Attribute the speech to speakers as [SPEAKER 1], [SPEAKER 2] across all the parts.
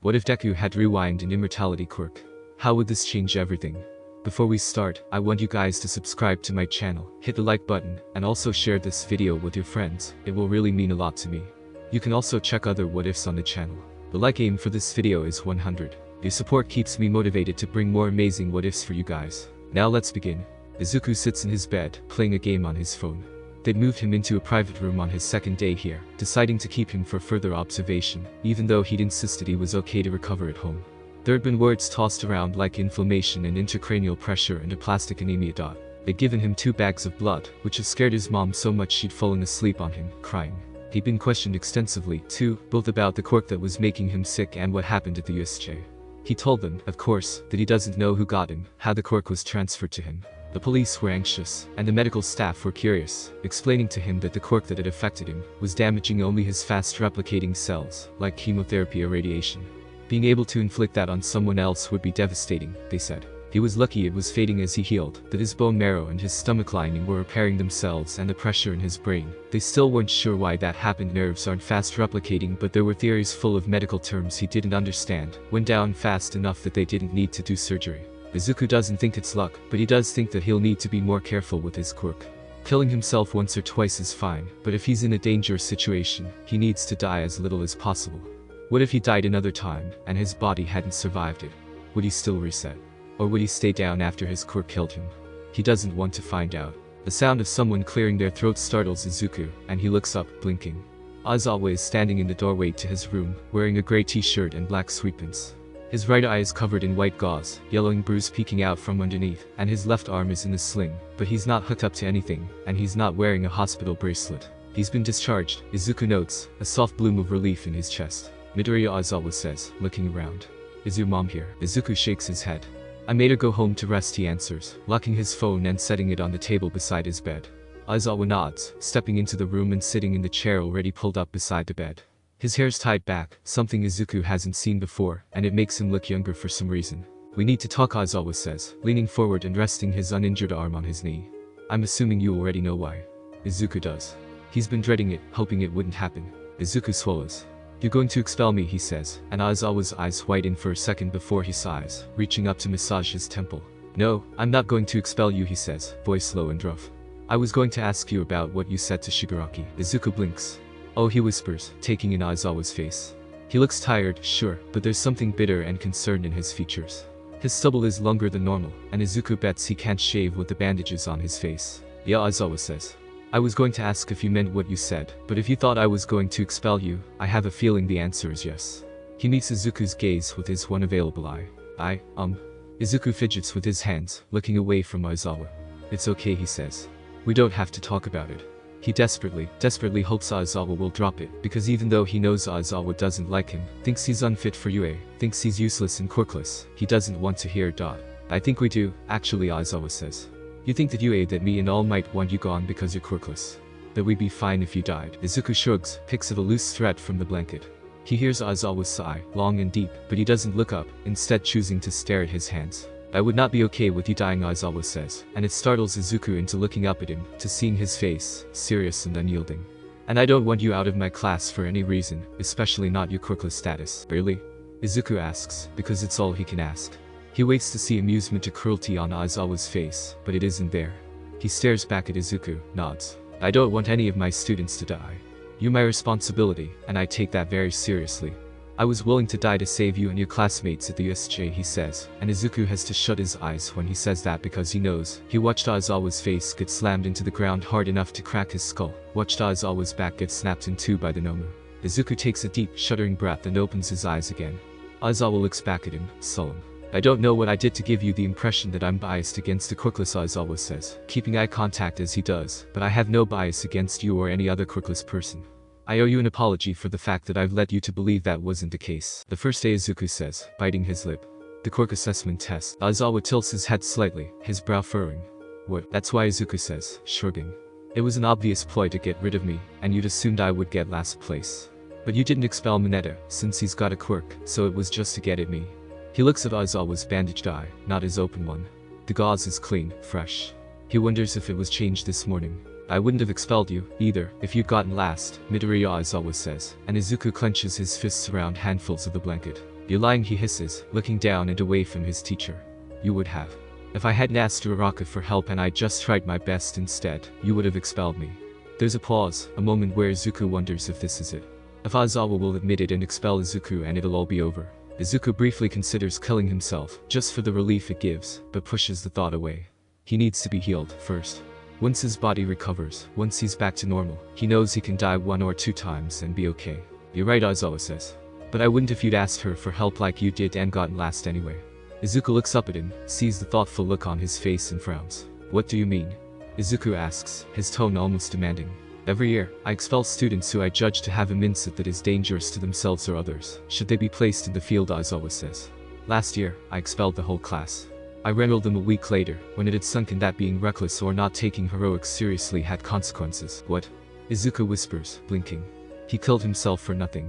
[SPEAKER 1] What if Deku had rewind and Immortality Quirk? How would this change everything? Before we start, I want you guys to subscribe to my channel, hit the like button, and also share this video with your friends. It will really mean a lot to me. You can also check other what ifs on the channel. The like aim for this video is 100. Your support keeps me motivated to bring more amazing what ifs for you guys. Now let's begin. Izuku sits in his bed, playing a game on his phone. They'd moved him into a private room on his second day here, deciding to keep him for further observation, even though he'd insisted he was okay to recover at home. There had been words tossed around like inflammation and intracranial pressure and a plastic anemia. They'd given him 2 bags of blood, which had scared his mom so much she'd fallen asleep on him, crying. He'd been questioned extensively, too, both about the quirk that was making him sick and what happened at the USJ. He told them, of course, that he doesn't know who got him, how the quirk was transferred to him. The police were anxious, and the medical staff were curious, explaining to him that the quirk that had affected him was damaging only his fast-replicating cells, like chemotherapy or radiation. Being able to inflict that on someone else would be devastating, they said. He was lucky it was fading as he healed, that his bone marrow and his stomach lining were repairing themselves and the pressure in his brain. They still weren't sure why that happened. Nerves aren't fast replicating, but there were theories full of medical terms he didn't understand, went down fast enough that they didn't need to do surgery. Izuku doesn't think it's luck, but he does think that he'll need to be more careful with his quirk. Killing himself once or twice is fine, but if he's in a dangerous situation, he needs to die as little as possible. What if he died another time, and his body hadn't survived it? Would he still reset? Or would he stay down after his quirk killed him? He doesn't want to find out. The sound of someone clearing their throat startles Izuku, and he looks up, blinking. Aizawa is standing in the doorway to his room, wearing a gray t-shirt and black sweatpants. His right eye is covered in white gauze, yellowing bruise peeking out from underneath, and his left arm is in a sling, but he's not hooked up to anything, and he's not wearing a hospital bracelet. He's been discharged, Izuku notes, a soft bloom of relief in his chest. Midoriya, Aizawa says, looking around. Is your mom here? Izuku shakes his head. I made her go home to rest, he answers, locking his phone and setting it on the table beside his bed. Aizawa nods, stepping into the room and sitting in the chair already pulled up beside the bed. His hair's tied back, something Izuku hasn't seen before, and it makes him look younger for some reason. We need to talk, Aizawa says, leaning forward and resting his uninjured arm on his knee. I'm assuming you already know why. Izuku does. He's been dreading it, hoping it wouldn't happen. Izuku swallows. You're going to expel me, he says, and Aizawa's eyes widen for a second before he sighs, reaching up to massage his temple. No, I'm not going to expel you, he says, voice low and rough. I was going to ask you about what you said to Shigaraki. Izuku blinks. Oh, he whispers, taking in Aizawa's face. He looks tired, sure, but there's something bitter and concerned in his features. His stubble is longer than normal, and Izuku bets he can't shave with the bandages on his face. Yeah, Aizawa says. I was going to ask if you meant what you said, but if you thought I was going to expel you, I have a feeling the answer is yes. He meets Izuku's gaze with his one available eye. Izuku fidgets with his hands, looking away from Aizawa. It's okay, he says. We don't have to talk about it. He desperately hopes Aizawa will drop it, because even though he knows Aizawa doesn't like him, thinks he's unfit for UA, thinks he's useless and quirkless, he doesn't want to hear . I think we do, actually, Aizawa says. You think that UA that me and all might want you gone because you're quirkless. That we'd be fine if you died. Izuku shrugs, picks at a loose thread from the blanket. He hears Aizawa's sigh, long and deep, but he doesn't look up, instead choosing to stare at his hands. I would not be okay with you dying, Aizawa says, and it startles Izuku into looking up at him, to seeing his face, serious and unyielding. And I don't want you out of my class for any reason, especially not your quirkless status. Really? Izuku asks, because it's all he can ask. He waits to see amusement or cruelty on Aizawa's face, but it isn't there. He stares back at Izuku, nods. I don't want any of my students to die. You're my responsibility, and I take that very seriously. I was willing to die to save you and your classmates at the USJ, he says, and Izuku has to shut his eyes when he says that because he knows. He watched Aizawa's face get slammed into the ground hard enough to crack his skull, watched Aizawa's back get snapped in two by the Nomu. Izuku takes a deep, shuddering breath and opens his eyes again. Aizawa looks back at him, sullen. I don't know what I did to give you the impression that I'm biased against the quirkless, Aizawa says, keeping eye contact as he does, but I have no bias against you or any other quirkless person. I owe you an apology for the fact that I've led you to believe that wasn't the case. The first day, Izuku says, biting his lip. The quirk assessment test. Aizawa tilts his head slightly, his brow furrowing. What? That's why, Izuku says, shrugging. It was an obvious ploy to get rid of me, and you'd assumed I would get last place. But you didn't expel Mineta, since he's got a quirk, so it was just to get at me. He looks at Aizawa's bandaged eye, not his open one. The gauze is clean, fresh. He wonders if it was changed this morning. I wouldn't have expelled you, either, if you'd gotten last, Midoriya Aizawa says, and Izuku clenches his fists around handfuls of the blanket. "You're lying," he hisses, looking down and away from his teacher. "You would have. If I hadn't asked Uraraka for help and I just tried my best instead, you would have expelled me." There's a pause, a moment where Izuku wonders if this is it. If Aizawa will admit it and expel Izuku and it'll all be over. Izuku briefly considers killing himself, just for the relief it gives, but pushes the thought away. He needs to be healed first. Once his body recovers, once he's back to normal, he knows he can die 1 or 2 times and be okay. "You're right," Aizawa says. "But I wouldn't if you'd asked her for help like you did and gotten last anyway." Izuku looks up at him, sees the thoughtful look on his face and frowns. "What do you mean?" Izuku asks, his tone almost demanding. "Every year, I expel students who I judge to have a mindset that is dangerous to themselves or others, should they be placed in the field," Aizawa says. "Last year, I expelled the whole class. I re-enrolled them a week later, when it had sunk in that being reckless or not taking heroics seriously had consequences." "What?" Izuku whispers, blinking. "He killed himself for nothing.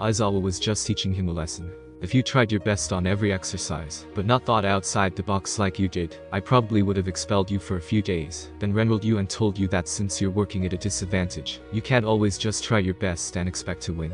[SPEAKER 1] Aizawa was just teaching him a lesson. If you tried your best on every exercise, but not thought outside the box like you did, I probably would have expelled you for a few days, then re-enrolled you and told you that since you're working at a disadvantage, you can't always just try your best and expect to win.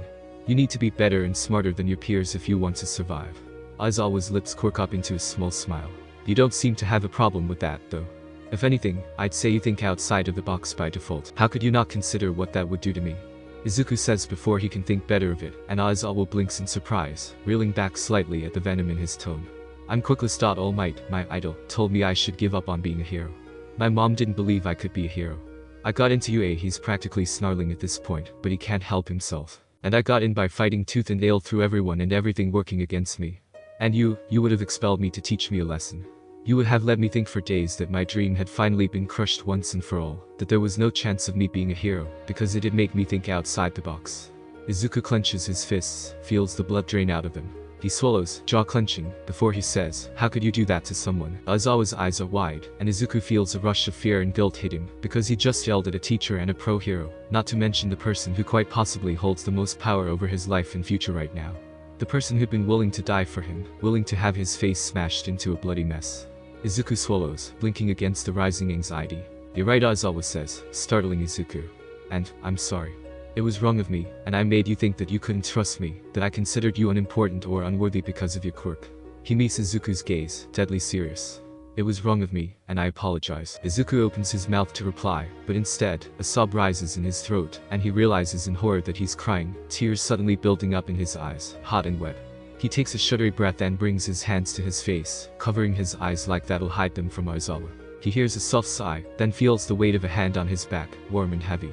[SPEAKER 1] You need to be better and smarter than your peers if you want to survive." Aizawa's lips quirk up into a small smile. "You don't seem to have a problem with that, though. If anything, I'd say you think outside of the box by default. How could you not consider what that would do to me?" Izuku says before he can think better of it, and Aizawa blinks in surprise, reeling back slightly at the venom in his tone. "I'm Quirkless. All Might, my idol, told me I should give up on being a hero. My mom didn't believe I could be a hero. I got into UA." He's practically snarling at this point, but he can't help himself. "And I got in by fighting tooth and nail through everyone and everything working against me. And you would have expelled me to teach me a lesson. You would have let me think for days that my dream had finally been crushed once and for all, that there was no chance of me being a hero, because it'd make me think outside the box." Izuku clenches his fists, feels the blood drain out of them. He swallows, jaw clenching, before he says, "How could you do that to someone?" Aizawa's eyes are wide, and Izuku feels a rush of fear and guilt hit him, because he just yelled at a teacher and a pro hero, not to mention the person who quite possibly holds the most power over his life and future right now. The person who'd been willing to die for him, willing to have his face smashed into a bloody mess. Izuku swallows, blinking against the rising anxiety. "You're right," Aizawa says, startling Izuku. "And, I'm sorry. It was wrong of me, and I made you think that you couldn't trust me, that I considered you unimportant or unworthy because of your quirk." He meets Izuku's gaze, deadly serious. "It was wrong of me, and I apologize." Izuku opens his mouth to reply, but instead, a sob rises in his throat, and he realizes in horror that he's crying, tears suddenly building up in his eyes, hot and wet. He takes a shuddery breath and brings his hands to his face, covering his eyes like that'll hide them from Aizawa. He hears a soft sigh, then feels the weight of a hand on his back, warm and heavy.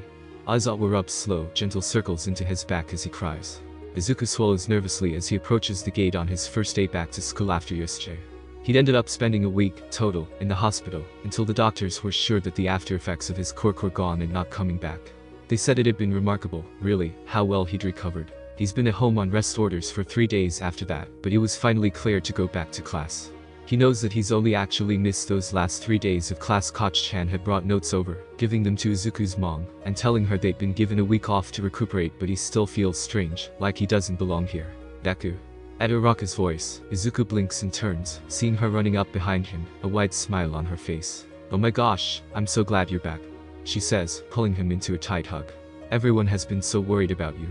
[SPEAKER 1] Aizawa rubs slow, gentle circles into his back as he cries. Izuku swallows nervously as he approaches the gate on his first day back to school after yesterday. He'd ended up spending a week, total, in the hospital, until the doctors were sure that the after effects of his quirk were gone and not coming back. They said it had been remarkable, really, how well he'd recovered. He's been at home on rest orders for 3 days after that, but he was finally cleared to go back to class. He knows that he's only actually missed those last 3 days of class. Koch-chan had brought notes over, giving them to Izuku's mom, and telling her they'd been given a week off to recuperate, but he still feels strange, like he doesn't belong here. "Deku." At Uraraka's voice, Izuku blinks and turns, seeing her running up behind him, a wide smile on her face. "Oh my gosh, I'm so glad you're back," she says, pulling him into a tight hug. "Everyone has been so worried about you.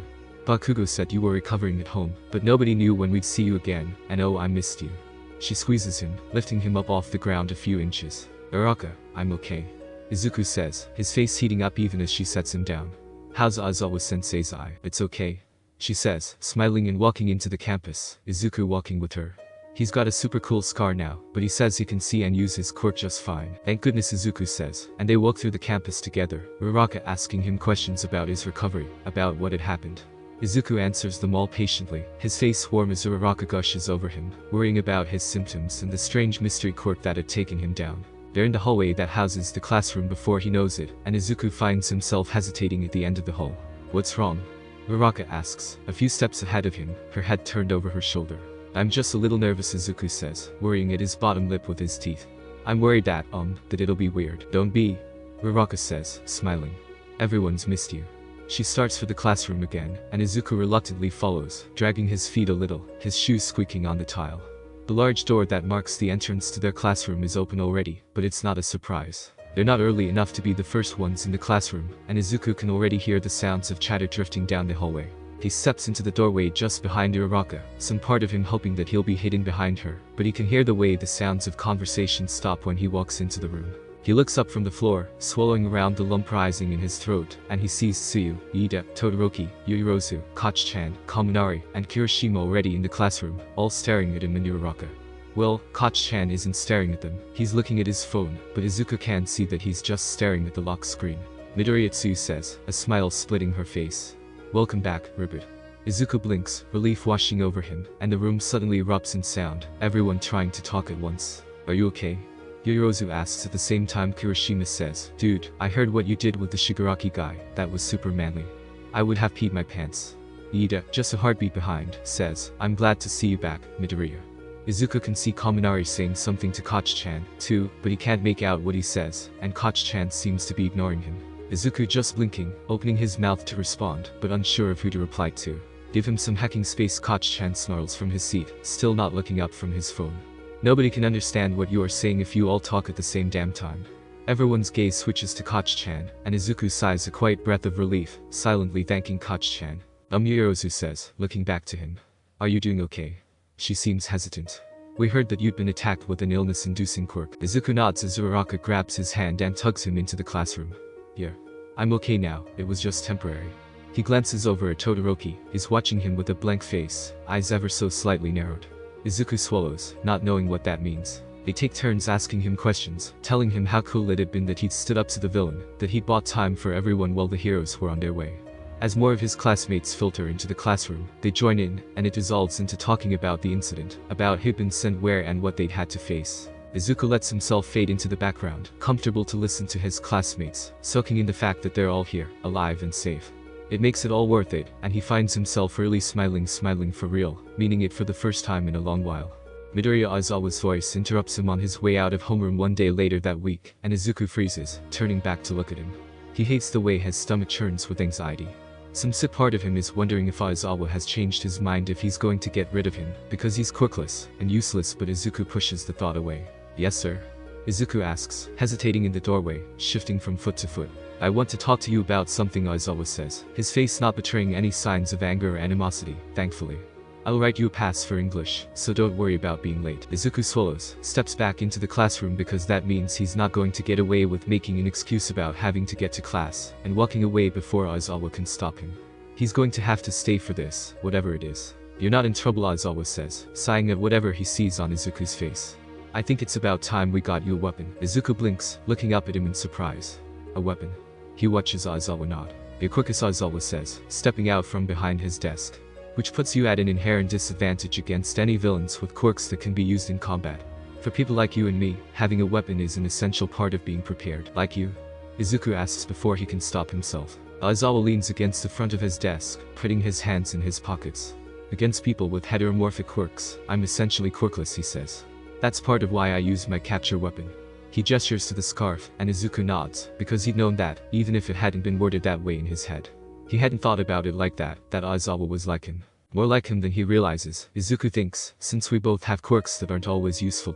[SPEAKER 1] Bakugo said you were recovering at home, but nobody knew when we'd see you again, and oh, I missed you." She squeezes him, lifting him up off the ground a few inches. "Uraraka, I'm okay," Izuku says, his face heating up even as she sets him down. "How's Aizawa-sensei's eye?" "It's okay," she says, smiling and walking into the campus, Izuku walking with her. "He's got a super cool scar now, but he says he can see and use his quirk just fine." "Thank goodness," Izuku says, and they walk through the campus together, Uraraka asking him questions about his recovery, about what had happened. Izuku answers them all patiently, his face warm as Uraraka gushes over him, worrying about his symptoms and the strange mystery quirk that had taken him down. They're in the hallway that houses the classroom before he knows it, and Izuku finds himself hesitating at the end of the hall. "What's wrong?" Uraraka asks, a few steps ahead of him, her head turned over her shoulder. "I'm just a little nervous," Izuku says, worrying at his bottom lip with his teeth. "I'm worried that it'll be weird." "Don't be," Uraraka says, smiling. "Everyone's missed you." She starts for the classroom again, and Izuku reluctantly follows, dragging his feet a little, his shoes squeaking on the tile. The large door that marks the entrance to their classroom is open already, but it's not a surprise. They're not early enough to be the first ones in the classroom, and Izuku can already hear the sounds of chatter drifting down the hallway. He steps into the doorway just behind Uraraka, some part of him hoping that he'll be hidden behind her, but he can hear the way the sounds of conversation stop when he walks into the room. He looks up from the floor, swallowing around the lump rising in his throat, and he sees Tsuyu, Iida, Todoroki, Yuirozu, Koch-chan, Kaminari, and Kirishima already in the classroom, all staring at him and Uraraka. Well, Koch-chan isn't staring at them, he's looking at his phone, but Izuku can see that he's just staring at the lock screen. Midoriya Tsuyu says, a smile splitting her face. Welcome back, Ribbit. Izuku blinks, relief washing over him, and the room suddenly erupts in sound, everyone trying to talk at once. Are you okay? Yuirozu asks at the same time Kirishima says, dude, I heard what you did with the Shigaraki guy, that was super manly. I would have peed my pants. Iida, just a heartbeat behind, says, I'm glad to see you back, Midoriya. Izuku can see Kaminari saying something to Koch-chan, too, but he can't make out what he says, and Koch-chan seems to be ignoring him. Izuku just blinking, opening his mouth to respond, but unsure of who to reply to. Give him some hacking space, Koch-chan snarls from his seat, still not looking up from his phone. Nobody can understand what you are saying if you all talk at the same damn time. Everyone's gaze switches to Koch-chan, and Izuku sighs a quiet breath of relief, silently thanking Koch-chan. Yuirozu says, looking back to him. Are you doing okay? She seems hesitant. We heard that you'd been attacked with an illness-inducing quirk. Izuku nods as Uraraka grabs his hand and tugs him into the classroom. Yeah. I'm okay now, it was just temporary. He glances over at Todoroki, is watching him with a blank face, eyes ever so slightly narrowed. Izuku swallows, not knowing what that means. They take turns asking him questions, telling him how cool it had been that he'd stood up to the villain, that he'd bought time for everyone while the heroes were on their way. As more of his classmates filter into the classroom, they join in, and it dissolves into talking about the incident, about who'd been sent where and what they'd had to face. Izuku lets himself fade into the background, comfortable to listen to his classmates, soaking in the fact that they're all here, alive and safe. It makes it all worth it, and he finds himself really smiling for real, meaning it for the first time in a long while. Midoriya Aizawa's voice interrupts him on his way out of homeroom one day later that week, and Izuku freezes, turning back to look at him. He hates the way his stomach churns with anxiety. Some part of him is wondering if Aizawa has changed his mind, if he's going to get rid of him, because he's quirkless and useless, but Izuku pushes the thought away. Yes sir? Izuku asks, hesitating in the doorway, shifting from foot to foot. I want to talk to you about something, Aizawa says, his face not betraying any signs of anger or animosity, thankfully. I'll write you a pass for English, so don't worry about being late. Izuku swallows, steps back into the classroom because that means he's not going to get away with making an excuse about having to get to class, and walking away before Aizawa can stop him. He's going to have to stay for this, whatever it is. You're not in trouble, Aizawa says, sighing at whatever he sees on Izuku's face. I think it's about time we got you a weapon. Izuku blinks, looking up at him in surprise. A weapon? He watches Aizawa nod. A quick, as Aizawa says, stepping out from behind his desk. Which puts you at an inherent disadvantage against any villains with quirks that can be used in combat. For people like you and me, having a weapon is an essential part of being prepared. Like you? Izuku asks before he can stop himself. Aizawa leans against the front of his desk, putting his hands in his pockets. Against people with heteromorphic quirks, I'm essentially quirkless, he says. That's part of why I use my capture weapon. He gestures to the scarf, and Izuku nods, because he'd known that, even if it hadn't been worded that way in his head. He hadn't thought about it like that Aizawa was like him. More like him than he realizes, Izuku thinks, since we both have quirks that aren't always useful.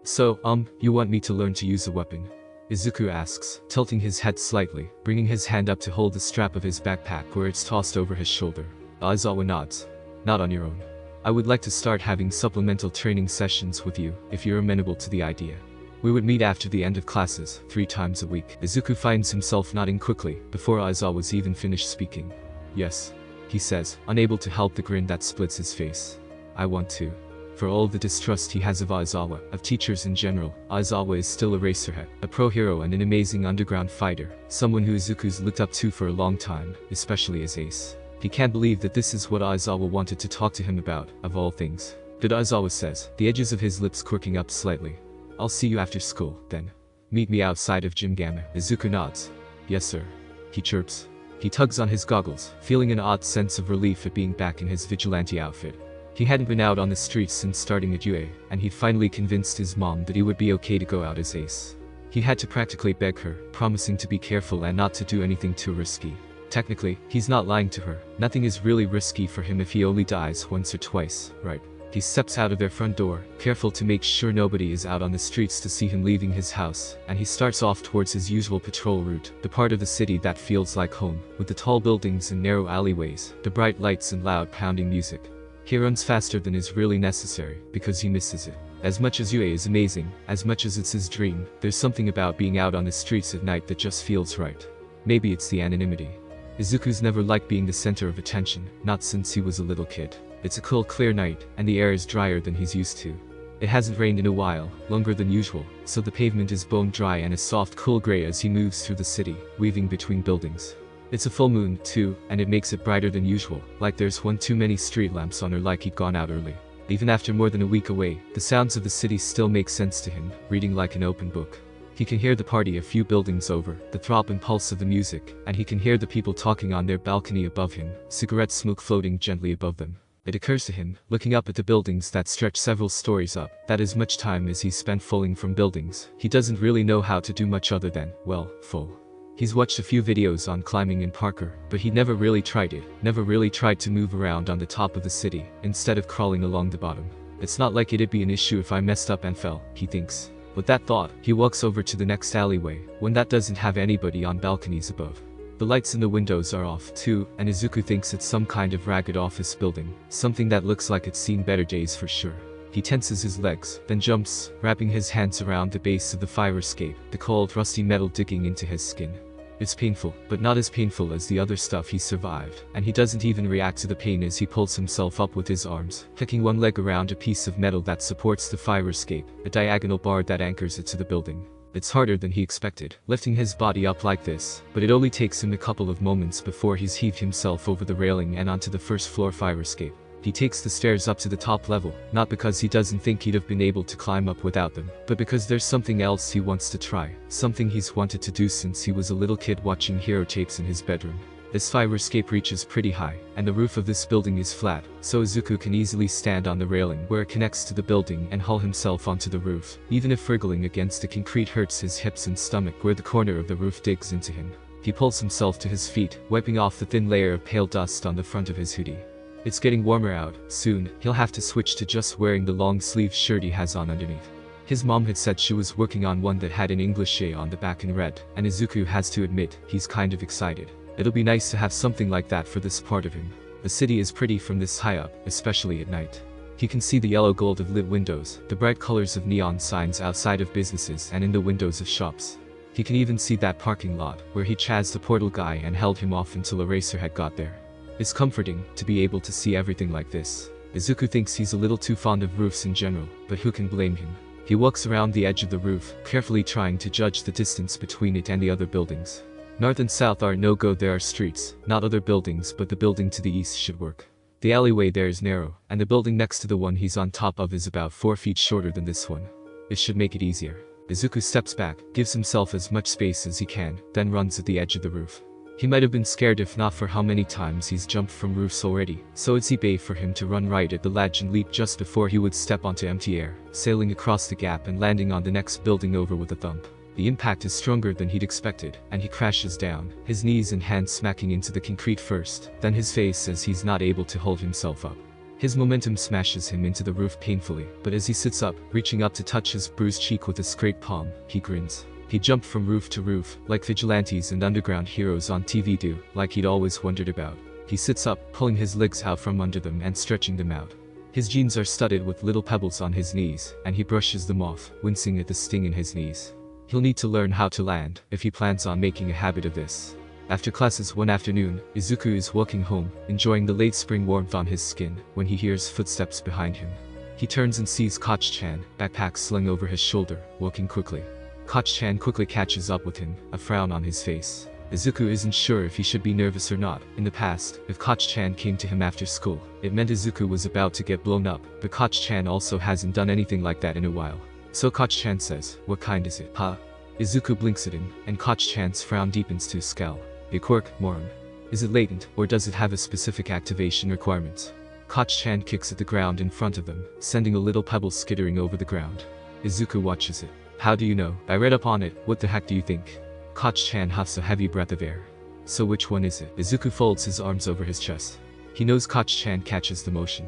[SPEAKER 1] So, you want me to learn to use a weapon? Izuku asks, tilting his head slightly, bringing his hand up to hold the strap of his backpack where it's tossed over his shoulder. Aizawa nods. Not on your own. I would like to start having supplemental training sessions with you, if you're amenable to the idea. We would meet after the end of classes, 3 times a week. Izuku finds himself nodding quickly, before Aizawa's even finished speaking. Yes. He says, unable to help the grin that splits his face. I want to. For all the distrust he has of Aizawa, of teachers in general, Aizawa is still a Eraserhead, a pro hero and an amazing underground fighter, someone who Izuku's looked up to for a long time, especially as ace. He can't believe that this is what Aizawa wanted to talk to him about, of all things. Good, Aizawa says, the edges of his lips quirking up slightly. I'll see you after school, then. Meet me outside of Gym Gamma. Izuku nods. Yes sir. He chirps. He tugs on his goggles, feeling an odd sense of relief at being back in his vigilante outfit. He hadn't been out on the streets since starting at UA, and he'd finally convinced his mom that he would be okay to go out as ace. He had to practically beg her, promising to be careful and not to do anything too risky. Technically, he's not lying to her. Nothing is really risky for him if he only dies once or twice, right? He steps out of their front door, careful to make sure nobody is out on the streets to see him leaving his house, and he starts off towards his usual patrol route, the part of the city that feels like home, with the tall buildings and narrow alleyways, the bright lights and loud pounding music. He runs faster than is really necessary, because he misses it. As much as UA is amazing, as much as it's his dream, there's something about being out on the streets at night that just feels right. Maybe it's the anonymity. Izuku's never liked being the center of attention, not since he was a little kid. It's a cool, clear night, and the air is drier than he's used to. It hasn't rained in a while, longer than usual, so the pavement is bone dry and a soft, cool gray as he moves through the city, weaving between buildings. It's a full moon, too, and it makes it brighter than usual, like there's one too many street lamps on or like he'd gone out early. Even after more than a week away, the sounds of the city still make sense to him, reading like an open book. He can hear the party a few buildings over, the throb and pulse of the music, and he can hear the people talking on their balcony above him, cigarette smoke floating gently above them. It occurs to him, looking up at the buildings that stretch several stories up, that as much time as he's spent falling from buildings, he doesn't really know how to do much other than, well, fall. He's watched a few videos on climbing in Parker, but he never really tried it, never really tried to move around on the top of the city, instead of crawling along the bottom. It's not like it'd be an issue if I messed up and fell, he thinks. With that thought, he walks over to the next alleyway, one that doesn't have anybody on balconies above. The lights in the windows are off, too, and Izuku thinks it's some kind of ragged office building, something that looks like it's seen better days for sure. He tenses his legs, then jumps, wrapping his hands around the base of the fire escape, the cold, rusty metal digging into his skin. It's painful, but not as painful as the other stuff he survived, and he doesn't even react to the pain as he pulls himself up with his arms, hooking one leg around a piece of metal that supports the fire escape, a diagonal bar that anchors it to the building. It's harder than he expected, lifting his body up like this, but it only takes him a couple of moments before he's heaved himself over the railing and onto the first floor fire escape. He takes the stairs up to the top level, not because he doesn't think he'd have been able to climb up without them, but because there's something else he wants to try, something he's wanted to do since he was a little kid watching hero tapes in his bedroom. This fire escape reaches pretty high, and the roof of this building is flat, so Izuku can easily stand on the railing where it connects to the building and haul himself onto the roof, even if wriggling against the concrete hurts his hips and stomach where the corner of the roof digs into him. He pulls himself to his feet, wiping off the thin layer of pale dust on the front of his hoodie. It's getting warmer out, soon, he'll have to switch to just wearing the long-sleeve shirt he has on underneath. His mom had said she was working on one that had an English A on the back in red, and Izuku has to admit, he's kind of excited. It'll be nice to have something like that for this part of him. The city is pretty from this high up, especially at night. He can see the yellow gold of lit windows, the bright colors of neon signs outside of businesses and in the windows of shops. He can even see that parking lot, where he chased the portal guy and held him off until Eraserhead got there. It's comforting to be able to see everything like this. Izuku thinks he's a little too fond of roofs in general, but who can blame him? He walks around the edge of the roof, carefully trying to judge the distance between it and the other buildings. North and south are no-go. There are streets, not other buildings, but the building to the east should work. The alleyway there is narrow, and the building next to the one he's on top of is about 4 feet shorter than this one. It should make it easier. Izuku steps back, gives himself as much space as he can, then runs at the edge of the roof. He might have been scared if not for how many times he's jumped from roofs already, so it's easy for him to run right at the ledge and leap just before he would step onto empty air, sailing across the gap and landing on the next building over with a thump. The impact is stronger than he'd expected, and he crashes down, his knees and hands smacking into the concrete first, then his face as he's not able to hold himself up. His momentum smashes him into the roof painfully, but as he sits up, reaching up to touch his bruised cheek with a scraped palm, he grins. He jumped from roof to roof, like vigilantes and underground heroes on TV do, like he'd always wondered about. He sits up, pulling his legs out from under them and stretching them out. His jeans are studded with little pebbles on his knees, and he brushes them off, wincing at the sting in his knees. He'll need to learn how to land, if he plans on making a habit of this. After classes one afternoon, Izuku is walking home, enjoying the late spring warmth on his skin, when he hears footsteps behind him. He turns and sees Koch-chan, backpack slung over his shoulder, walking quickly. Koch-chan quickly catches up with him, a frown on his face. Izuku isn't sure if he should be nervous or not. In the past, if Koch-chan came to him after school, it meant Izuku was about to get blown up, but Koch-chan also hasn't done anything like that in a while. So Koch-chan says, "What kind is it, huh?" Izuku blinks at him, and Koch-chan's frown deepens to a scowl. "A quirk, moron. Is it latent, or does it have a specific activation requirement?" Koch-chan kicks at the ground in front of them, sending a little pebble skittering over the ground. Izuku watches it. "How do you know? I read up on it. What the heck do you think?" Koch-chan huffs a heavy breath of air. "So which one is it?" Izuku folds his arms over his chest. He knows Koch-chan catches the motion.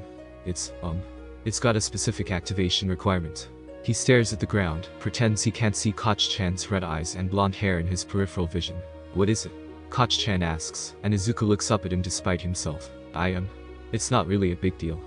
[SPEAKER 1] It's got a specific activation requirement. He stares at the ground, pretends he can't see Koch-chan's red eyes and blonde hair in his peripheral vision. What is it? Koch-chan asks, and Izuku looks up at him despite himself. It's not really a big deal.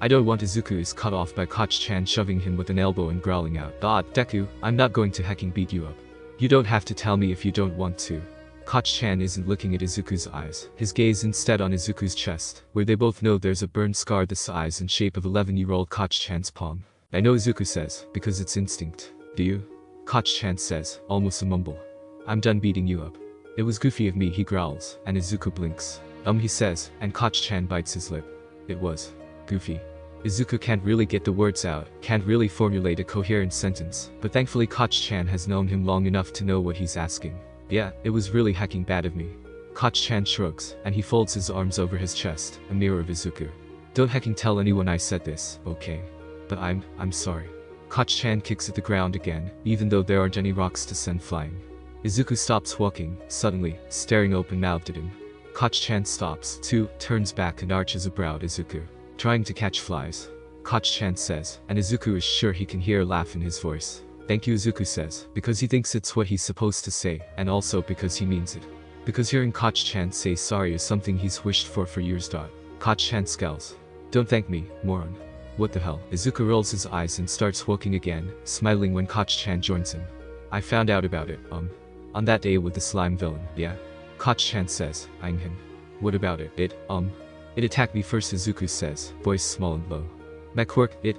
[SPEAKER 1] I don't want. Izuku is cut off by Koch-chan shoving him with an elbow and growling out, Deku, I'm not going to hecking beat you up. You don't have to tell me if you don't want to. Koch-chan isn't looking at Izuku's eyes, his gaze instead on Izuku's chest, where they both know there's a burn scar the size and shape of 11-year-old Koch-chan's palm. I know, Izuku says, because it's instinct. Do you? Koch-chan says, almost a mumble. I'm done beating you up. It was goofy of me, he growls, and Izuku blinks. He says, and Koch-chan bites his lip. It was goofy. Izuku can't really get the words out, can't really formulate a coherent sentence, but thankfully Koch-chan has known him long enough to know what he's asking. Yeah, it was really hecking bad of me. Koch-chan shrugs, and he folds his arms over his chest, a mirror of Izuku. Don't hecking tell anyone I said this, okay? But I'm sorry. Koch-chan kicks at the ground again, even though there aren't any rocks to send flying. Izuku stops walking, suddenly, staring open-mouthed at him. Koch-chan stops, too, turns back and arches a brow at Izuku. Trying to catch flies. Koch-chan says, and Izuku is sure he can hear a laugh in his voice. Thank you, Izuku says, because he thinks it's what he's supposed to say, and also because he means it. Because hearing Koch-chan say sorry is something he's wished for years. Koch-chan scowls. Don't thank me, moron. What the hell? Izuku rolls his eyes and starts walking again, smiling when Koch-chan joins him. I found out about it, on that day with the slime villain, yeah? Koch-chan says, eyeing him. What about it? It attacked me first, Izuku says, voice small and low. My quirk, it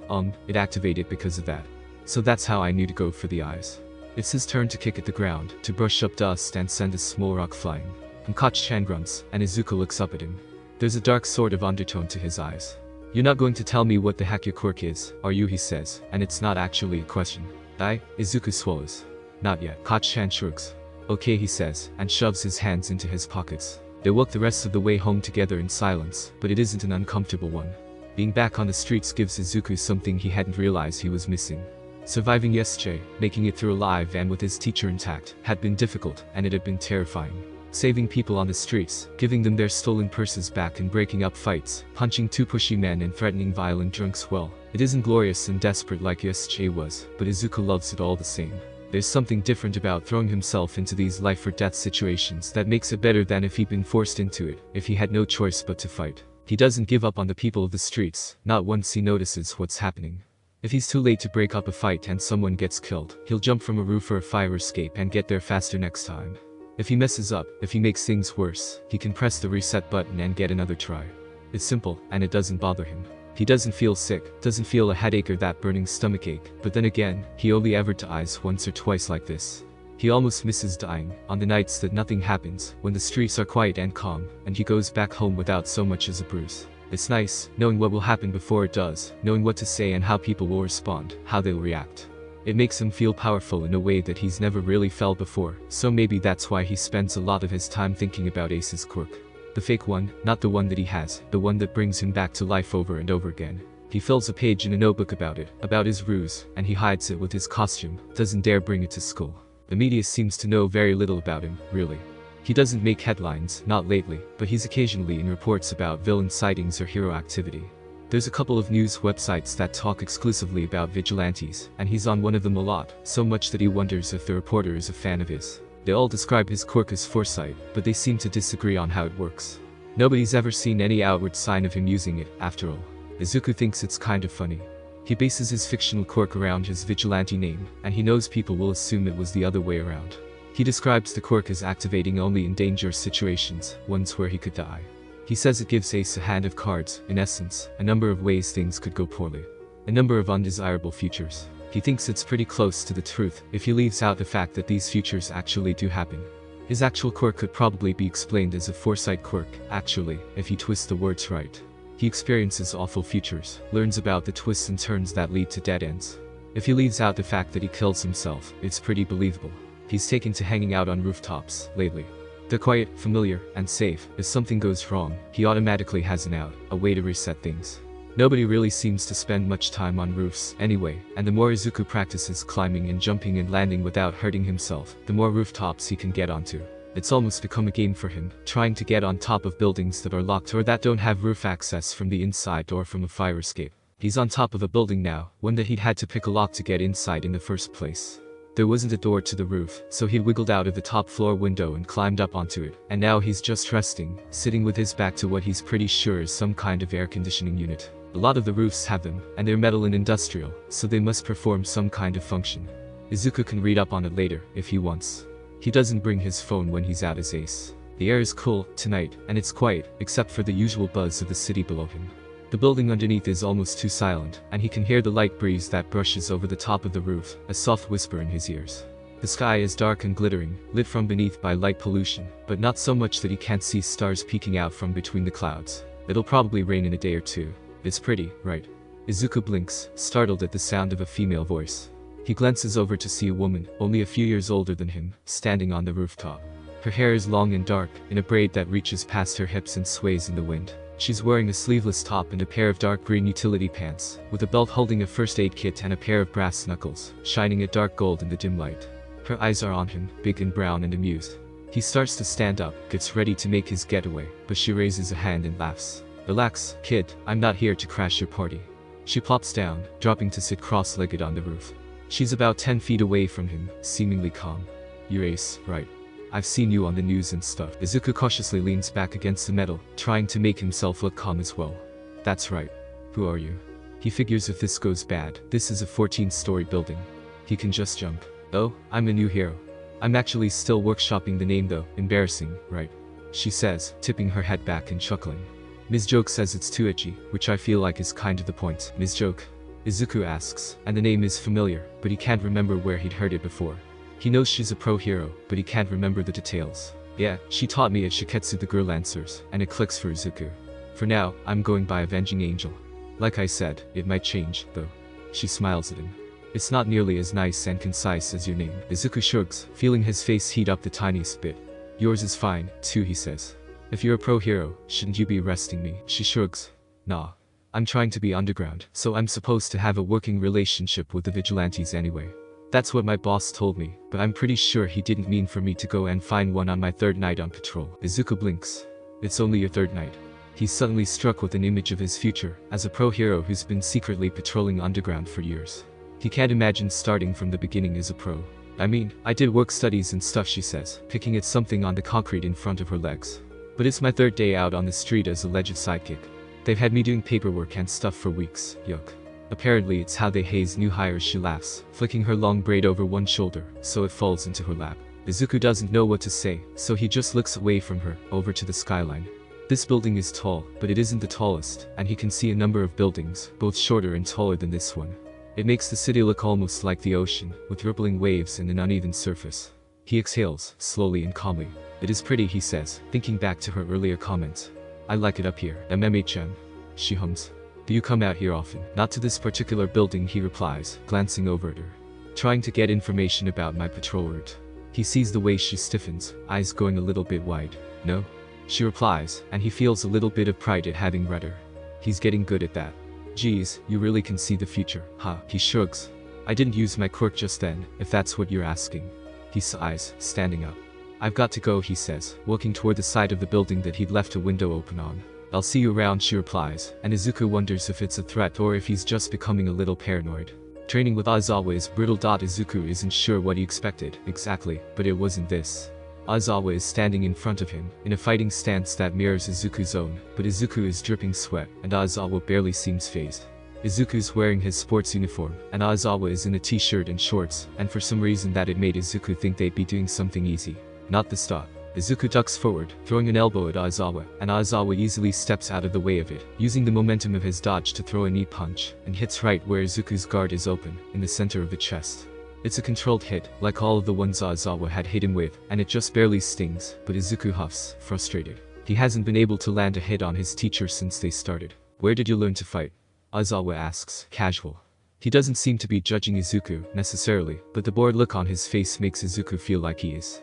[SPEAKER 1] activated because of that. So that's how I knew to go for the eyes. It's his turn to kick at the ground, to brush up dust and send a small rock flying. And Koch-chan grunts, and Izuku looks up at him. There's a dark sort of undertone to his eyes. You're not going to tell me what the heck your quirk is, are you? He says, and it's not actually a question. Izuku swallows. Not yet. Koch-chan shrugs. Okay, he says, and shoves his hands into his pockets. They walk the rest of the way home together in silence, but it isn't an uncomfortable one. Being back on the streets gives Izuku something he hadn't realized he was missing. Surviving yesterday, making it through alive and with his teacher intact, had been difficult, and it had been terrifying. Saving people on the streets, giving them their stolen purses back and breaking up fights, punching two pushy men and threatening violent drunks, well, it isn't glorious and desperate like yesterday was, but Izuku loves it all the same. There's something different about throwing himself into these life-or-death situations that makes it better than if he'd been forced into it, if he had no choice but to fight. He doesn't give up on the people of the streets, not once he notices what's happening. If he's too late to break up a fight and someone gets killed, he'll jump from a roof or a fire escape and get there faster next time. If he messes up, if he makes things worse, he can press the reset button and get another try. It's simple, and it doesn't bother him. He doesn't feel sick, doesn't feel a headache or that burning stomachache, but then again, he only ever dies once or twice like this. He almost misses dying, on the nights that nothing happens, when the streets are quiet and calm, and he goes back home without so much as a bruise. It's nice, knowing what will happen before it does, knowing what to say and how people will respond, how they'll react. It makes him feel powerful in a way that he's never really felt before, so maybe that's why he spends a lot of his time thinking about Ace's quirk. The fake one, not the one that he has, the one that brings him back to life over and over again. He fills a page in a notebook about it, about his ruse, and he hides it with his costume, doesn't dare bring it to school. The media seems to know very little about him, really. He doesn't make headlines, not lately, but he's occasionally in reports about villain sightings or hero activity. There's a couple of news websites that talk exclusively about vigilantes, and he's on one of them a lot, so much that he wonders if the reporter is a fan of his. They all describe his quirk as foresight, but they seem to disagree on how it works. Nobody's ever seen any outward sign of him using it, after all. Izuku thinks it's kind of funny. He bases his fictional quirk around his vigilante name, and he knows people will assume it was the other way around. He describes the quirk as activating only in dangerous situations, ones where he could die. He says it gives Ace a hand of cards, in essence, a number of ways things could go poorly. A number of undesirable futures. He thinks it's pretty close to the truth if he leaves out the fact that these futures actually do happen. His actual quirk could probably be explained as a foresight quirk, actually, if he twists the words right. He experiences awful futures, learns about the twists and turns that lead to dead ends. If he leaves out the fact that he kills himself, it's pretty believable. He's taken to hanging out on rooftops, lately. They're quiet, familiar, and safe. If something goes wrong, he automatically has an out, a way to reset things. Nobody really seems to spend much time on roofs, anyway, and the more Izuku practices climbing and jumping and landing without hurting himself, the more rooftops he can get onto. It's almost become a game for him, trying to get on top of buildings that are locked or that don't have roof access from the inside or from a fire escape. He's on top of a building now, one that he'd had to pick a lock to get inside in the first place. There wasn't a door to the roof, so he wiggled out of the top floor window and climbed up onto it, and now he's just resting, sitting with his back to what he's pretty sure is some kind of air conditioning unit. A lot of the roofs have them, and they're metal and industrial, so they must perform some kind of function. Izuku can read up on it later, if he wants. He doesn't bring his phone when he's out as ace. The air is cool, tonight, and it's quiet, except for the usual buzz of the city below him. The building underneath is almost too silent, and he can hear the light breeze that brushes over the top of the roof, a soft whisper in his ears. The sky is dark and glittering, lit from beneath by light pollution, but not so much that he can't see stars peeking out from between the clouds. It'll probably rain in a day or two. It's pretty, right? Izuku blinks, startled at the sound of a female voice. He glances over to see a woman, only a few years older than him, standing on the rooftop. Her hair is long and dark, in a braid that reaches past her hips and sways in the wind. She's wearing a sleeveless top and a pair of dark green utility pants, with a belt holding a first aid kit and a pair of brass knuckles, shining a dark gold in the dim light. Her eyes are on him, big and brown and amused. He starts to stand up, gets ready to make his getaway, but she raises a hand and laughs. "Relax, kid, I'm not here to crash your party." She plops down, dropping to sit cross-legged on the roof. She's about 10 feet away from him, seemingly calm. "You're Ace, right? I've seen you on the news and stuff." Izuku cautiously leans back against the metal, trying to make himself look calm as well. "That's right. Who are you?" He figures if this goes bad, this is a 14-story building. He can just jump. "Oh, I'm a new hero. I'm actually still workshopping the name though, embarrassing, right?" she says, tipping her head back and chuckling. Ms. Joke says it's too itchy, which I feel like is kind of the point. "Ms. Joke?" Izuku asks, and the name is familiar, but he can't remember where he'd heard it before. He knows she's a pro hero, but he can't remember the details. "Yeah, she taught me at Shiketsu the Girl Lancers, and it clicks for Izuku. For now, I'm going by Avenging Angel. Like I said, it might change, though." She smiles at him. "It's not nearly as nice and concise as your name." Izuku shrugs, feeling his face heat up the tiniest bit. "Yours is fine, too," he says. "If you're a pro hero, shouldn't you be arresting me?" She shrugs. "Nah. I'm trying to be underground, so I'm supposed to have a working relationship with the vigilantes anyway. That's what my boss told me, but I'm pretty sure he didn't mean for me to go and find one on my third night on patrol." Izuku blinks. "It's only your third night." He's suddenly struck with an image of his future, as a pro hero who's been secretly patrolling underground for years. He can't imagine starting from the beginning as a pro. "I mean, I did work studies and stuff," she says, picking at something on the concrete in front of her legs. "But it's my third day out on the street as alleged sidekick. They've had me doing paperwork and stuff for weeks, yuck. Apparently it's how they haze new hires." She laughs, flicking her long braid over one shoulder, so it falls into her lap. Izuku doesn't know what to say, so he just looks away from her, over to the skyline. This building is tall, but it isn't the tallest, and he can see a number of buildings, both shorter and taller than this one. It makes the city look almost like the ocean, with rippling waves and an uneven surface. He exhales, slowly and calmly. "It is pretty," he says, thinking back to her earlier comments. "I like it up here." "MMHM. She hums. "Do you come out here often?" "Not to this particular building," he replies, glancing over at her. "Trying to get information about my patrol route." He sees the way she stiffens, eyes going a little bit wide. "No?" she replies, and he feels a little bit of pride at having read her. He's getting good at that. "Geez, you really can see the future, huh?" He shrugs. "I didn't use my quirk just then, if that's what you're asking." He sighs, standing up. "I've got to go," he says, walking toward the side of the building that he'd left a window open on. "I'll see you around," she replies, and Izuku wonders if it's a threat or if he's just becoming a little paranoid. Training with Aizawa is brutal. Izuku isn't sure what he expected, exactly, but it wasn't this. Aizawa is standing in front of him, in a fighting stance that mirrors Izuku's own, but Izuku is dripping sweat, and Aizawa barely seems fazed. Izuku's wearing his sports uniform, and Aizawa is in a t-shirt and shorts, and for some reason that it made Izuku think they'd be doing something easy. Not the stop. Izuku ducks forward, throwing an elbow at Aizawa, and Aizawa easily steps out of the way of it, using the momentum of his dodge to throw a knee punch, and hits right where Izuku's guard is open, in the center of the chest. It's a controlled hit, like all of the ones Aizawa had hit him with, and it just barely stings, but Izuku huffs, frustrated. He hasn't been able to land a hit on his teacher since they started. "Where did you learn to fight?" Aizawa asks, casual. He doesn't seem to be judging Izuku, necessarily, but the bored look on his face makes Izuku feel like he is.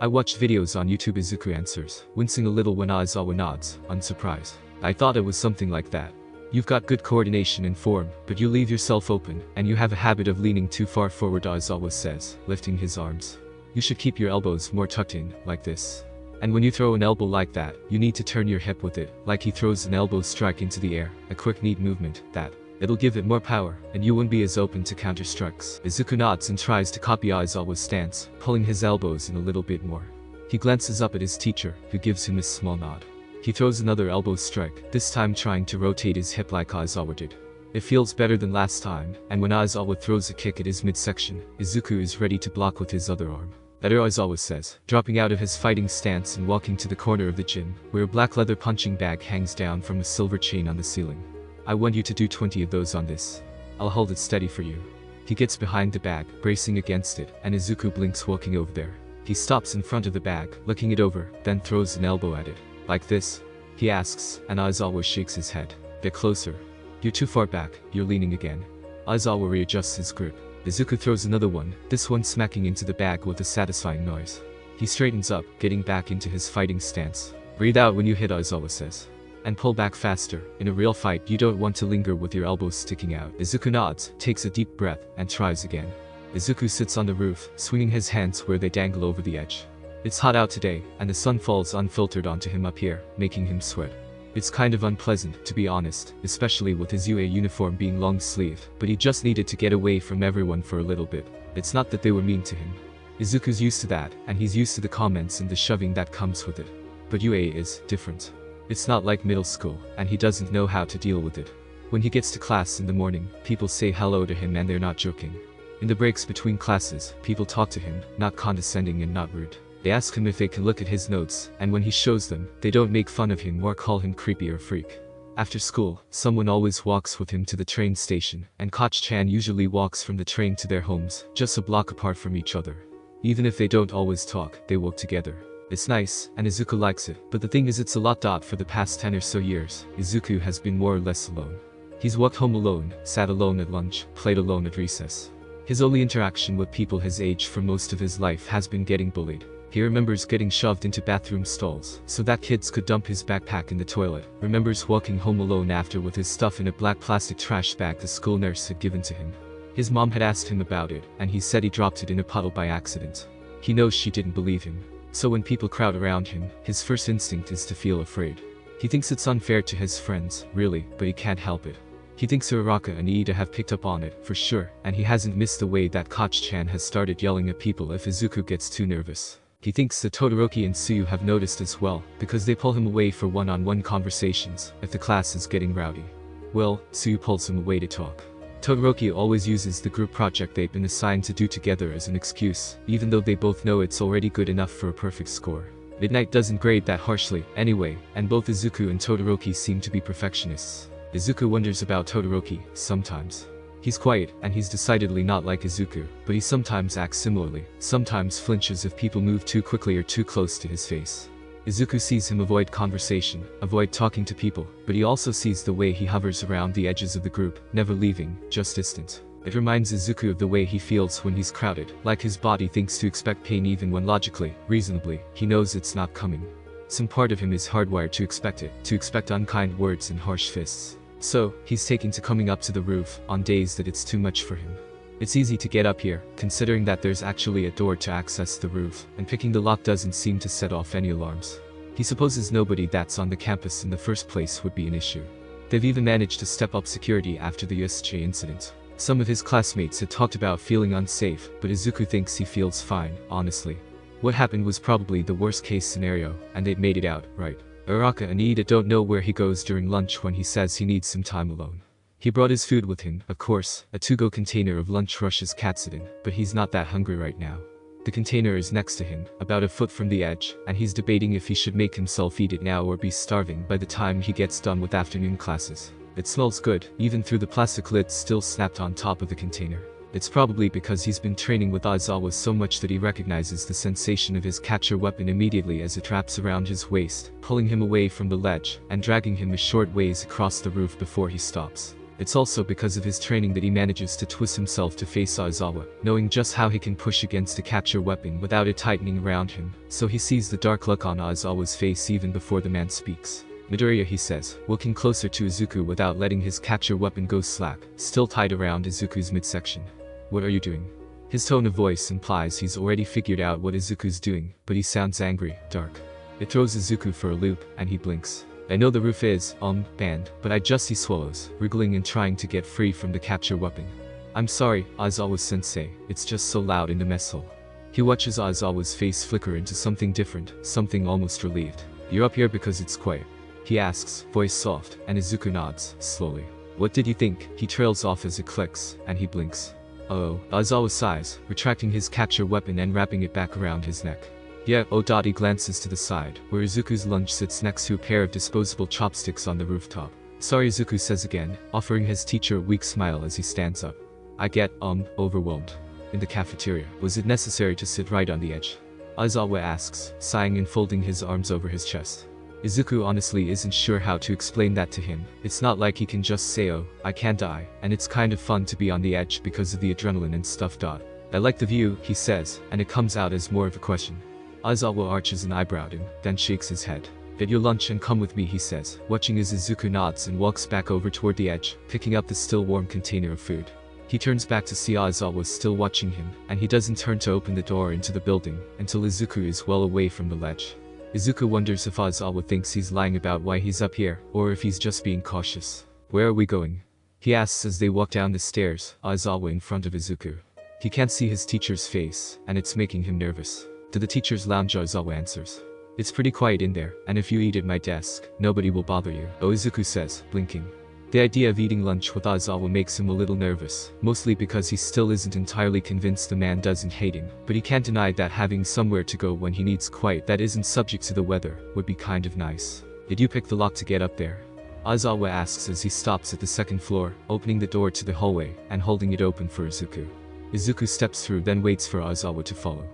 [SPEAKER 1] I watched videos on YouTube," Izuku answers, wincing a little when Aizawa nods, unsurprised. "I thought it was something like that. You've got good coordination and form, but you leave yourself open, and you have a habit of leaning too far forward," Aizawa says, lifting his arms. "You should keep your elbows more tucked in, like this. And when you throw an elbow like that, you need to turn your hip with it, like he throws an elbow strike into the air, a quick neat movement, that." It'll give it more power, and you won't be as open to counter-strikes. Izuku nods and tries to copy Aizawa's stance, pulling his elbows in a little bit more. He glances up at his teacher, who gives him a small nod. He throws another elbow strike, this time trying to rotate his hip like Aizawa did. It feels better than last time, and when Aizawa throws a kick at his midsection, Izuku is ready to block with his other arm. Better, Aizawa says, dropping out of his fighting stance and walking to the corner of the gym, where a black leather punching bag hangs down from a silver chain on the ceiling. I want you to do 20 of those on this. I'll hold it steady for you. He gets behind the bag, bracing against it, and Izuku blinks walking over there. He stops in front of the bag, looking it over, then throws an elbow at it. Like this? He asks, and Aizawa shakes his head. Get closer. You're too far back, you're leaning again. Aizawa readjusts his grip. Izuku throws another one, this one smacking into the bag with a satisfying noise. He straightens up, getting back into his fighting stance. Breathe out when you hit, Aizawa says. And pull back faster. In a real fight, you don't want to linger with your elbows sticking out. Izuku nods, takes a deep breath, and tries again. Izuku sits on the roof, swinging his hands where they dangle over the edge. It's hot out today, and the sun falls unfiltered onto him up here, making him sweat. It's kind of unpleasant, to be honest, especially with his UA uniform being long-sleeved, but he just needed to get away from everyone for a little bit. It's not that they were mean to him. Izuku's used to that, and he's used to the comments and the shoving that comes with it. But UA is different. It's not like middle school, and he doesn't know how to deal with it. When he gets to class in the morning, people say hello to him and they're not joking. In the breaks between classes, people talk to him, not condescending and not rude. They ask him if they can look at his notes, and when he shows them, they don't make fun of him or call him creepy or freak. After school, someone always walks with him to the train station, and Koch-chan usually walks from the train to their homes, just a block apart from each other. Even if they don't always talk, they walk together. It's nice, and Izuku likes it, but the thing is it's a lot. For the past 10 or so years, Izuku has been more or less alone. He's walked home alone, sat alone at lunch, played alone at recess. His only interaction with people his age for most of his life has been getting bullied. He remembers getting shoved into bathroom stalls, so that kids could dump his backpack in the toilet. Remembers walking home alone after with his stuff in a black plastic trash bag the school nurse had given to him. His mom had asked him about it, and he said he dropped it in a puddle by accident. He knows she didn't believe him. So when people crowd around him, his first instinct is to feel afraid. He thinks it's unfair to his friends, really, but he can't help it. He thinks Uraraka and Iida have picked up on it, for sure, and he hasn't missed the way that Koch-chan has started yelling at people if Izuku gets too nervous. He thinks that Todoroki and Tsuyu have noticed as well, because they pull him away for one-on-one conversations, if the class is getting rowdy. Well, Tsuyu pulls him away to talk. Todoroki always uses the group project they've been assigned to do together as an excuse, even though they both know it's already good enough for a perfect score. Midnight doesn't grade that harshly, anyway, and both Izuku and Todoroki seem to be perfectionists. Izuku wonders about Todoroki, sometimes. He's quiet, and he's decidedly not like Izuku, but he sometimes acts similarly, sometimes flinches if people move too quickly or too close to his face. Izuku sees him avoid conversation, avoid talking to people, but he also sees the way he hovers around the edges of the group, never leaving, just distant. It reminds Izuku of the way he feels when he's crowded, like his body thinks to expect pain even when logically, reasonably, he knows it's not coming. Some part of him is hardwired to expect it, to expect unkind words and harsh fists. So, he's taking to coming up to the roof, on days that it's too much for him. It's easy to get up here, considering that there's actually a door to access the roof, and picking the lock doesn't seem to set off any alarms. He supposes nobody that's on the campus in the first place would be an issue. They've even managed to step up security after the USJ incident. Some of his classmates had talked about feeling unsafe, but Izuku thinks he feels fine, honestly. What happened was probably the worst case scenario, and they'd made it out, right? Uraraka and Iida don't know where he goes during lunch when he says he needs some time alone. He brought his food with him, of course, a to-go container of lunch Russia's katsudon, but he's not that hungry right now. The container is next to him, about a foot from the edge, and he's debating if he should make himself eat it now or be starving by the time he gets done with afternoon classes. It smells good, even through the plastic lid still snapped on top of the container. It's probably because he's been training with Aizawa so much that he recognizes the sensation of his capture weapon immediately as it wraps around his waist, pulling him away from the ledge, and dragging him a short ways across the roof before he stops. It's also because of his training that he manages to twist himself to face Aizawa, knowing just how he can push against the capture weapon without it tightening around him, so he sees the dark look on Aizawa's face even before the man speaks. Midoriya, he says, walking closer to Izuku without letting his capture weapon go slack, still tied around Izuku's midsection. What are you doing? His tone of voice implies he's already figured out what Izuku's doing, but he sounds angry, dark. It throws Izuku for a loop, and he blinks. I know the roof is, banned, but I just see swallows, wriggling and trying to get free from the capture weapon. I'm sorry, Aizawa-sensei, it's just so loud in the mess hall. He watches Aizawa's face flicker into something different, something almost relieved. You're up here because it's quiet? He asks, voice soft, and Izuku nods, slowly. What did you think? He trails off as it clicks, and he blinks. Oh, Aizawa sighs, retracting his capture weapon and wrapping it back around his neck. Yeah, Odati glances to the side, where Izuku's lunch sits next to a pair of disposable chopsticks on the rooftop. Sorry, Izuku says again, offering his teacher a weak smile as he stands up. I get, overwhelmed. In the cafeteria, was it necessary to sit right on the edge? Aizawa asks, sighing and folding his arms over his chest. Izuku honestly isn't sure how to explain that to him. It's not like he can just say oh, I can't die, and it's kind of fun to be on the edge because of the adrenaline and stuff. I like the view, he says, and it comes out as more of a question. Aizawa arches an eyebrow at him, then shakes his head. Get your lunch and come with me, he says, watching as Izuku nods and walks back over toward the edge, picking up the still warm container of food. He turns back to see Aizawa still watching him, and he doesn't turn to open the door into the building until Izuku is well away from the ledge. Izuku wonders if Aizawa thinks he's lying about why he's up here, or if he's just being cautious. Where are we going? He asks as they walk down the stairs, Aizawa in front of Izuku. He can't see his teacher's face, and it's making him nervous. To the teacher's lounge, Aizawa answers. It's pretty quiet in there, and if you eat at my desk, nobody will bother you, Izuku says, blinking. The idea of eating lunch with Aizawa makes him a little nervous, mostly because he still isn't entirely convinced the man doesn't hate him, but he can't deny that having somewhere to go when he needs quiet that isn't subject to the weather would be kind of nice. Did you pick the lock to get up there? Aizawa asks as he stops at the second floor, opening the door to the hallway and holding it open for Izuku. Izuku steps through, then waits for Aizawa to follow.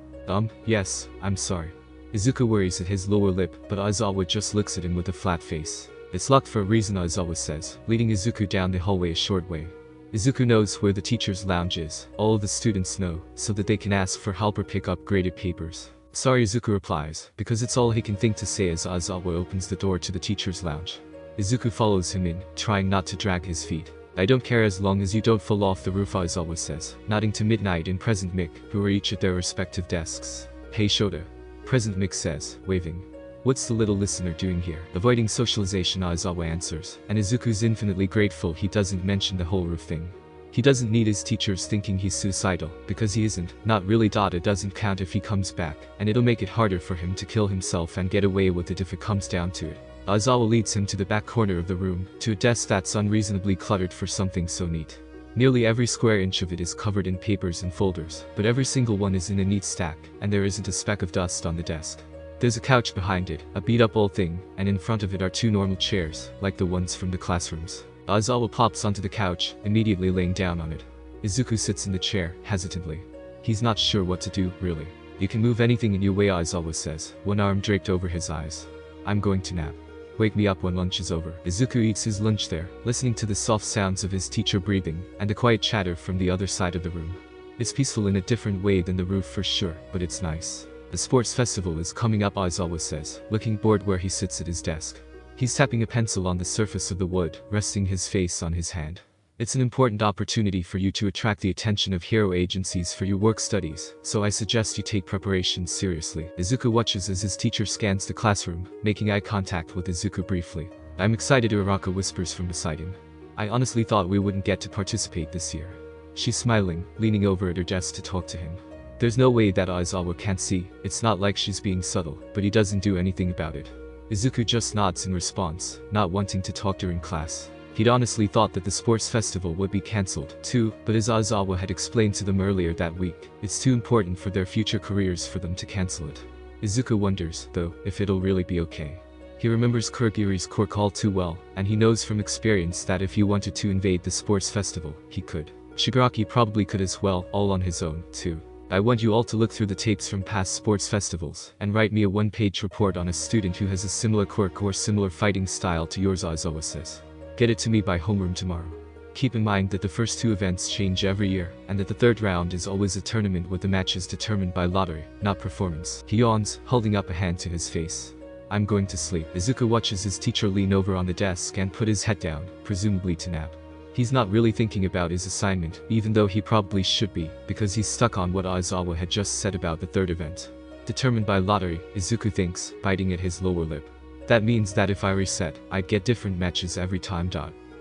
[SPEAKER 1] Yes, I'm sorry. Izuku worries at his lower lip, but Aizawa just looks at him with a flat face. It's locked for a reason, Aizawa says, leading Izuku down the hallway a short way. Izuku knows where the teacher's lounge is, all of the students know, so that they can ask for help or pick up graded papers. Sorry, Izuku replies, because it's all he can think to say as Aizawa opens the door to the teacher's lounge. Izuku follows him in, trying not to drag his feet. I don't care as long as you don't fall off the roof, Aizawa says, nodding to Midnight and Present Mick, who are each at their respective desks. Hey Shota. Present Mick says, waving. What's the little listener doing here? Avoiding socialization, Aizawa answers, and Izuku's infinitely grateful he doesn't mention the whole roof thing. He doesn't need his teachers thinking he's suicidal, because he isn't, not really. It doesn't count if he comes back, and it'll make it harder for him to kill himself and get away with it if it comes down to it. Aizawa leads him to the back corner of the room, to a desk that's unreasonably cluttered for something so neat. Nearly every square inch of it is covered in papers and folders, but every single one is in a neat stack, and there isn't a speck of dust on the desk. There's a couch behind it, a beat-up old thing, and in front of it are two normal chairs, like the ones from the classrooms. Aizawa plops onto the couch, immediately laying down on it. Izuku sits in the chair, hesitantly. He's not sure what to do, really. You can move anything in your way, Aizawa says, one arm draped over his eyes. I'm going to nap. Wake me up when lunch is over. Izuku eats his lunch there, listening to the soft sounds of his teacher breathing, and the quiet chatter from the other side of the room. It's peaceful in a different way than the roof for sure, but it's nice. The sports festival is coming up, Aizawa says, looking bored where he sits at his desk. He's tapping a pencil on the surface of the wood, resting his face on his hand. It's an important opportunity for you to attract the attention of hero agencies for your work studies, so I suggest you take preparations seriously. Izuku watches as his teacher scans the classroom, making eye contact with Izuku briefly. I'm excited, Uraraka whispers from beside him. I honestly thought we wouldn't get to participate this year. She's smiling, leaning over at her desk to talk to him. There's no way that Aizawa can't see, it's not like she's being subtle, but he doesn't do anything about it. Izuku just nods in response, not wanting to talk during class. He'd honestly thought that the sports festival would be cancelled, too, but as Aizawa had explained to them earlier that week, it's too important for their future careers for them to cancel it. Izuku wonders, though, if it'll really be okay. He remembers Kurogiri's quirk all too well, and he knows from experience that if he wanted to invade the sports festival, he could. Shigaraki probably could as well, all on his own, too. I want you all to look through the tapes from past sports festivals, and write me a one-page report on a student who has a similar quirk or similar fighting style to yours, Aizawa says. Get it to me by homeroom tomorrow. Keep in mind that the first two events change every year, and that the third round is always a tournament with the matches determined by lottery, not performance. He yawns, holding up a hand to his face. I'm going to sleep. Izuku watches his teacher lean over on the desk and put his head down, presumably to nap. He's not really thinking about his assignment, even though he probably should be, because he's stuck on what Aizawa had just said about the third event. Determined by lottery, Izuku thinks, biting at his lower lip. That means that if I reset, I'd get different matches every time.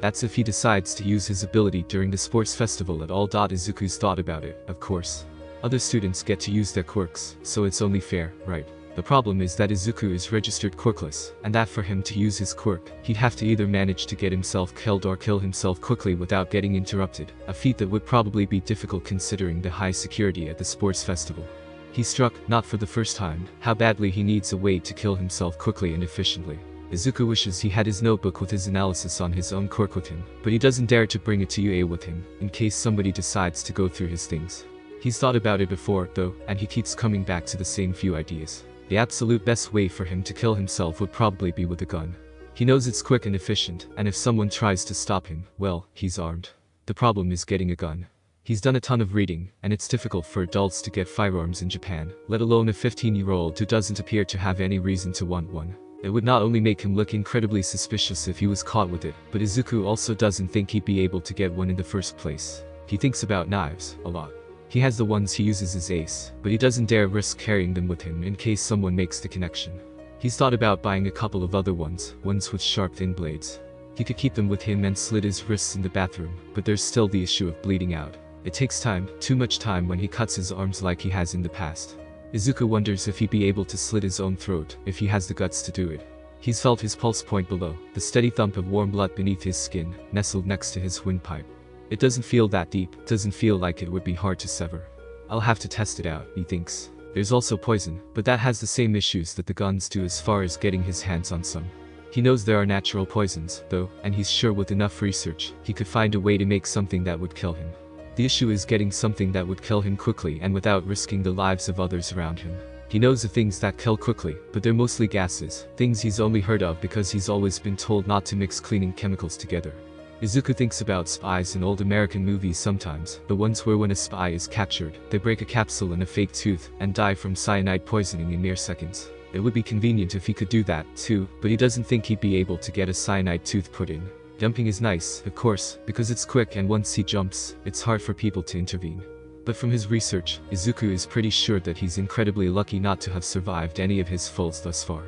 [SPEAKER 1] That's if he decides to use his ability during the sports festival at all. Izuku's thought about it, of course. Other students get to use their quirks, so it's only fair, right? The problem is that Izuku is registered quirkless, and that for him to use his quirk, he'd have to either manage to get himself killed or kill himself quickly without getting interrupted, a feat that would probably be difficult considering the high security at the sports festival. He struck, not for the first time, how badly he needs a way to kill himself quickly and efficiently. Izuku wishes he had his notebook with his analysis on his own quirk with him, but he doesn't dare to bring it to UA with him, in case somebody decides to go through his things. He's thought about it before, though, and he keeps coming back to the same few ideas. The absolute best way for him to kill himself would probably be with a gun. He knows it's quick and efficient, and if someone tries to stop him, well, he's armed. The problem is getting a gun. He's done a ton of reading, and it's difficult for adults to get firearms in Japan, let alone a 15-year-old who doesn't appear to have any reason to want one. It would not only make him look incredibly suspicious if he was caught with it, but Izuku also doesn't think he'd be able to get one in the first place. He thinks about knives a lot. He has the ones he uses as ace, but he doesn't dare risk carrying them with him in case someone makes the connection. He's thought about buying a couple of other ones with sharp thin blades. He could keep them with him and slit his wrists in the bathroom, but there's still the issue of bleeding out. It takes time, too much time when he cuts his arms like he has in the past. Izuku wonders if he'd be able to slit his own throat if he has the guts to do it. He's felt his pulse point below, the steady thump of warm blood beneath his skin, nestled next to his windpipe. It doesn't feel that deep, doesn't feel like it would be hard to sever. I'll have to test it out, he thinks. There's also poison, but that has the same issues that the guns do as far as getting his hands on some. He knows there are natural poisons, though, and he's sure with enough research, he could find a way to make something that would kill him. The issue is getting something that would kill him quickly and without risking the lives of others around him. He knows of things that kill quickly, but they're mostly gases, things he's only heard of because he's always been told not to mix cleaning chemicals together. Izuku thinks about spies in old American movies sometimes, the ones where when a spy is captured, they break a capsule and a fake tooth, and die from cyanide poisoning in mere seconds. It would be convenient if he could do that, too, but he doesn't think he'd be able to get a cyanide tooth put in. Jumping is nice, of course, because it's quick and once he jumps, it's hard for people to intervene. But from his research, Izuku is pretty sure that he's incredibly lucky not to have survived any of his falls thus far.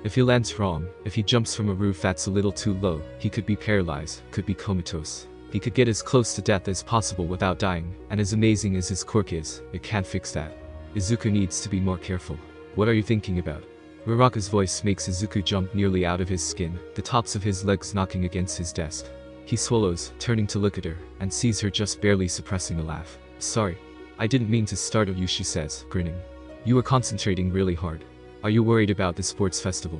[SPEAKER 1] If he lands wrong, if he jumps from a roof that's a little too low, he could be paralyzed, could be comatose. He could get as close to death as possible without dying, and as amazing as his quirk is, it can't fix that. Izuku needs to be more careful. What are you thinking about? Uraraka's voice makes Izuku jump nearly out of his skin, the tops of his legs knocking against his desk. He swallows, turning to look at her, and sees her just barely suppressing a laugh. Sorry. I didn't mean to startle you, she says, grinning. You were concentrating really hard. Are you worried about the sports festival?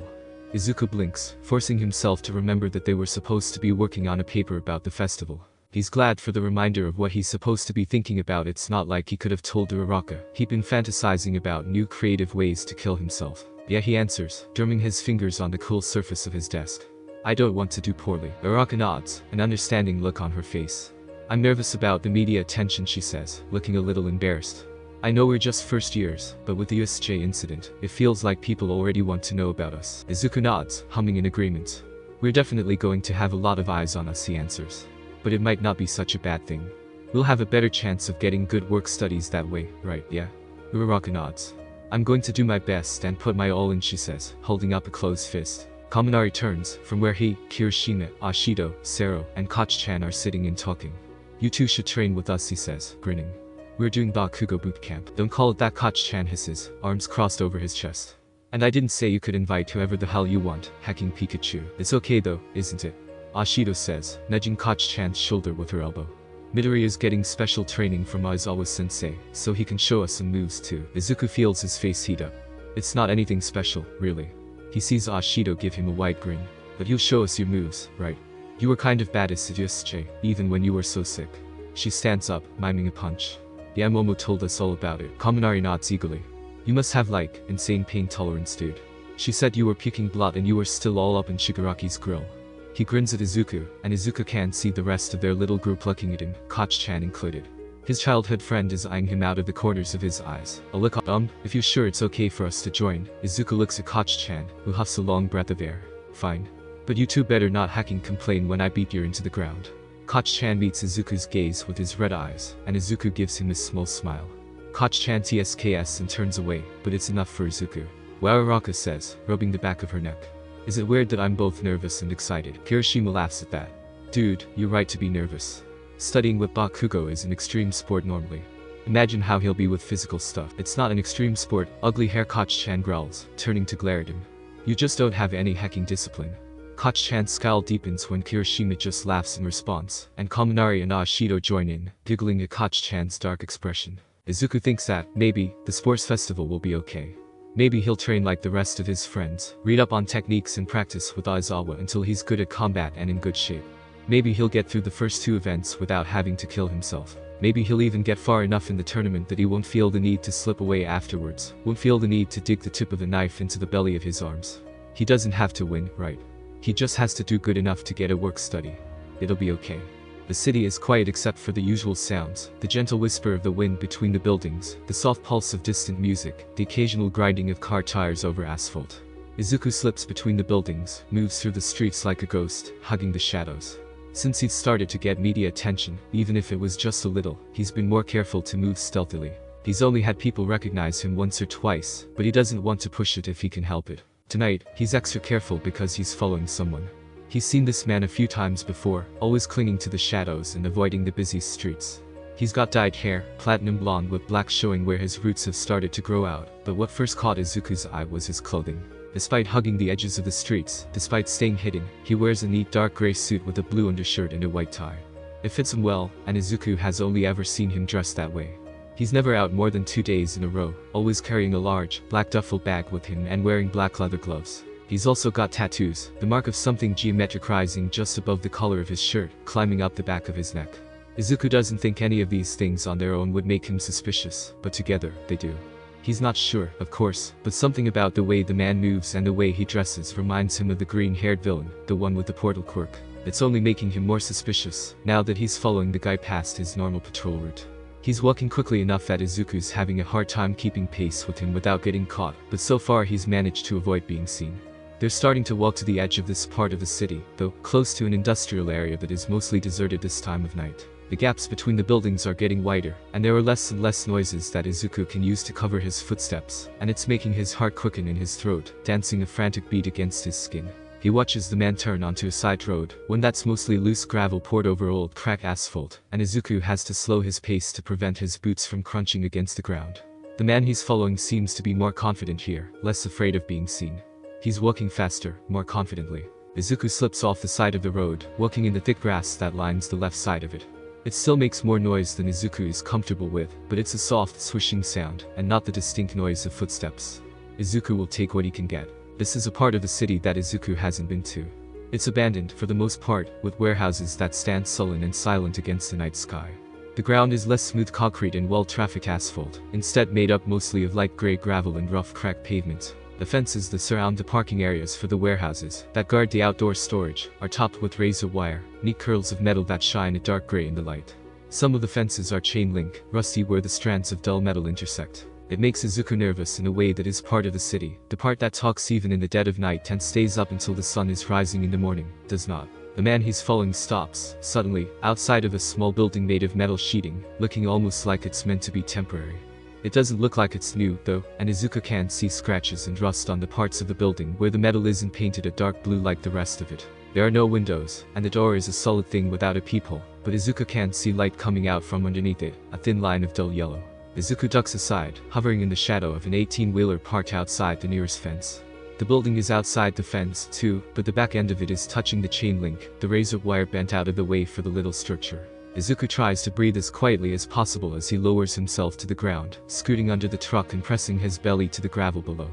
[SPEAKER 1] Izuku blinks, forcing himself to remember that they were supposed to be working on a paper about the festival. He's glad for the reminder of what he's supposed to be thinking about. It's not like he could have told Uraraka. He'd been fantasizing about new creative ways to kill himself. Yeah, he answers, drumming his fingers on the cool surface of his desk. I don't want to do poorly. Uraraka nods, an understanding look on her face. I'm nervous about the media attention, she says, looking a little embarrassed. I know we're just first years, but with the USJ incident, it feels like people already want to know about us. Izuku nods, humming in agreement. We're definitely going to have a lot of eyes on us, he answers. But it might not be such a bad thing. We'll have a better chance of getting good work studies that way, right, yeah? Uraraka nods. I'm going to do my best and put my all in, she says, holding up a closed fist. Kaminari turns, from where he, Kirishima, Ashido, Sero, and Koch-chan are sitting and talking. You two should train with us, he says, grinning. We're doing Bakugo boot camp. Don't call it that, Koch-chan hisses, arms crossed over his chest. And I didn't say you could invite whoever the hell you want, hacking Pikachu. It's okay though, isn't it? Ashido says, nudging Koch-chan's shoulder with her elbow. Midori is getting special training from Aizawa-sensei, so he can show us some moves too. Izuku feels his face heat up. It's not anything special, really. He sees Ashido give him a wide grin. But you'll show us your moves, right? You were kind of bad at USJ, even when you were so sick. She stands up, miming a punch. Yeah, Momo told us all about it. Kaminari nods eagerly. You must have like, insane pain tolerance, dude. She said you were puking blood and you were still all up in Shigaraki's grill. He grins at Izuku, and Izuku can see the rest of their little group looking at him, Koch-chan included. His childhood friend is eyeing him out of the corners of his eyes. A look if you're sure it's okay for us to join. Izuku looks at Koch-chan, who huffs a long breath of air. Fine. But you two better not hacking complain when I beat you into the ground. Koch-chan meets Izuku's gaze with his red eyes, and Izuku gives him a small smile. Koch-chan tsks and turns away, but it's enough for Izuku. Wow, Uraraka says, rubbing the back of her neck. Is it weird that I'm both nervous and excited? Kirishima laughs at that. Dude, you're right to be nervous. Studying with Bakugo is an extreme sport normally. Imagine how he'll be with physical stuff. It's not an extreme sport, ugly hair. Koch-chan growls, turning to glare at him. You just don't have any hacking discipline. Koch-chan's scowl deepens when Kirishima just laughs in response, and Kaminari and Ashido join in, giggling at Koch-chan's dark expression. Izuku thinks that, maybe, the sports festival will be okay. Maybe he'll train like the rest of his friends, read up on techniques and practice with Aizawa until he's good at combat and in good shape. Maybe he'll get through the first 2 events without having to kill himself. Maybe he'll even get far enough in the tournament that he won't feel the need to slip away afterwards, won't feel the need to dig the tip of a knife into the belly of his arms. He doesn't have to win, right? He just has to do good enough to get a work study. It'll be okay. The city is quiet except for the usual sounds, the gentle whisper of the wind between the buildings, the soft pulse of distant music, the occasional grinding of car tires over asphalt. Izuku slips between the buildings, moves through the streets like a ghost, hugging the shadows. Since he's started to get media attention, even if it was just a little, he's been more careful to move stealthily. He's only had people recognize him once or twice, but he doesn't want to push it if he can help it. Tonight, he's extra careful because he's following someone. He's seen this man a few times before, always clinging to the shadows and avoiding the busy streets. He's got dyed hair, platinum blonde with black showing where his roots have started to grow out, but what first caught Izuku's eye was his clothing. Despite hugging the edges of the streets, despite staying hidden, he wears a neat dark gray suit with a blue undershirt and a white tie. It fits him well, and Izuku has only ever seen him dressed that way. He's never out more than 2 days in a row, always carrying a large, black duffel bag with him and wearing black leather gloves. He's also got tattoos, the mark of something geometric rising just above the collar of his shirt, climbing up the back of his neck. Izuku doesn't think any of these things on their own would make him suspicious, but together, they do. He's not sure, of course, but something about the way the man moves and the way he dresses reminds him of the green-haired villain, the one with the portal quirk. It's only making him more suspicious, now that he's following the guy past his normal patrol route. He's walking quickly enough that Izuku's having a hard time keeping pace with him without getting caught, but so far he's managed to avoid being seen. They're starting to walk to the edge of this part of the city, though, close to an industrial area that is mostly deserted this time of night. The gaps between the buildings are getting wider, and there are less and less noises that Izuku can use to cover his footsteps, and it's making his heart quicken in his throat, dancing a frantic beat against his skin. He watches the man turn onto a side road, one that's mostly loose gravel poured over old crack asphalt, and Izuku has to slow his pace to prevent his boots from crunching against the ground. The man he's following seems to be more confident here, less afraid of being seen. He's walking faster, more confidently. Izuku slips off the side of the road, walking in the thick grass that lines the left side of it. It still makes more noise than Izuku is comfortable with, but it's a soft, swishing sound, and not the distinct noise of footsteps. Izuku will take what he can get. This is a part of the city that Izuku hasn't been to. It's abandoned for the most part, with warehouses that stand sullen and silent against the night sky. The ground is less smooth concrete and well-trafficked asphalt, instead made up mostly of light gray gravel and rough cracked pavement. The fences that surround the parking areas for the warehouses, that guard the outdoor storage, are topped with razor wire, neat curls of metal that shine a dark gray in the light. Some of the fences are chain link, rusty where the strands of dull metal intersect. It makes Izuku nervous in a way that is part of the city, the part that talks even in the dead of night and stays up until the sun is rising in the morning, does not. The man he's following stops, suddenly, outside of a small building made of metal sheeting, looking almost like it's meant to be temporary. It doesn't look like it's new, though, and Izuku can see scratches and rust on the parts of the building where the metal isn't painted a dark blue like the rest of it. There are no windows, and the door is a solid thing without a peephole, but Izuku can see light coming out from underneath it, a thin line of dull yellow. Izuku ducks aside, hovering in the shadow of an 18-wheeler parked outside the nearest fence. The building is outside the fence, too, but the back end of it is touching the chain link, the razor wire bent out of the way for the little structure. Izuku tries to breathe as quietly as possible as he lowers himself to the ground, scooting under the truck and pressing his belly to the gravel below.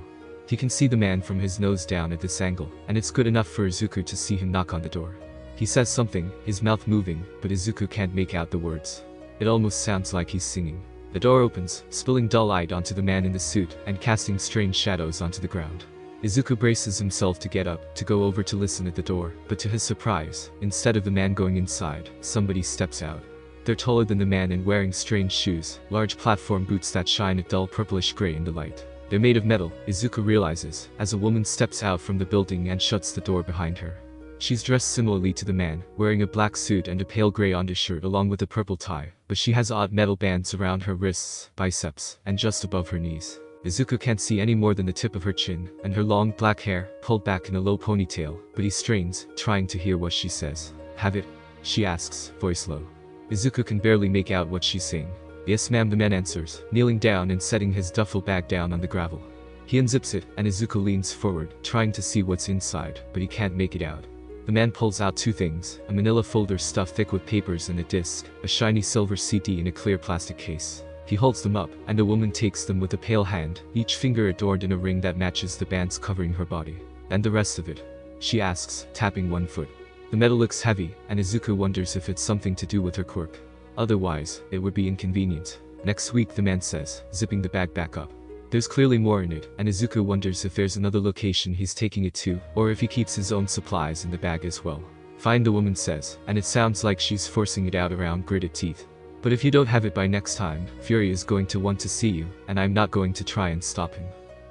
[SPEAKER 1] He can see the man from his nose down at this angle, and it's good enough for Izuku to see him knock on the door. He says something, his mouth moving, but Izuku can't make out the words. It almost sounds like he's singing. The door opens, spilling dull light onto the man in the suit, and casting strange shadows onto the ground. Izuku braces himself to get up, to go over to listen at the door, but to his surprise, instead of the man going inside, somebody steps out. They're taller than the man and wearing strange shoes, large platform boots that shine a dull purplish gray in the light. They're made of metal, Izuku realizes, as a woman steps out from the building and shuts the door behind her. She's dressed similarly to the man, wearing a black suit and a pale gray undershirt along with a purple tie, but she has odd metal bands around her wrists, biceps, and just above her knees. Izuku can't see any more than the tip of her chin, and her long black hair, pulled back in a low ponytail, but he strains, trying to hear what she says. "Have it?" she asks, voice low. Izuku can barely make out what she's saying. "Yes ma'am," the man answers, kneeling down and setting his duffel bag down on the gravel. He unzips it, and Izuku leans forward, trying to see what's inside, but he can't make it out. The man pulls out two things, a manila folder stuffed thick with papers and a disc, a shiny silver CD in a clear plastic case. He holds them up, and a woman takes them with a pale hand, each finger adorned in a ring that matches the bands covering her body. "And the rest of it?" she asks, tapping one foot. The metal looks heavy, and Izuku wonders if it's something to do with her quirk. Otherwise, it would be inconvenient. "Next week," the man says, zipping the bag back up. There's clearly more in it, and Izuku wonders if there's another location he's taking it to, or if he keeps his own supplies in the bag as well. "Fine," the woman says, and it sounds like she's forcing it out around gritted teeth. "But if you don't have it by next time, Fury is going to want to see you, and I'm not going to try and stop him."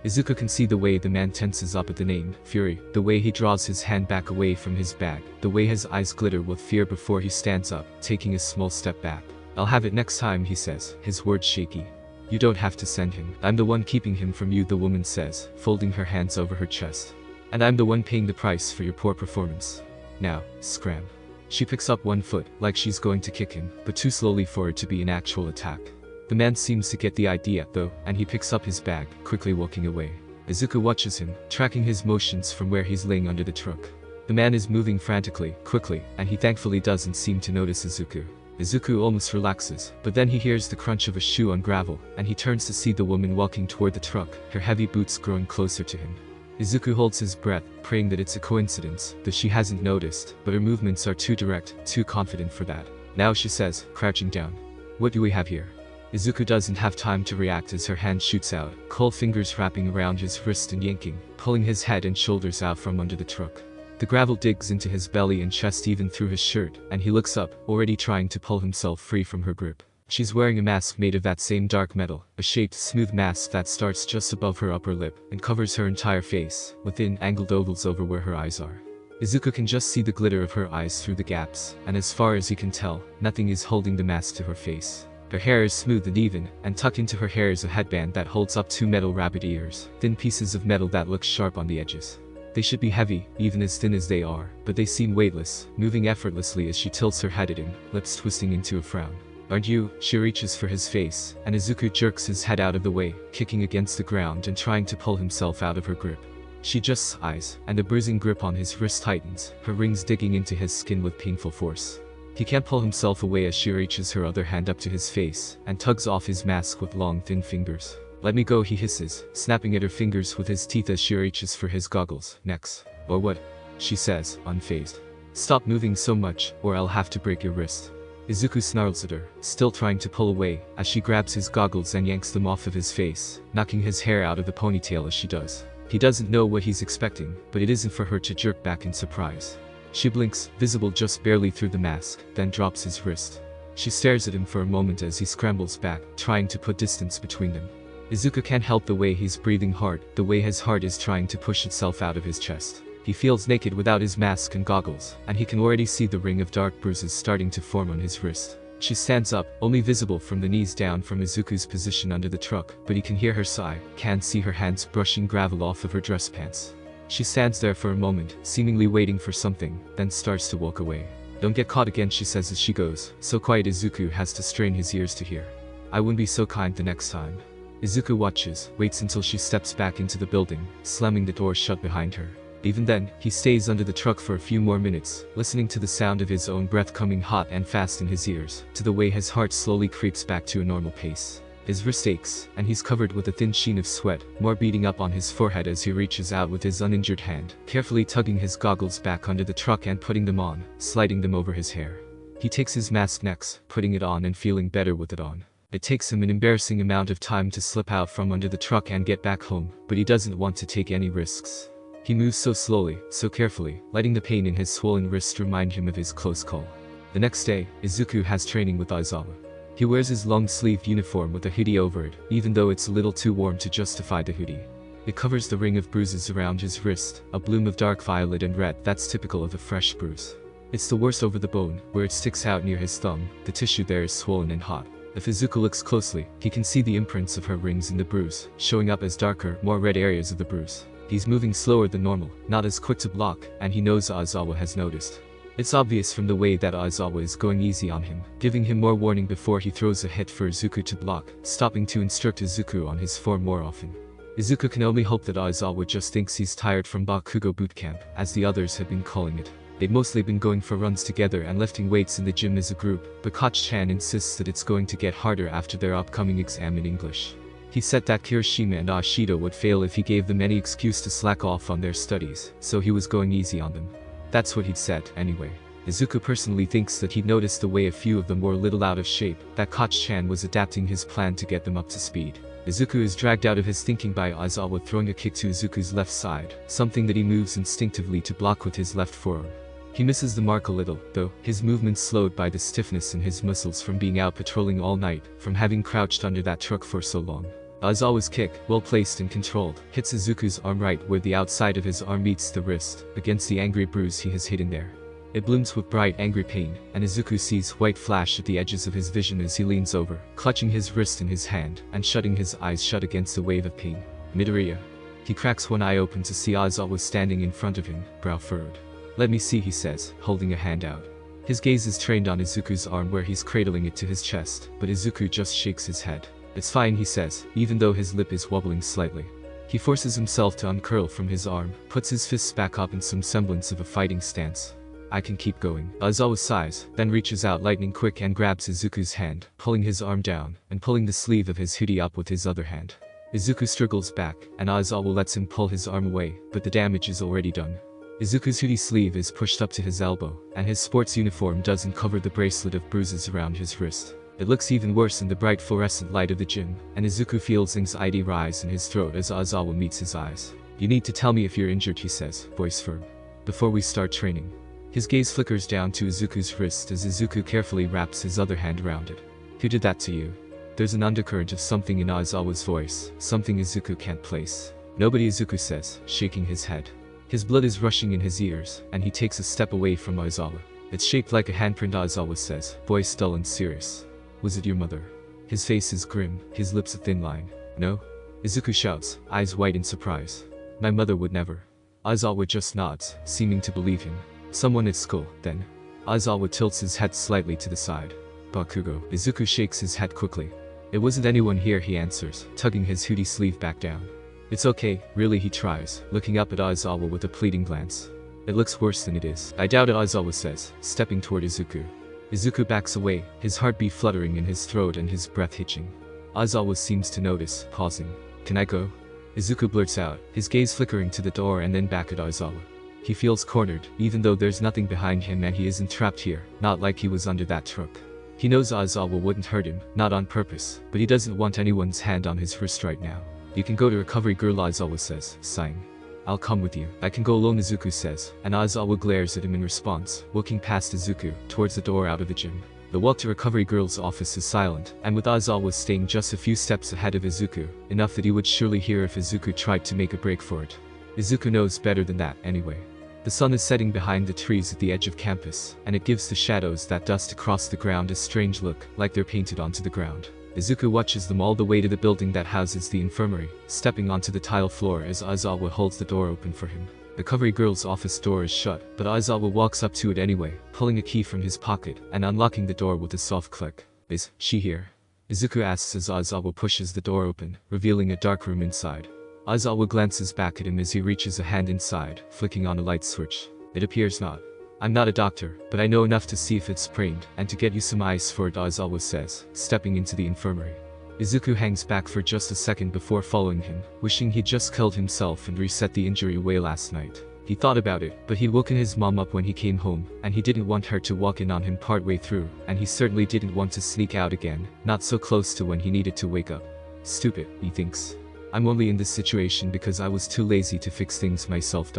[SPEAKER 1] Izuku can see the way the man tenses up at the name, Fury, the way he draws his hand back away from his bag, the way his eyes glitter with fear before he stands up, taking a small step back. "I'll have it next time," he says, his words shaky. "You don't have to send him. I'm the one keeping him from you," the woman says, folding her hands over her chest. "And I'm the one paying the price for your poor performance. Now, scram." She picks up one foot, like she's going to kick him, but too slowly for it to be an actual attack. The man seems to get the idea, though, and he picks up his bag, quickly walking away. Izuku watches him, tracking his motions from where he's laying under the truck. The man is moving frantically, quickly, and he thankfully doesn't seem to notice Izuku. Izuku almost relaxes, but then he hears the crunch of a shoe on gravel, and he turns to see the woman walking toward the truck, her heavy boots growing closer to him. Izuku holds his breath, praying that it's a coincidence, that she hasn't noticed, but her movements are too direct, too confident for that. "Now," she says, crouching down. "What do we have here?" Izuku doesn't have time to react as her hand shoots out, cold fingers wrapping around his wrist and yanking, pulling his head and shoulders out from under the truck. The gravel digs into his belly and chest even through his shirt, and he looks up, already trying to pull himself free from her grip. She's wearing a mask made of that same dark metal, a shaped, smooth mask that starts just above her upper lip, and covers her entire face, with thin, angled ovals over where her eyes are. Izuku can just see the glitter of her eyes through the gaps, and as far as he can tell, nothing is holding the mask to her face. Her hair is smooth and even, and tucked into her hair is a headband that holds up two metal rabbit ears, thin pieces of metal that look sharp on the edges. They should be heavy, even as thin as they are, but they seem weightless, moving effortlessly as she tilts her head at him, lips twisting into a frown. "Aren't you?" She reaches for his face, and Izuku jerks his head out of the way, kicking against the ground and trying to pull himself out of her grip. She just sighs, and the bruising grip on his wrist tightens, her rings digging into his skin with painful force. He can't pull himself away as she reaches her other hand up to his face, and tugs off his mask with long thin fingers. "Let me go," he hisses, snapping at her fingers with his teeth as she reaches for his goggles. "Next." "Or what?" she says, unfazed. "Stop moving so much, or I'll have to break your wrist." Izuku snarls at her, still trying to pull away, as she grabs his goggles and yanks them off of his face, knocking his hair out of the ponytail as she does. He doesn't know what he's expecting, but it isn't for her to jerk back in surprise. She blinks, visible just barely through the mask, then drops his wrist. She stares at him for a moment as he scrambles back, trying to put distance between them. Izuku can't help the way he's breathing hard, the way his heart is trying to push itself out of his chest. He feels naked without his mask and goggles, and he can already see the ring of dark bruises starting to form on his wrist. She stands up, only visible from the knees down from Izuku's position under the truck, but he can hear her sigh, can see her hands brushing gravel off of her dress pants. She stands there for a moment, seemingly waiting for something, then starts to walk away. "Don't get caught again," she says as she goes, so quiet Izuku has to strain his ears to hear. "I wouldn't be so kind the next time." Izuku watches, waits until she steps back into the building, slamming the door shut behind her. Even then, he stays under the truck for a few more minutes, listening to the sound of his own breath coming hot and fast in his ears, to the way his heart slowly creeps back to a normal pace. His wrist aches, and he's covered with a thin sheen of sweat, more beating up on his forehead as he reaches out with his uninjured hand, carefully tugging his goggles back under the truck and putting them on, sliding them over his hair. He takes his mask next, putting it on and feeling better with it on. It takes him an embarrassing amount of time to slip out from under the truck and get back home, but he doesn't want to take any risks. He moves so slowly, so carefully, letting the pain in his swollen wrist remind him of his close call. The next day, Izuku has training with Aizawa. He wears his long-sleeved uniform with a hoodie over it, even though it's a little too warm to justify the hoodie. It covers the ring of bruises around his wrist, a bloom of dark violet and red that's typical of a fresh bruise. It's the worst over the bone, where it sticks out near his thumb. The tissue there is swollen and hot. If Izuku looks closely, he can see the imprints of her rings in the bruise, showing up as darker, more red areas of the bruise. He's moving slower than normal, not as quick to block, and he knows Aizawa has noticed. It's obvious from the way that Aizawa is going easy on him, giving him more warning before he throws a hit for Izuku to block, stopping to instruct Izuku on his form more often. Izuku can only hope that Aizawa just thinks he's tired from Bakugo bootcamp, as the others have been calling it. They've mostly been going for runs together and lifting weights in the gym as a group, but Koch-chan insists that it's going to get harder after their upcoming exam in English. He said that Kirishima and Ashido would fail if he gave them any excuse to slack off on their studies, so he was going easy on them. That's what he'd said, anyway. Izuku personally thinks that he'd noticed the way a few of them were a little out of shape, that Koch-chan was adapting his plan to get them up to speed. Izuku is dragged out of his thinking by Aizawa throwing a kick to Izuku's left side, something that he moves instinctively to block with his left forearm. He misses the mark a little, though, his movements slowed by the stiffness in his muscles from being out patrolling all night, from having crouched under that truck for so long. Aizawa's kick, well placed and controlled, hits Izuku's arm right where the outside of his arm meets the wrist, against the angry bruise he has hidden there. It blooms with bright, angry pain, and Izuku sees white flash at the edges of his vision as he leans over, clutching his wrist in his hand, and shutting his eyes shut against the wave of pain. Midoriya. He cracks one eye open to see Aizawa standing in front of him, brow furrowed. "Let me see," he says, holding a hand out. His gaze is trained on Izuku's arm where he's cradling it to his chest, but Izuku just shakes his head. "It's fine," he says, even though his lip is wobbling slightly. He forces himself to uncurl from his arm, puts his fists back up in some semblance of a fighting stance. "I can keep going." Aizawa sighs, then reaches out lightning quick and grabs Izuku's hand, pulling his arm down, and pulling the sleeve of his hoodie up with his other hand. Izuku struggles back, and Aizawa lets him pull his arm away, but the damage is already done. Izuku's hoodie sleeve is pushed up to his elbow, and his sports uniform doesn't cover the bracelet of bruises around his wrist. It looks even worse in the bright fluorescent light of the gym, and Izuku feels anxiety rise in his throat as Aizawa meets his eyes. "You need to tell me if you're injured," he says, voice firm. "Before we start training." His gaze flickers down to Izuku's wrist as Izuku carefully wraps his other hand around it. "Who did that to you?" There's an undercurrent of something in Aizawa's voice, something Izuku can't place. "Nobody," Izuku says, shaking his head. His blood is rushing in his ears, and he takes a step away from Aizawa. "It's shaped like a handprint," Aizawa says, voice dull and serious. "Was it your mother?" His face is grim, his lips a thin line. "No?" Izuku shouts, eyes wide in surprise. "My mother would never." Aizawa just nods, seeming to believe him. "Someone at school, then?" Aizawa tilts his head slightly to the side. "Bakugo." Izuku shakes his head quickly. "It wasn't anyone here," he answers, tugging his hoodie sleeve back down. "It's okay, really," he tries, looking up at Aizawa with a pleading glance. "It looks worse than it is." "I doubt it," Aizawa says, stepping toward Izuku. Izuku backs away, his heartbeat fluttering in his throat and his breath hitching. Aizawa seems to notice, pausing. "Can I go?" Izuku blurts out, his gaze flickering to the door and then back at Aizawa. He feels cornered, even though there's nothing behind him and he isn't trapped here, not like he was under that truck. He knows Aizawa wouldn't hurt him, not on purpose, but he doesn't want anyone's hand on his wrist right now. "You can go to recovery girl," Aizawa says, sighing. "I'll come with you." "I can go alone," Izuku says, and Aizawa glares at him in response, looking past Izuku, towards the door out of the gym. The walk to recovery girl's office is silent, and with Aizawa staying just a few steps ahead of Izuku, enough that he would surely hear if Izuku tried to make a break for it. Izuku knows better than that, anyway. The sun is setting behind the trees at the edge of campus, and it gives the shadows that dust across the ground a strange look, like they're painted onto the ground. Izuku watches them all the way to the building that houses the infirmary, stepping onto the tile floor as Aizawa holds the door open for him. The recovery girl's office door is shut, but Aizawa walks up to it anyway, pulling a key from his pocket, and unlocking the door with a soft click. "Is she here?" Izuku asks as Aizawa pushes the door open, revealing a dark room inside. Aizawa glances back at him as he reaches a hand inside, flicking on a light switch. "It appears not. I'm not a doctor, but I know enough to see if it's sprained, and to get you some ice for it," Aizawa says, stepping into the infirmary. Izuku hangs back for just a second before following him, wishing he'd just killed himself and reset the injury away last night. He thought about it, but he'd woken his mom up when he came home, and he didn't want her to walk in on him partway through, and he certainly didn't want to sneak out again, not so close to when he needed to wake up. "Stupid," he thinks. "I'm only in this situation because I was too lazy to fix things myself."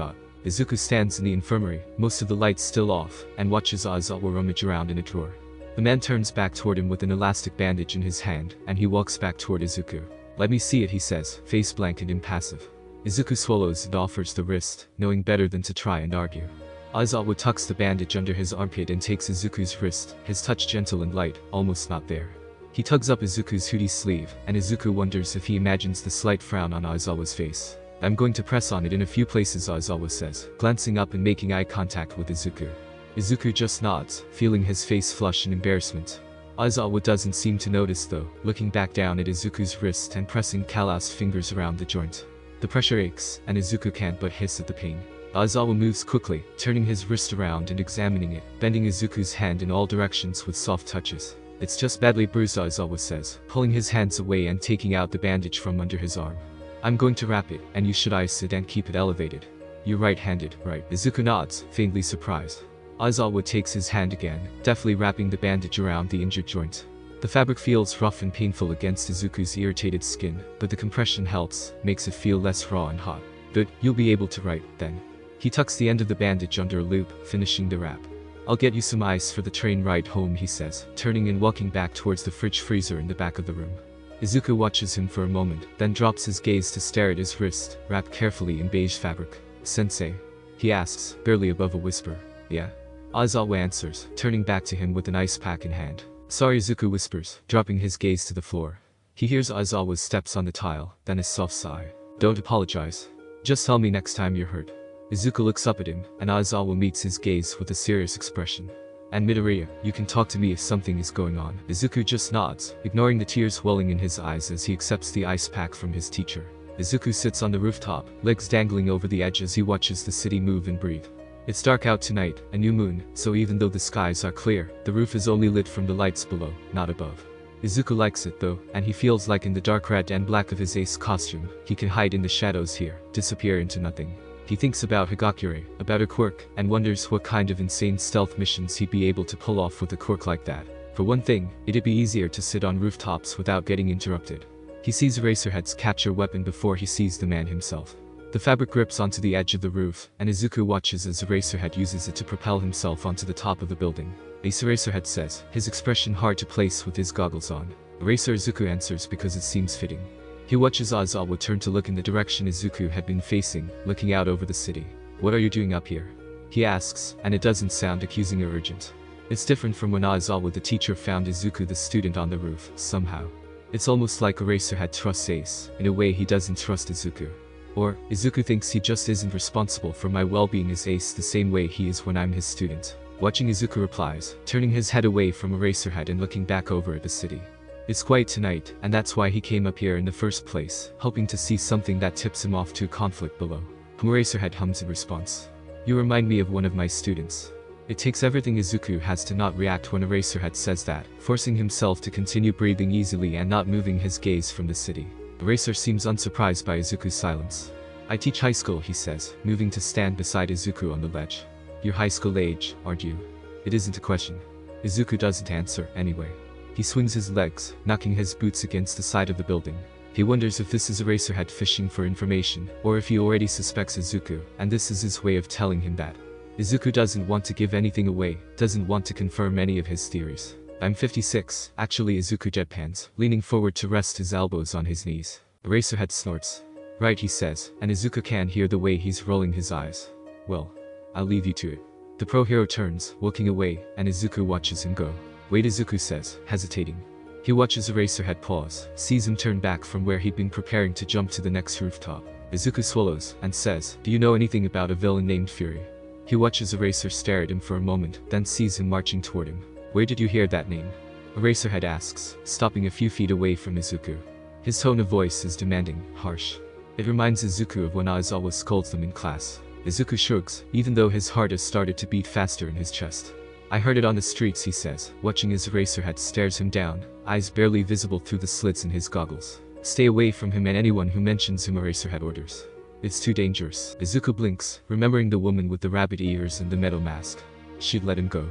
[SPEAKER 1] Izuku stands in the infirmary, most of the lights still off, and watches Aizawa rummage around in a drawer. The man turns back toward him with an elastic bandage in his hand, and he walks back toward Izuku. "Let me see it," he says, face blank and impassive. Izuku swallows and offers the wrist, knowing better than to try and argue. Aizawa tucks the bandage under his armpit and takes Izuku's wrist, his touch gentle and light, almost not there. He tugs up Izuku's hoodie sleeve, and Izuku wonders if he imagines the slight frown on Aizawa's face. I'm going to press on it in a few places, Aizawa says, glancing up and making eye contact with Izuku. Izuku just nods, feeling his face flush in embarrassment. Aizawa doesn't seem to notice though, looking back down at Izuku's wrist and pressing calloused fingers around the joint. The pressure aches, and Izuku can't but hiss at the pain. Aizawa moves quickly, turning his wrist around and examining it, bending Izuku's hand in all directions with soft touches. It's just badly bruised, Aizawa says, pulling his hands away and taking out the bandage from under his arm. I'm going to wrap it, and you should ice it and keep it elevated. You're right-handed, right? Izuku nods, faintly surprised. Aizawa takes his hand again, deftly wrapping the bandage around the injured joint. The fabric feels rough and painful against Izuku's irritated skin, but the compression helps, makes it feel less raw and hot. Good, you'll be able to write, then. He tucks the end of the bandage under a loop, finishing the wrap. I'll get you some ice for the train ride home, he says, turning and walking back towards the fridge freezer in the back of the room. Izuku watches him for a moment, then drops his gaze to stare at his wrist, wrapped carefully in beige fabric. Sensei? He asks, barely above a whisper. Yeah? Aizawa answers, turning back to him with an ice pack in hand. Sorry, Izuku whispers, dropping his gaze to the floor. He hears Aizawa's steps on the tile, then a soft sigh. Don't apologize. Just tell me next time you're hurt. Izuku looks up at him, and Aizawa meets his gaze with a serious expression. And Midoriya, you can talk to me if something is going on. Izuku just nods, ignoring the tears welling in his eyes as he accepts the ice pack from his teacher. Izuku sits on the rooftop, legs dangling over the edge as he watches the city move and breathe. It's dark out tonight, a new moon, so even though the skies are clear, the roof is only lit from the lights below, not above. Izuku likes it though, and he feels like in the dark red and black of his ace costume, he can hide in the shadows here, disappear into nothing. He thinks about Higakure, about her quirk, and wonders what kind of insane stealth missions he'd be able to pull off with a quirk like that. For one thing, it'd be easier to sit on rooftops without getting interrupted. He sees Eraserhead's capture weapon before he sees the man himself. The fabric grips onto the edge of the roof, and Izuku watches as Eraserhead uses it to propel himself onto the top of the building. Eraserhead says, his expression hard to place with his goggles on. Izuku answers because it seems fitting. He watches Aizawa turn to look in the direction Izuku had been facing, looking out over the city. What are you doing up here? He asks, and it doesn't sound accusing or urgent. It's different from when Aizawa the teacher found Izuku the student on the roof, somehow. It's almost like Eraserhead trusts Ace, in a way he doesn't trust Izuku. Or, Izuku thinks he just isn't responsible for my well-being as Ace the same way he is when I'm his student. Watching Izuku replies, turning his head away from Eraserhead and looking back over at the city. It's quiet tonight, and that's why he came up here in the first place, hoping to see something that tips him off to a conflict below. Eraserhead hums in response. You remind me of one of my students. It takes everything Izuku has to not react when Eraserhead says that, forcing himself to continue breathing easily and not moving his gaze from the city. Eraser seems unsurprised by Izuku's silence. I teach high school, he says, moving to stand beside Izuku on the ledge. You're high school age, aren't you? It isn't a question. Izuku doesn't answer, anyway. He swings his legs, knocking his boots against the side of the building. He wonders if this is Eraserhead fishing for information, or if he already suspects Izuku, and this is his way of telling him that. Izuku doesn't want to give anything away, doesn't want to confirm any of his theories. I'm 56, actually Izuku deadpans, leaning forward to rest his elbows on his knees. Eraserhead snorts. Right, he says, and Izuku can hear the way he's rolling his eyes. Well, I'll leave you to it. The pro hero turns, walking away, and Izuku watches him go. Wait, Izuku says, hesitating. He watches Eraserhead pause, sees him turn back from where he'd been preparing to jump to the next rooftop. Izuku swallows, and says, do you know anything about a villain named Fury? He watches Eraser stare at him for a moment, then sees him marching toward him. Where did you hear that name? Eraserhead asks, stopping a few feet away from Izuku. His tone of voice is demanding, harsh. It reminds Izuku of when Aizawa scolds them in class. Izuku shrugs, even though his heart has started to beat faster in his chest. I heard it on the streets, he says, watching as Eraserhead stares him down, eyes barely visible through the slits in his goggles. Stay away from him and anyone who mentions him, Eraserhead orders. It's too dangerous. Izuku blinks, remembering the woman with the rabbit ears and the metal mask. She'd let him go.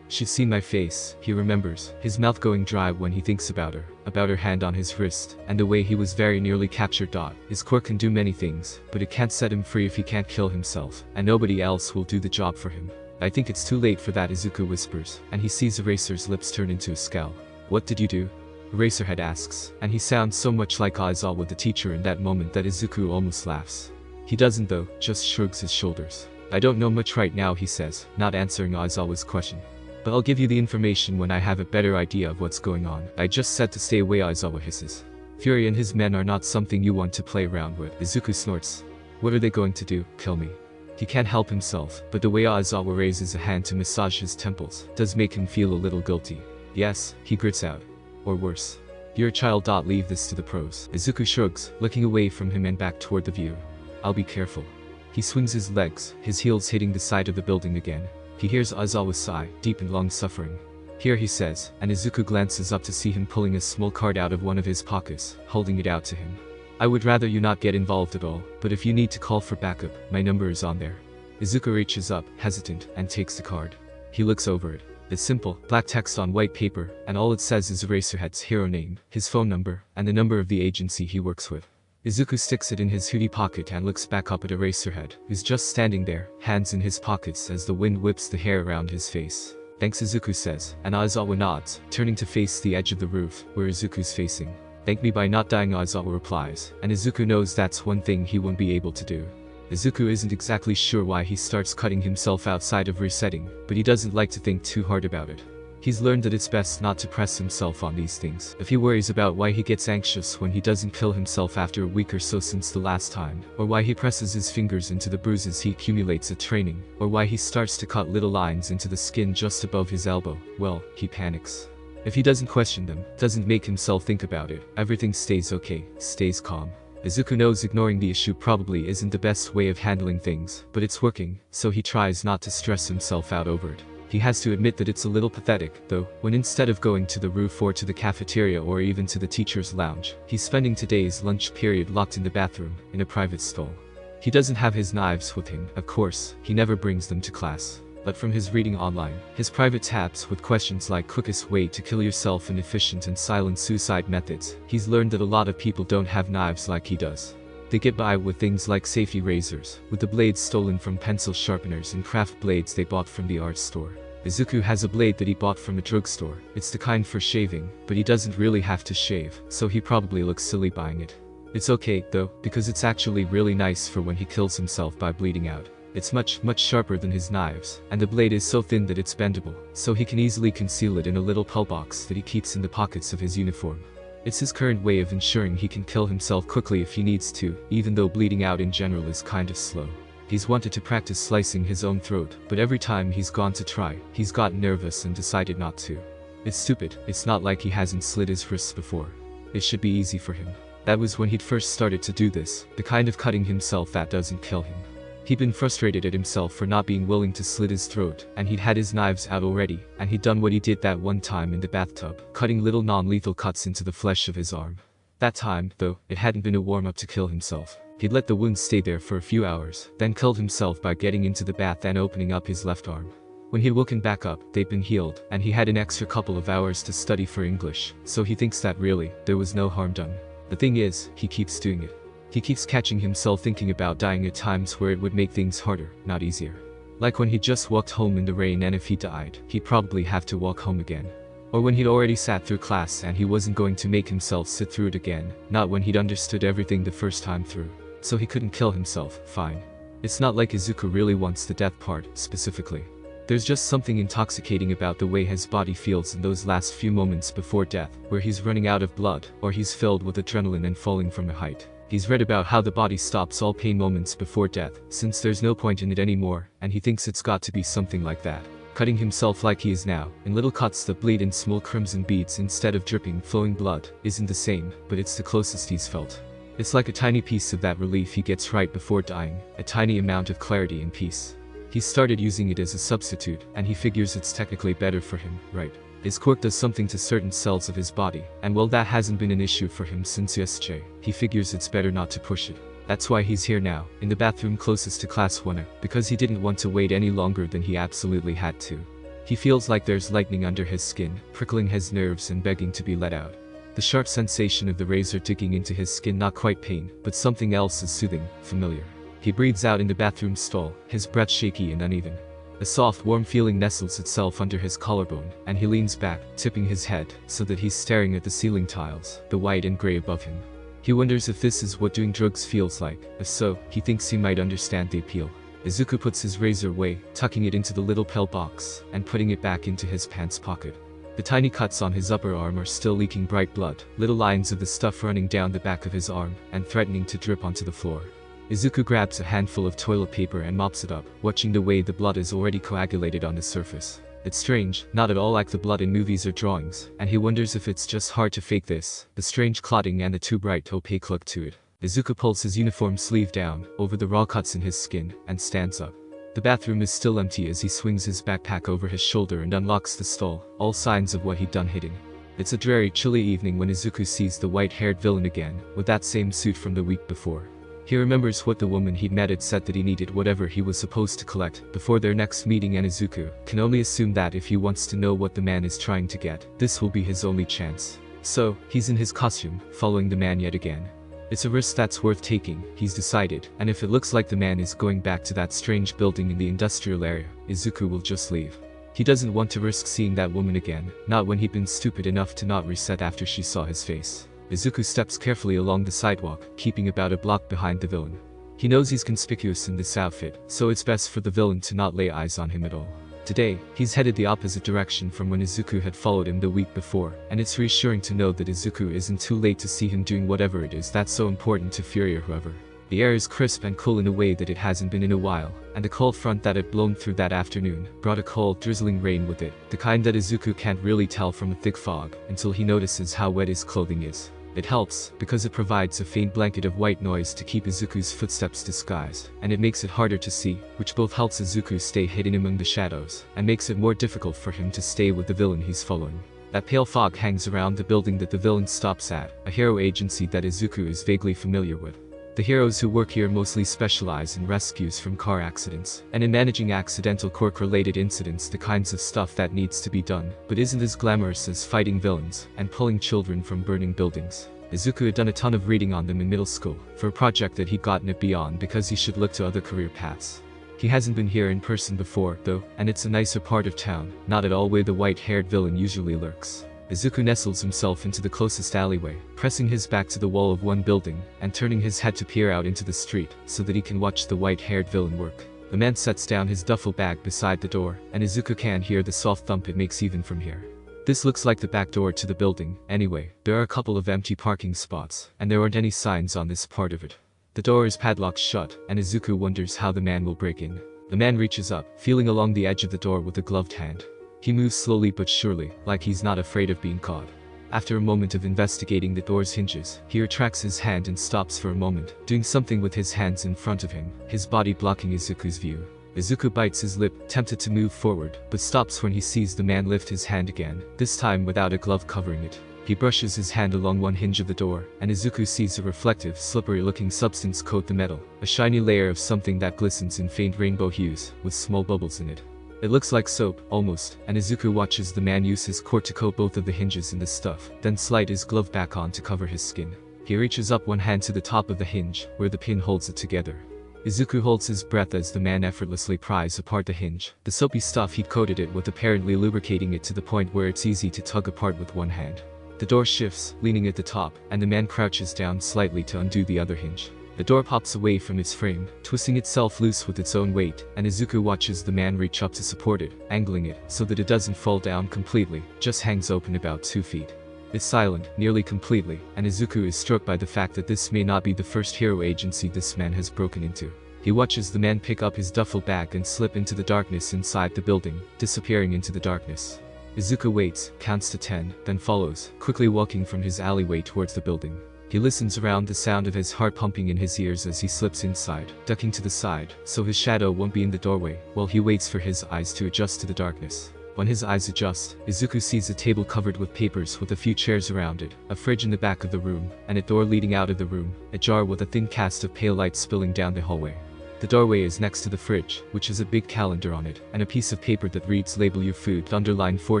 [SPEAKER 1] She'd seen my face, he remembers, his mouth going dry when he thinks about her hand on his wrist, and the way he was very nearly captured. His quirk can do many things, but it can't set him free if he can't kill himself, and nobody else will do the job for him. I think it's too late for that, Izuku whispers, and he sees Eraser's lips turn into a scowl. What did you do? Eraserhead asks, and he sounds so much like Aizawa the teacher in that moment that Izuku almost laughs. He doesn't though, just shrugs his shoulders. I don't know much right now, he says, not answering Aizawa's question. But I'll give you the information when I have a better idea of what's going on. I just said to stay away, Aizawa hisses. Fury and his men are not something you want to play around with. Izuku snorts. What are they going to do, kill me? He can't help himself, but the way Aizawa raises a hand to massage his temples does make him feel a little guilty. Yes, he grits out. Or worse. You're a child. Leave this to the pros. Izuku shrugs, looking away from him and back toward the view. I'll be careful. He swings his legs, his heels hitting the side of the building again. He hears Aizawa sigh, deep and long suffering. Here, he says, and Izuku glances up to see him pulling a small card out of one of his pockets, holding it out to him. I would rather you not get involved at all, but if you need to call for backup, my number is on there. Izuku reaches up, hesitant, and takes the card. He looks over it. It's simple, black text on white paper, and all it says is Eraserhead's hero name, his phone number, and the number of the agency he works with. Izuku sticks it in his hoodie pocket and looks back up at Eraserhead, who's just standing there, hands in his pockets as the wind whips the hair around his face. Thanks, Izuku says, and Aizawa nods, turning to face the edge of the roof, where Izuku's facing. Thank me by not dying, Aizawa replies, and Izuku knows that's one thing he won't be able to do. Izuku isn't exactly sure why he starts cutting himself outside of resetting, but he doesn't like to think too hard about it. He's learned that it's best not to press himself on these things. If he worries about why he gets anxious when he doesn't kill himself after a week or so since the last time, or why he presses his fingers into the bruises he accumulates at training, or why he starts to cut little lines into the skin just above his elbow, well, he panics. If he doesn't question them, doesn't make himself think about it, everything stays okay, stays calm. Izuku knows ignoring the issue probably isn't the best way of handling things, but it's working, so he tries not to stress himself out over it. He has to admit that it's a little pathetic, though, when instead of going to the roof or to the cafeteria or even to the teacher's lounge, he's spending today's lunch period locked in the bathroom, in a private stall. He doesn't have his knives with him, of course, he never brings them to class. But from his reading online, his private tabs with questions like quickest way to kill yourself and efficient and silent suicide methods, he's learned that a lot of people don't have knives like he does. They get by with things like safety razors, with the blades stolen from pencil sharpeners and craft blades they bought from the art store. Izuku has a blade that he bought from a drugstore. It's the kind for shaving, but he doesn't really have to shave, so he probably looks silly buying it. It's okay, though, because it's actually really nice for when he kills himself by bleeding out. It's much sharper than his knives, and the blade is so thin that it's bendable, so he can easily conceal it in a little pillbox that he keeps in the pockets of his uniform. It's his current way of ensuring he can kill himself quickly if he needs to, even though bleeding out in general is kind of slow. He's wanted to practice slicing his own throat, but every time he's gone to try, he's gotten nervous and decided not to. It's stupid, it's not like he hasn't slit his wrists before. It should be easy for him. That was when he'd first started to do this, the kind of cutting himself that doesn't kill him. He'd been frustrated at himself for not being willing to slit his throat, and he'd had his knives out already, and he'd done what he did that one time in the bathtub, cutting little non-lethal cuts into the flesh of his arm. That time, though, it hadn't been a warm-up to kill himself. He'd let the wound stay there for a few hours, then killed himself by getting into the bath and opening up his left arm. When he'd woken back up, they'd been healed, and he had an extra couple of hours to study for English, so he thinks that really, there was no harm done. The thing is, he keeps doing it. He keeps catching himself thinking about dying at times where it would make things harder, not easier. Like when he just walked home in the rain, and if he died, he'd probably have to walk home again. Or when he'd already sat through class and he wasn't going to make himself sit through it again, not when he'd understood everything the first time through. So he couldn't kill himself, fine. It's not like Izuku really wants the death part, specifically. There's just something intoxicating about the way his body feels in those last few moments before death, where he's running out of blood, or he's filled with adrenaline and falling from a height. He's read about how the body stops all pain moments before death, since there's no point in it anymore, and he thinks it's got to be something like that. Cutting himself like he is now, in little cuts that bleed in small crimson beads instead of dripping, flowing blood, isn't the same, but it's the closest he's felt. It's like a tiny piece of that relief he gets right before dying, a tiny amount of clarity and peace. He's started using it as a substitute, and he figures it's technically better for him, right? His quirk does something to certain cells of his body, and while that hasn't been an issue for him since yesterday, he figures it's better not to push it. That's why he's here now, in the bathroom closest to class 1, because he didn't want to wait any longer than he absolutely had to. He feels like there's lightning under his skin, prickling his nerves and begging to be let out. The sharp sensation of the razor digging into his skin, not quite pain, but something else is soothing, familiar. He breathes out in the bathroom stall, his breath shaky and uneven. A soft, warm feeling nestles itself under his collarbone, and he leans back, tipping his head, so that he's staring at the ceiling tiles, the white and gray above him. He wonders if this is what doing drugs feels like. If so, he thinks he might understand the appeal. Izuku puts his razor away, tucking it into the little pill box, and putting it back into his pants pocket. The tiny cuts on his upper arm are still leaking bright blood, little lines of the stuff running down the back of his arm, and threatening to drip onto the floor. Izuku grabs a handful of toilet paper and mops it up, watching the way the blood is already coagulated on the surface. It's strange, not at all like the blood in movies or drawings, and he wonders if it's just hard to fake this, the strange clotting and the too bright opaque look to it. Izuku pulls his uniform sleeve down, over the raw cuts in his skin, and stands up. The bathroom is still empty as he swings his backpack over his shoulder and unlocks the stall, all signs of what he'd done hitting. It's a dreary, chilly evening when Izuku sees the white-haired villain again, with that same suit from the week before. He remembers what the woman he'd met had said, that he needed whatever he was supposed to collect before their next meeting, and Izuku can only assume that if he wants to know what the man is trying to get, this will be his only chance. So, he's in his costume, following the man yet again. It's a risk that's worth taking, he's decided, and if it looks like the man is going back to that strange building in the industrial area, Izuku will just leave. He doesn't want to risk seeing that woman again, not when he'd been stupid enough to not reset after she saw his face. Izuku steps carefully along the sidewalk, keeping about a block behind the villain. He knows he's conspicuous in this outfit, so it's best for the villain to not lay eyes on him at all. Today, he's headed the opposite direction from when Izuku had followed him the week before, and it's reassuring to know that Izuku isn't too late to see him doing whatever it is that's so important to Fury or whoever. The air is crisp and cool in a way that it hasn't been in a while, and the cold front that had blown through that afternoon brought a cold, drizzling rain with it, the kind that Izuku can't really tell from a thick fog until he notices how wet his clothing is. It helps, because it provides a faint blanket of white noise to keep Izuku's footsteps disguised, and it makes it harder to see, which both helps Izuku stay hidden among the shadows, and makes it more difficult for him to stay with the villain he's following. That pale fog hangs around the building that the villain stops at, a hero agency that Izuku is vaguely familiar with. The heroes who work here mostly specialize in rescues from car accidents, and in managing accidental quirk-related incidents, the kinds of stuff that needs to be done, but isn't as glamorous as fighting villains, and pulling children from burning buildings. Izuku had done a ton of reading on them in middle school, for a project that he'd gotten it beyond because he should look to other career paths. He hasn't been here in person before, though, and it's a nicer part of town, not at all where the white-haired villain usually lurks. Izuku nestles himself into the closest alleyway, pressing his back to the wall of one building, and turning his head to peer out into the street, so that he can watch the white-haired villain work. The man sets down his duffel bag beside the door, and Izuku can hear the soft thump it makes even from here. This looks like the back door to the building. Anyway, there are a couple of empty parking spots, and there aren't any signs on this part of it. The door is padlocked shut, and Izuku wonders how the man will break in. The man reaches up, feeling along the edge of the door with a gloved hand. He moves slowly but surely, like he's not afraid of being caught. After a moment of investigating the door's hinges, he retracts his hand and stops for a moment, doing something with his hands in front of him, his body blocking Izuku's view. Izuku bites his lip, tempted to move forward, but stops when he sees the man lift his hand again, this time without a glove covering it. He brushes his hand along one hinge of the door, and Izuku sees a reflective, slippery-looking substance coat the metal, a shiny layer of something that glistens in faint rainbow hues, with small bubbles in it. It looks like soap, almost, and Izuku watches the man use his cord to coat both of the hinges in the stuff, then slide his glove back on to cover his skin. He reaches up one hand to the top of the hinge, where the pin holds it together. Izuku holds his breath as the man effortlessly pries apart the hinge. The soapy stuff he'd coated it with, apparently lubricating it to the point where it's easy to tug apart with one hand. The door shifts, leaning at the top, and the man crouches down slightly to undo the other hinge. The door pops away from its frame, twisting itself loose with its own weight, and Izuku watches the man reach up to support it, angling it so that it doesn't fall down completely, just hangs open about 2 feet. It's silent, nearly completely, and Izuku is struck by the fact that this may not be the first hero agency this man has broken into. He watches the man pick up his duffel bag and slip into the darkness inside the building, disappearing into the darkness. Izuku waits, counts to 10, then follows, quickly walking from his alleyway towards the building. He listens around, the sound of his heart pumping in his ears as he slips inside, ducking to the side, so his shadow won't be in the doorway, while he waits for his eyes to adjust to the darkness. When his eyes adjust, Izuku sees a table covered with papers with a few chairs around it, a fridge in the back of the room, and a door leading out of the room, a jar with a thin cast of pale light spilling down the hallway. The doorway is next to the fridge, which has a big calendar on it, and a piece of paper that reads "Label your food" underlined 4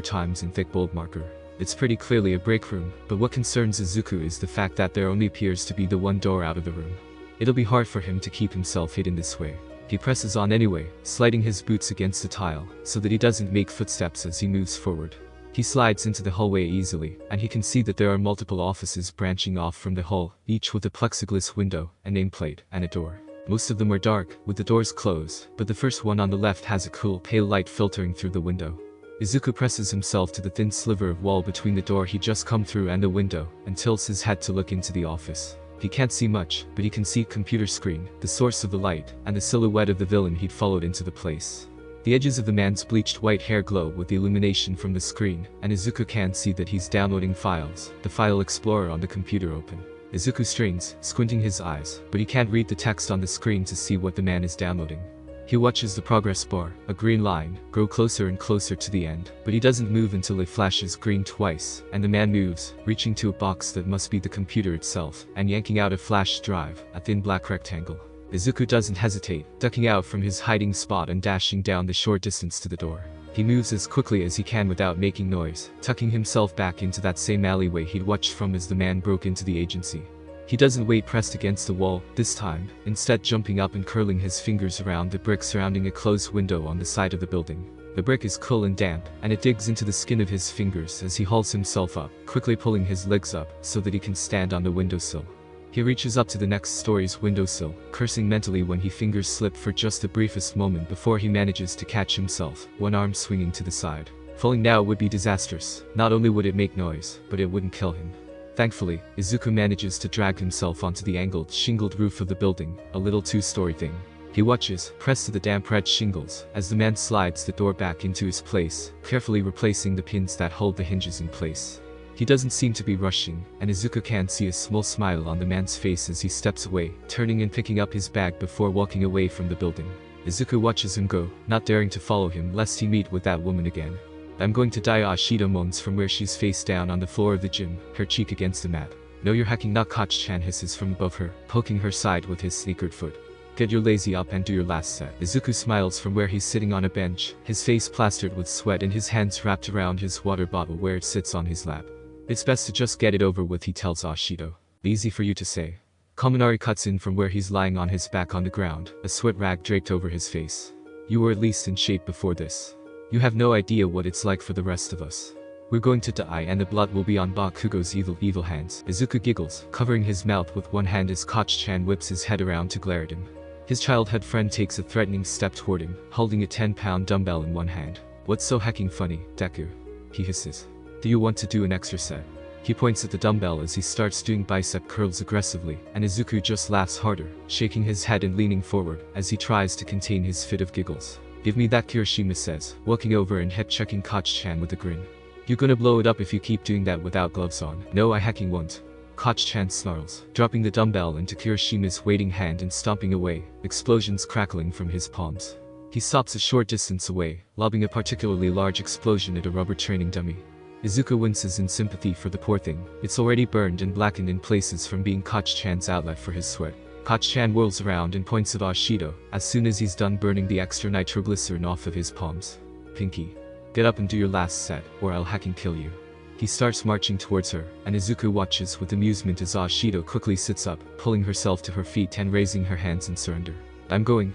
[SPEAKER 1] times in thick bold marker. It's pretty clearly a break room, but what concerns Izuku is the fact that there only appears to be the one door out of the room. It'll be hard for him to keep himself hidden this way. He presses on anyway, sliding his boots against the tile, so that he doesn't make footsteps as he moves forward. He slides into the hallway easily, and he can see that there are multiple offices branching off from the hall, each with a plexiglass window, a nameplate, and a door. Most of them are dark, with the doors closed, but the first one on the left has a cool, pale light filtering through the window. Izuku presses himself to the thin sliver of wall between the door he'd just come through and the window, and tilts his head to look into the office. He can't see much, but he can see computer screen, the source of the light, and the silhouette of the villain he'd followed into the place. The edges of the man's bleached white hair glow with the illumination from the screen, and Izuku can see that he's downloading files, the file explorer on the computer open. Izuku strains, squinting his eyes, but he can't read the text on the screen to see what the man is downloading. He watches the progress bar, a green line, grow closer and closer to the end, but he doesn't move until it flashes green twice, and the man moves, reaching to a box that must be the computer itself, and yanking out a flash drive, a thin black rectangle. Izuku doesn't hesitate, ducking out from his hiding spot and dashing down the short distance to the door. He moves as quickly as he can without making noise, tucking himself back into that same alleyway he'd watched from as the man broke into the agency. He doesn't wait pressed against the wall, this time, instead jumping up and curling his fingers around the brick surrounding a closed window on the side of the building. The brick is cool and damp, and it digs into the skin of his fingers as he hauls himself up, quickly pulling his legs up so that he can stand on the windowsill. He reaches up to the next story's windowsill, cursing mentally when his fingers slip for just the briefest moment before he manages to catch himself, one arm swinging to the side. Falling now would be disastrous. Not only would it make noise, but it wouldn't kill him. Thankfully, Izuku manages to drag himself onto the angled, shingled roof of the building, a little two-story thing. He watches, pressed to the damp red shingles, as the man slides the door back into its place, carefully replacing the pins that hold the hinges in place. He doesn't seem to be rushing, and Izuku can see a small smile on the man's face as he steps away, turning and picking up his bag before walking away from the building. Izuku watches him go, not daring to follow him lest he meet with that woman again. "I'm going to die," Ashido moans from where she's face down on the floor of the gym, her cheek against the mat. "No, you're hacking, not," Koch-chan hisses from above her, poking her side with his sneakered foot. "Get your lazy up and do your last set." Izuku smiles from where he's sitting on a bench, his face plastered with sweat and his hands wrapped around his water bottle where it sits on his lap. "It's best to just get it over with," he tells Ashido. "Easy for you to say." Kaminari cuts in from where he's lying on his back on the ground, a sweat rag draped over his face. "You were at least in shape before this. You have no idea what it's like for the rest of us. We're going to die and the blood will be on Bakugo's evil hands." Izuku giggles, covering his mouth with one hand as Koch-chan whips his head around to glare at him. His childhood friend takes a threatening step toward him, holding a 10-pound dumbbell in one hand. "What's so hecking funny, Deku?" he hisses. "Do you want to do an extra set?" He points at the dumbbell as he starts doing bicep curls aggressively, and Izuku just laughs harder, shaking his head and leaning forward, as he tries to contain his fit of giggles. "Give me that," Kirishima says, walking over and hip-checking Koch-chan with a grin. "You gonna blow it up if you keep doing that without gloves on." "No, I hacking won't." Koch-chan snarls, dropping the dumbbell into Kirishima's waiting hand and stomping away, explosions crackling from his palms. He stops a short distance away, lobbing a particularly large explosion at a rubber training dummy. Izuku winces in sympathy for the poor thing. It's already burned and blackened in places from being Koch-chan's outlet for his sweat. Koch-chan whirls around and points at Ashido, as soon as he's done burning the extra nitroglycerin off of his palms. "Pinky, get up and do your last set, or I'll hacking kill you." He starts marching towards her, and Izuku watches with amusement as Ashido quickly sits up, pulling herself to her feet and raising her hands in surrender. I'm going,"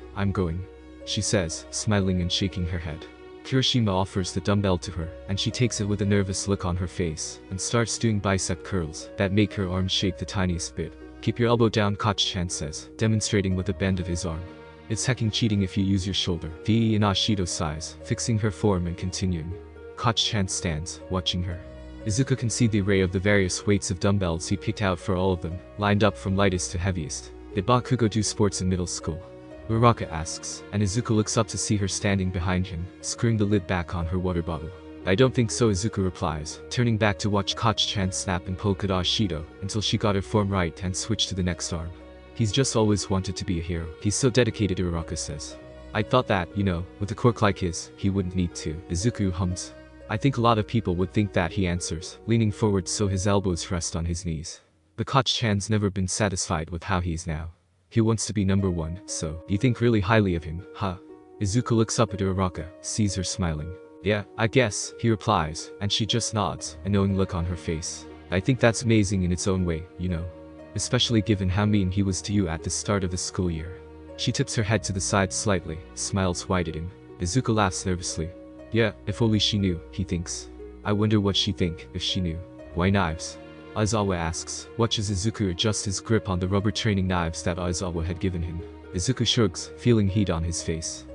[SPEAKER 1] she says, smiling and shaking her head. Kirishima offers the dumbbell to her, and she takes it with a nervous look on her face, and starts doing bicep curls that make her arms shake the tiniest bit. "Keep your elbow down," Koch-chan says, demonstrating with a bend of his arm. "It's hecking cheating if you use your shoulder." The in Ashido sighs, fixing her form and continuing. Koch-chan stands, watching her. Izuku can see the array of the various weights of dumbbells he picked out for all of them, lined up from lightest to heaviest. "Did Bakugo do sports in middle school?" Uraraka asks, and Izuku looks up to see her standing behind him, screwing the lid back on her water bottle. "I don't think so," Izuku replies, turning back to watch Koch-chan snap and poke at Ashido until she got her form right and switched to the next arm. "He's just always wanted to be a hero. He's so dedicated," Uraraka says. "I thought that, with a quirk like his, he wouldn't need to," Izuku hums. "I think a lot of people would think that," he answers, leaning forward so his elbows rest on his knees. But Koch-chan's never been satisfied with how he is now. He wants to be number one, so you think really highly of him, huh? Izuku looks up at Uraraka, sees her smiling. "Yeah, I guess," he replies, and she just nods, a knowing look on her face. "I think that's amazing in its own way, especially given how mean he was to you at the start of the school year." She tips her head to the side slightly, smiles wide at him. Izuku laughs nervously. "Yeah, if only she knew," he thinks. "I wonder what she'd think if she knew." "Why knives?" Aizawa asks, watches Izuku adjust his grip on the rubber training knives that Aizawa had given him. Izuku shrugs, feeling heat on his face.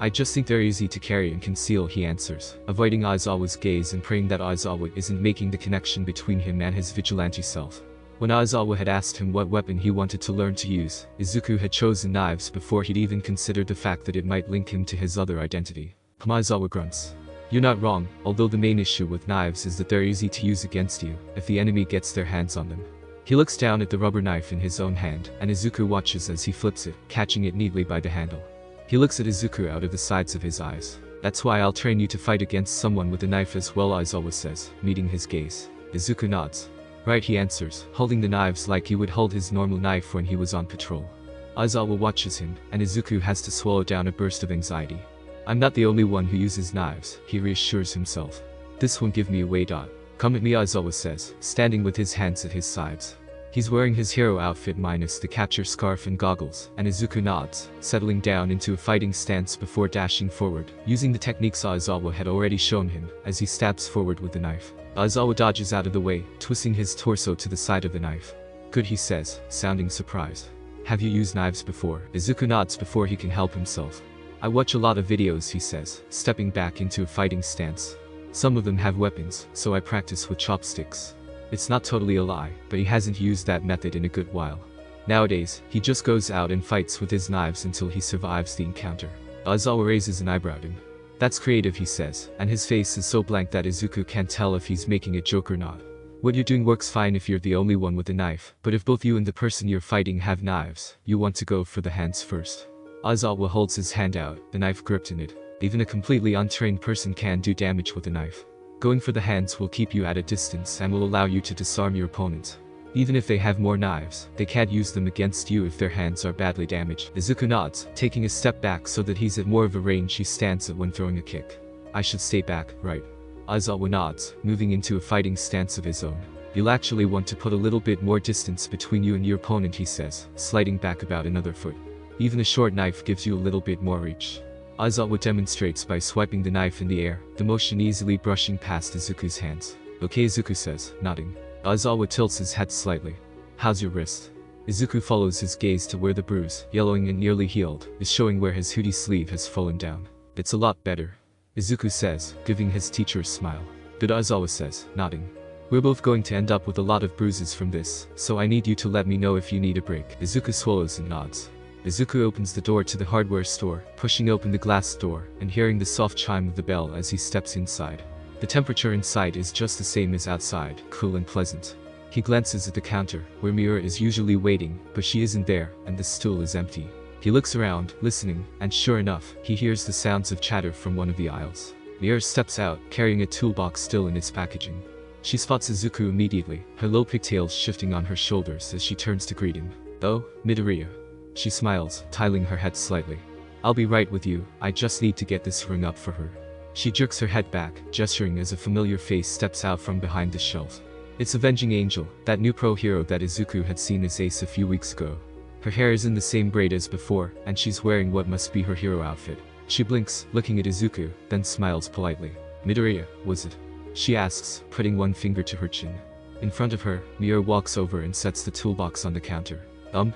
[SPEAKER 1] I just think they're easy to carry and conceal, he answers, avoiding Aizawa's gaze and praying that Aizawa isn't making the connection between him and his vigilante self. When Aizawa had asked him what weapon he wanted to learn to use, Izuku had chosen knives before he'd even considered the fact that it might link him to his other identity. Aizawa grunts. You're not wrong, although the main issue with knives is that they're easy to use against you, if the enemy gets their hands on them. He looks down at the rubber knife in his own hand, and Izuku watches as he flips it, catching it neatly by the handle. He looks at Izuku out of the sides of his eyes. That's why I'll train you to fight against someone with a knife as well, Aizawa says, meeting his gaze. Izuku nods. Right, he answers, holding the knives like he would hold his normal knife when he was on patrol. Aizawa watches him, and Izuku has to swallow down a burst of anxiety. I'm not the only one who uses knives, he reassures himself. This won't give me away. Come at me, Aizawa says, standing with his hands at his sides. He's wearing his hero outfit minus the capture scarf and goggles, and Izuku nods, settling down into a fighting stance before dashing forward, using the techniques Aizawa had already shown him, as he stabs forward with the knife. Aizawa dodges out of the way, twisting his torso to the side of the knife. Good, he says, sounding surprised. Have you used knives before? Izuku nods before he can help himself. I watch a lot of videos, he says, stepping back into a fighting stance. Some of them have weapons, so I practice with chopsticks. It's not totally a lie, but he hasn't used that method in a good while. Nowadays, he just goes out and fights with his knives until he survives the encounter. Aizawa raises an eyebrow at him. That's creative, he says, and his face is so blank that Izuku can't tell if he's making a joke or not. What you're doing works fine if you're the only one with a knife, but if both you and the person you're fighting have knives, you want to go for the hands first. Aizawa holds his hand out, the knife gripped in it. Even a completely untrained person can do damage with a knife. Going for the hands will keep you at a distance and will allow you to disarm your opponent. Even if they have more knives, they can't use them against you if their hands are badly damaged. Izuku nods, taking a step back so that he's at more of a range he stands at when throwing a kick. I should stay back, right? Aizawa nods, moving into a fighting stance of his own. You'll actually want to put a little bit more distance between you and your opponent, he says, sliding back about another foot. Even a short knife gives you a little bit more reach. Aizawa demonstrates by swiping the knife in the air, the motion easily brushing past Izuku's hands. Okay, Izuku says, nodding. Aizawa tilts his head slightly. How's your wrist? Izuku follows his gaze to where the bruise, yellowing and nearly healed, is showing where his hoodie sleeve has fallen down. It's a lot better. Izuku says, giving his teacher a smile. Good, Aizawa says, nodding. We're both going to end up with a lot of bruises from this, so I need you to let me know if you need a break. Izuku swallows and nods. Izuku opens the door to the hardware store, pushing open the glass door, and hearing the soft chime of the bell as he steps inside. The temperature inside is just the same as outside, cool and pleasant. He glances at the counter, where Miura is usually waiting, but she isn't there, and the stool is empty. He looks around, listening, and sure enough, he hears the sounds of chatter from one of the aisles. Miura steps out, carrying a toolbox still in its packaging. She spots Izuku immediately, her low pigtails shifting on her shoulders as she turns to greet him. Oh, Midoriya. She smiles, tilting her head slightly. I'll be right with you, I just need to get this ring up for her. She jerks her head back, gesturing as a familiar face steps out from behind the shelf. It's Avenging Angel, that new pro hero that Izuku had seen as Ace a few weeks ago. Her hair is in the same braid as before, and she's wearing what must be her hero outfit. She blinks, looking at Izuku, then smiles politely. Midoriya, was it? She asks, putting one finger to her chin. In front of her, Miura walks over and sets the toolbox on the counter.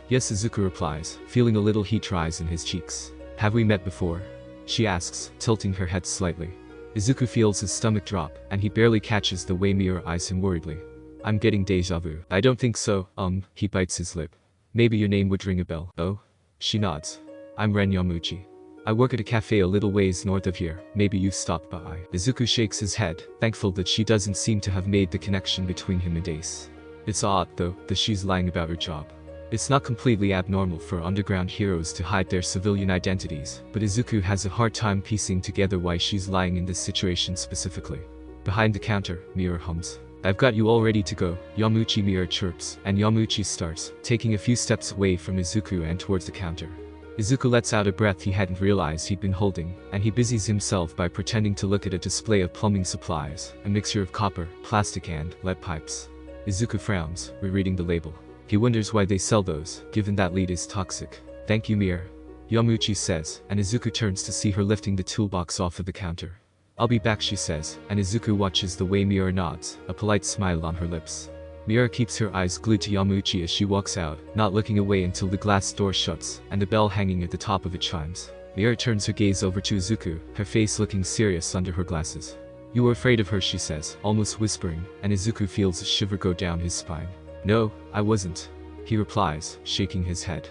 [SPEAKER 1] Yes, Izuku replies, feeling a little heat rise in his cheeks. Have we met before? She asks, tilting her head slightly. Izuku feels his stomach drop, and he barely catches the way Miura eyes him worriedly. I'm getting deja vu. I don't think so, he bites his lip. Maybe your name would ring a bell. Oh? She nods. I'm Ren Yamuchi. I work at a cafe a little ways north of here, maybe you've stopped by. Izuku shakes his head, thankful that she doesn't seem to have made the connection between him and Ace. It's odd, though, that she's lying about her job. It's not completely abnormal for underground heroes to hide their civilian identities, but Izuku has a hard time piecing together why she's lying in this situation specifically. Behind the counter, Miura hums. I've got you all ready to go, Yamuchi. Miura chirps, and Yamuchi starts, taking a few steps away from Izuku and towards the counter. Izuku lets out a breath he hadn't realized he'd been holding, and he busies himself by pretending to look at a display of plumbing supplies, a mixture of copper, plastic and lead pipes. Izuku frowns, rereading the label. He wonders why they sell those, given that lead is toxic. Thank you, Miura. Yamuchi says, and Izuku turns to see her lifting the toolbox off of the counter. I'll be back, she says, and Izuku watches the way Miura nods, a polite smile on her lips. Miura keeps her eyes glued to Yamauchi as she walks out, not looking away until the glass door shuts, and the bell hanging at the top of it chimes. Miura turns her gaze over to Izuku, her face looking serious under her glasses. "You were afraid of her," she says, almost whispering, and Izuku feels a shiver go down his spine. "No, I wasn't," he replies, shaking his head.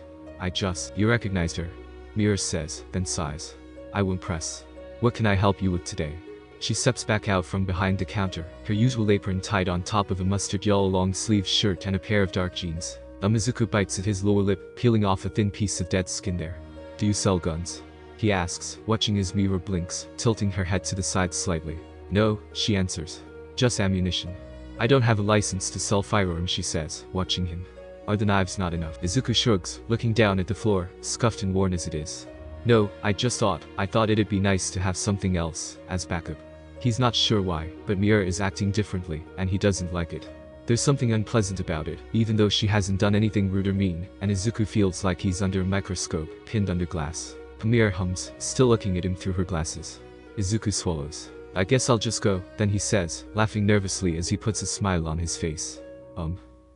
[SPEAKER 1] You recognized her," Miura says, then sighs. "I won't press. What can I help you with today?" She steps back out from behind the counter, her usual apron tied on top of a mustard yellow long-sleeved shirt and a pair of dark jeans. Izuku bites at his lower lip, peeling off a thin piece of dead skin there. "Do you sell guns?" he asks, watching as Miura blinks, tilting her head to the side slightly. "No," she answers. "Just ammunition." "I don't have a license to sell firearms," she says, watching him. "Are the knives not enough?" Izuku shrugs, looking down at the floor, scuffed and worn as it is. "No, I thought it'd be nice to have something else, as backup." He's not sure why, but Miura is acting differently, and he doesn't like it. There's something unpleasant about it, even though she hasn't done anything rude or mean, and Izuku feels like he's under a microscope, pinned under glass. Miura hums, still looking at him through her glasses. Izuku swallows. "I guess I'll just go," then he says, laughing nervously as he puts a smile on his face.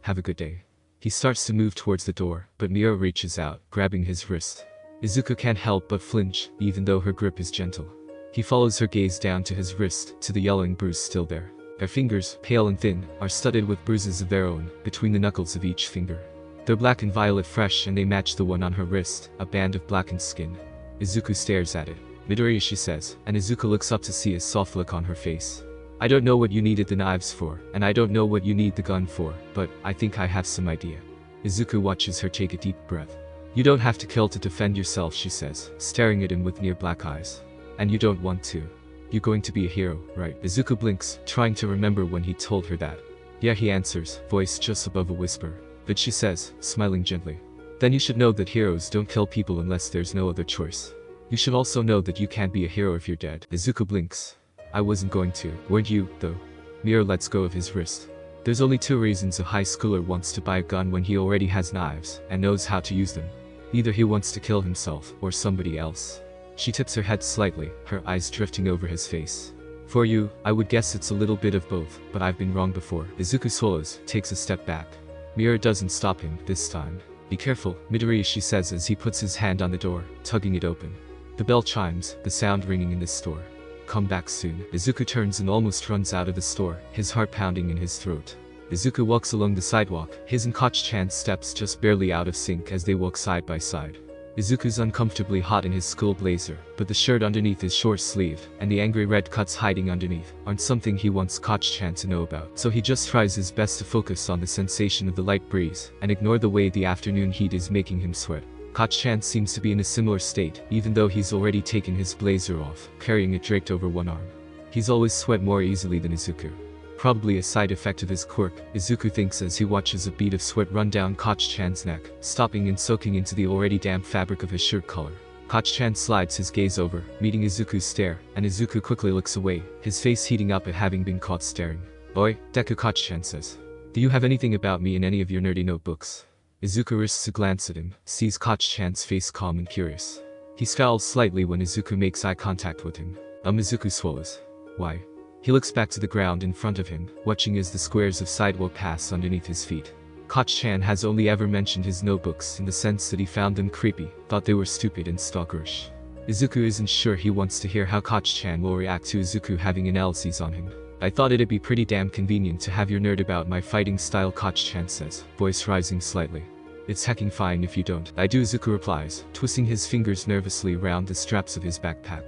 [SPEAKER 1] Have a good day." He starts to move towards the door, but Miura reaches out, grabbing his wrist. Izuku can't help but flinch, even though her grip is gentle. He follows her gaze down to his wrist, to the yellowing bruise still there. Her fingers, pale and thin, are studded with bruises of their own, between the knuckles of each finger. They're black and violet fresh and they match the one on her wrist, a band of blackened skin. Izuku stares at it. "Midoriya," she says, and Izuku looks up to see a soft look on her face. "I don't know what you needed the knives for, and I don't know what you need the gun for, but I think I have some idea." Izuku watches her take a deep breath. "You don't have to kill to defend yourself," she says, staring at him with near black eyes. "And you don't want to. You're going to be a hero, right?" Izuku blinks, trying to remember when he told her that. "Yeah," he answers, voice just above a whisper. "But," she says, smiling gently, "then you should know that heroes don't kill people unless there's no other choice. You should also know that you can't be a hero if you're dead." Izuku blinks. "I wasn't going to, weren't you, though?" Miura lets go of his wrist. There's only two reasons a high schooler wants to buy a gun when he already has knives, and knows how to use them. Either he wants to kill himself, or somebody else. She tips her head slightly, her eyes drifting over his face. "For you, I would guess it's a little bit of both, but I've been wrong before." Izuku swallows, takes a step back. Miura doesn't stop him, this time. "Be careful, Midoriya," she says as he puts his hand on the door, tugging it open. The bell chimes, the sound ringing in this store. "Come back soon." Izuku turns and almost runs out of the store, his heart pounding in his throat. Izuku walks along the sidewalk, his and Koch-chan's steps just barely out of sync as they walk side by side. Izuku's uncomfortably hot in his school blazer, but the shirt underneath is short-sleeved, and the angry red cuts hiding underneath aren't something he wants Koch-chan to know about, so he just tries his best to focus on the sensation of the light breeze, and ignore the way the afternoon heat is making him sweat. Koch-chan seems to be in a similar state, even though he's already taken his blazer off, carrying it draped over one arm. He's always sweat more easily than Izuku. Probably a side effect of his quirk, Izuku thinks as he watches a bead of sweat run down Koch-chan's neck, stopping and soaking into the already damp fabric of his shirt collar. Koch-chan slides his gaze over, meeting Izuku's stare, and Izuku quickly looks away, his face heating up at having been caught staring. "Oi, Deku," Koch-chan says. "Do you have anything about me in any of your nerdy notebooks?" Izuku risks a glance at him, sees Koch-chan's face calm and curious. He scowls slightly when Izuku makes eye contact with him. Izuku swallows. "Why?" He looks back to the ground in front of him, watching as the squares of sidewalk pass underneath his feet. Koch-chan has only ever mentioned his notebooks in the sense that he found them creepy, thought they were stupid and stalkerish. Izuku isn't sure he wants to hear how Koch-chan will react to Izuku having analyses on him. "I thought it'd be pretty damn convenient to have your nerd about my fighting style," Koch-chan says, voice rising slightly. "It's hecking fine if you don't." "I do," Izuku replies, twisting his fingers nervously around the straps of his backpack.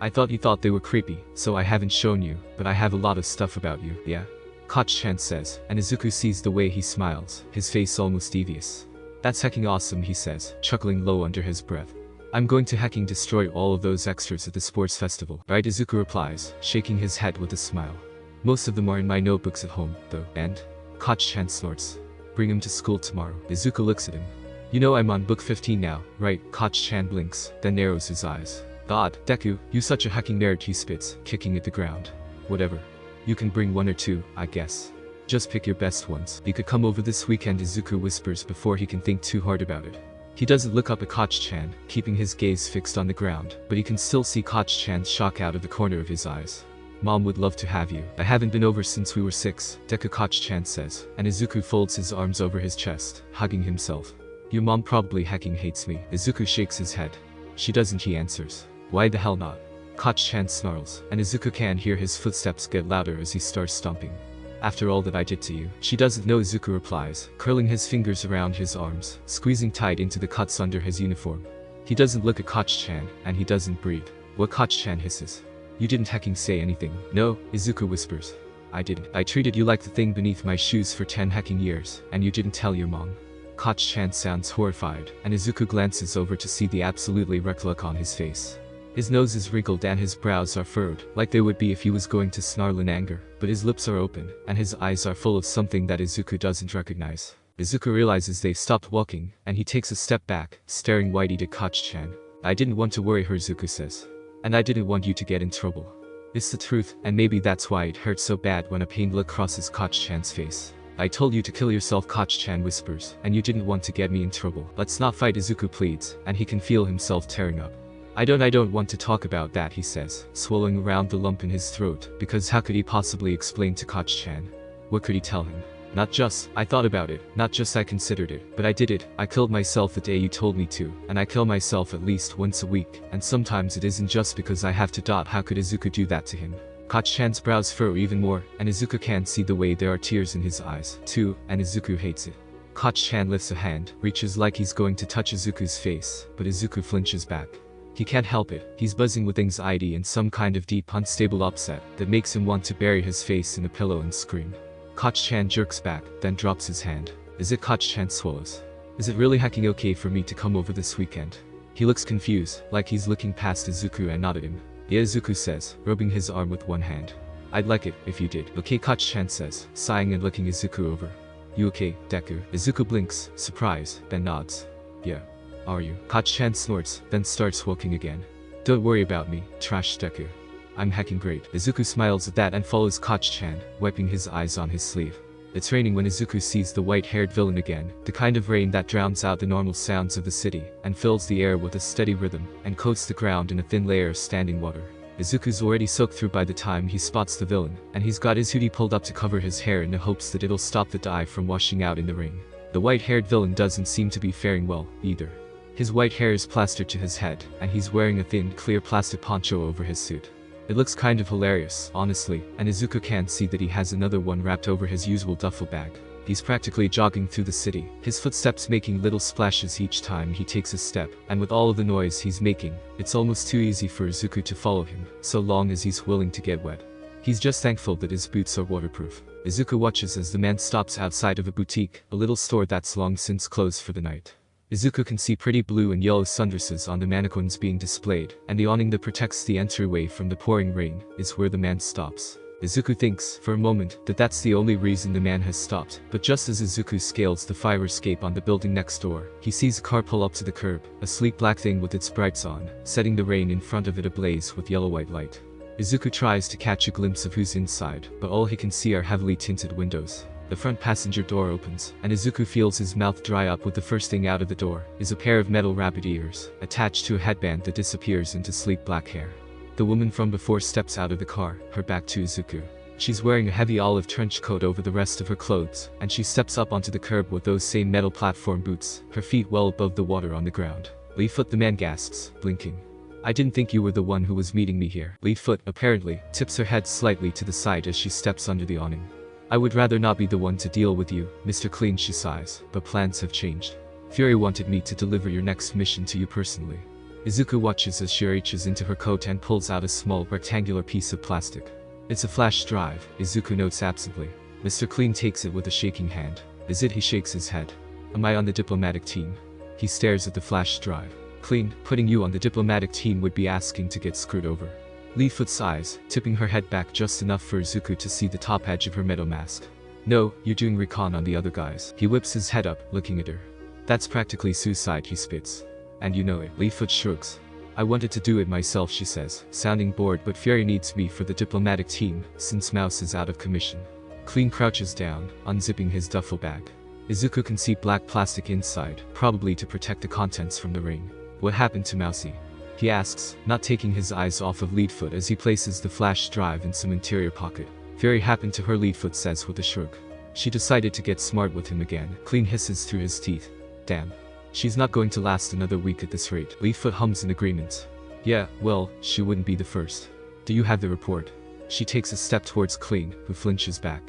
[SPEAKER 1] I thought you thought they were creepy, so I haven't shown you, but I have a lot of stuff about you, yeah?" Koch-chan says, and Izuku sees the way he smiles, his face almost devious. "That's hecking awesome," he says, chuckling low under his breath. "I'm going to hecking destroy all of those extras at the sports festival." "Right," Izuku replies, shaking his head with a smile. "Most of them are in my notebooks at home, though." "And?" Koch-chan snorts. "Bring him to school tomorrow." Izuku looks at him. "You know I'm on book 15 now, right?" Koch-chan blinks, then narrows his eyes. "God, Deku, you such a hecking nerd," he spits, kicking at the ground. "Whatever. You can bring one or two, I guess. Just pick your best ones. You could come over this weekend," Izuku whispers before he can think too hard about it. He doesn't look up at Koch-chan, keeping his gaze fixed on the ground, but he can still see Koch-chan's shock out of the corner of his eyes. Mom would love to have you. I haven't been over since we were 6, Deku-chan says, and Izuku folds his arms over his chest, hugging himself. Your mom probably hecking hates me. Izuku shakes his head. She doesn't, he answers. Why the hell not? Koch-chan snarls, and Izuku can hear his footsteps get louder as he starts stomping. After all that I did to you. She doesn't know, Izuku replies, curling his fingers around his arms, squeezing tight into the cuts under his uniform. He doesn't look at Koch-chan, and he doesn't breathe. What? Koch-chan hisses. You didn't hecking say anything. No, Izuku whispers. I didn't. I treated you like the thing beneath my shoes for 10 hecking years, and you didn't tell your mom. Koch-chan sounds horrified, and Izuku glances over to see the absolutely wrecked look on his face. His nose is wrinkled and his brows are furrowed, like they would be if he was going to snarl in anger, but his lips are open, and his eyes are full of something that Izuku doesn't recognize. Izuku realizes they've stopped walking, and he takes a step back, staring wide-eyed at Koch-chan. I didn't want to worry her, Izuku says. And I didn't want you to get in trouble. It's the truth, and maybe that's why it hurts so bad when a pained look crosses Koch-chan's face. I told you to kill yourself, Koch-chan whispers, and you didn't want to get me in trouble. Let's not fight, Izuku pleads, and he can feel himself tearing up. I don't want to talk about that, he says, swallowing around the lump in his throat, because how could he possibly explain to Koch-chan? What could he tell him? Not just, I thought about it, not just I considered it, but I did it. I killed myself the day you told me to, and I kill myself at least once a week, and sometimes it isn't just because I have to. How could Izuku do that to him? Koch-chan's brows furrow even more, and Izuku can see the way there are tears in his eyes, too, and Izuku hates it. Koch-chan lifts a hand, reaches like he's going to touch Izuku's face, but Izuku flinches back. He can't help it, he's buzzing with anxiety and some kind of deep unstable upset that makes him want to bury his face in a pillow and scream. Koch-chan jerks back, then drops his hand. Is it? Koch-chan swallows. Is it really hecking okay for me to come over this weekend? He looks confused, like he's looking past Izuku and not at him. Yeah, Izuku says, rubbing his arm with one hand. I'd like it, if you did. Okay, Koch-chan says, sighing and looking Izuku over. You okay, Deku? Izuku blinks, surprise, then nods. Yeah. Are you? Koch-chan snorts, then starts walking again. Don't worry about me, trash Deku. I'm hecking great. Izuku smiles at that and follows Koch-chan, wiping his eyes on his sleeve. It's raining when Izuku sees the white-haired villain again, the kind of rain that drowns out the normal sounds of the city, and fills the air with a steady rhythm, and coats the ground in a thin layer of standing water. Izuku's already soaked through by the time he spots the villain, and he's got his hoodie pulled up to cover his hair in the hopes that it'll stop the dye from washing out in the rain. The white-haired villain doesn't seem to be faring well, either. His white hair is plastered to his head, and he's wearing a thin, clear plastic poncho over his suit. It looks kind of hilarious, honestly, and Izuku can see that he has another one wrapped over his usual duffel bag. He's practically jogging through the city, his footsteps making little splashes each time he takes a step, and with all of the noise he's making, it's almost too easy for Izuku to follow him, so long as he's willing to get wet. He's just thankful that his boots are waterproof. Izuku watches as the man stops outside of a boutique, a little store that's long since closed for the night. Izuku can see pretty blue and yellow sundresses on the mannequins being displayed, and the awning that protects the entryway from the pouring rain is where the man stops. Izuku thinks, for a moment, that that's the only reason the man has stopped, but just as Izuku scales the fire escape on the building next door, he sees a car pull up to the curb, a sleek black thing with its brights on, setting the rain in front of it ablaze with yellow-white light. Izuku tries to catch a glimpse of who's inside, but all he can see are heavily tinted windows. The front passenger door opens, and Izuku feels his mouth dry up with the first thing out of the door is a pair of metal rabbit ears, attached to a headband that disappears into sleek black hair. The woman from before steps out of the car, her back to Izuku. She's wearing a heavy olive trench coat over the rest of her clothes, and she steps up onto the curb with those same metal platform boots, her feet well above the water on the ground. Leadfoot, the man gasps, blinking. I didn't think you were the one who was meeting me here. Leadfoot, apparently, tips her head slightly to the side as she steps under the awning. I would rather not be the one to deal with you, Mr. Clean, she sighs, but plans have changed. Fury wanted me to deliver your next mission to you personally. Izuku watches as she reaches into her coat and pulls out a small rectangular piece of plastic. It's a flash drive, Izuku notes absently. Mr. Clean takes it with a shaking hand. Is it? He shakes his head. Am I on the diplomatic team? He stares at the flash drive. Clean, putting you on the diplomatic team would be asking to get screwed over. Leadfoot sighs, tipping her head back just enough for Izuku to see the top edge of her metal mask. No, you're doing recon on the other guys. He whips his head up, looking at her. That's practically suicide, he spits. And you know it. Leadfoot shrugs. I wanted to do it myself, she says, sounding bored, but Fury needs me for the diplomatic team, since Mouse is out of commission. Clean crouches down, unzipping his duffel bag. Izuku can see black plastic inside, probably to protect the contents from the rain. What happened to Mousy? He asks, not taking his eyes off of Leadfoot as he places the flash drive in some interior pocket. Very happened to her, Leadfoot says with a shrug. She decided to get smart with him again. Clean hisses through his teeth. Damn. She's not going to last another week at this rate. Leadfoot hums in agreement. Yeah, well, she wouldn't be the first. Do you have the report? She takes a step towards Clean, who flinches back.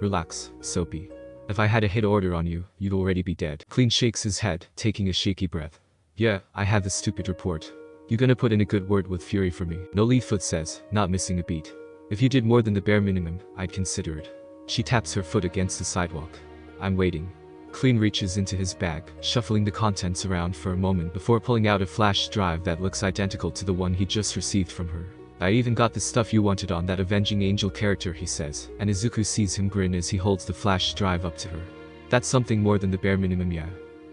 [SPEAKER 1] Relax, Soapy. If I had a hit order on you, you'd already be dead. Clean shakes his head, taking a shaky breath. Yeah, I have the stupid report. You gonna put in a good word with Fury for me? No, Leadfoot says, not missing a beat. If you did more than the bare minimum, I'd consider it. She taps her foot against the sidewalk. I'm waiting. Clean reaches into his bag, shuffling the contents around for a moment before pulling out a flash drive that looks identical to the one he just received from her. I even got the stuff you wanted on that Avenging Angel character, he says, and Izuku sees him grin as he holds the flash drive up to her. That's something more than the bare minimum, yeah.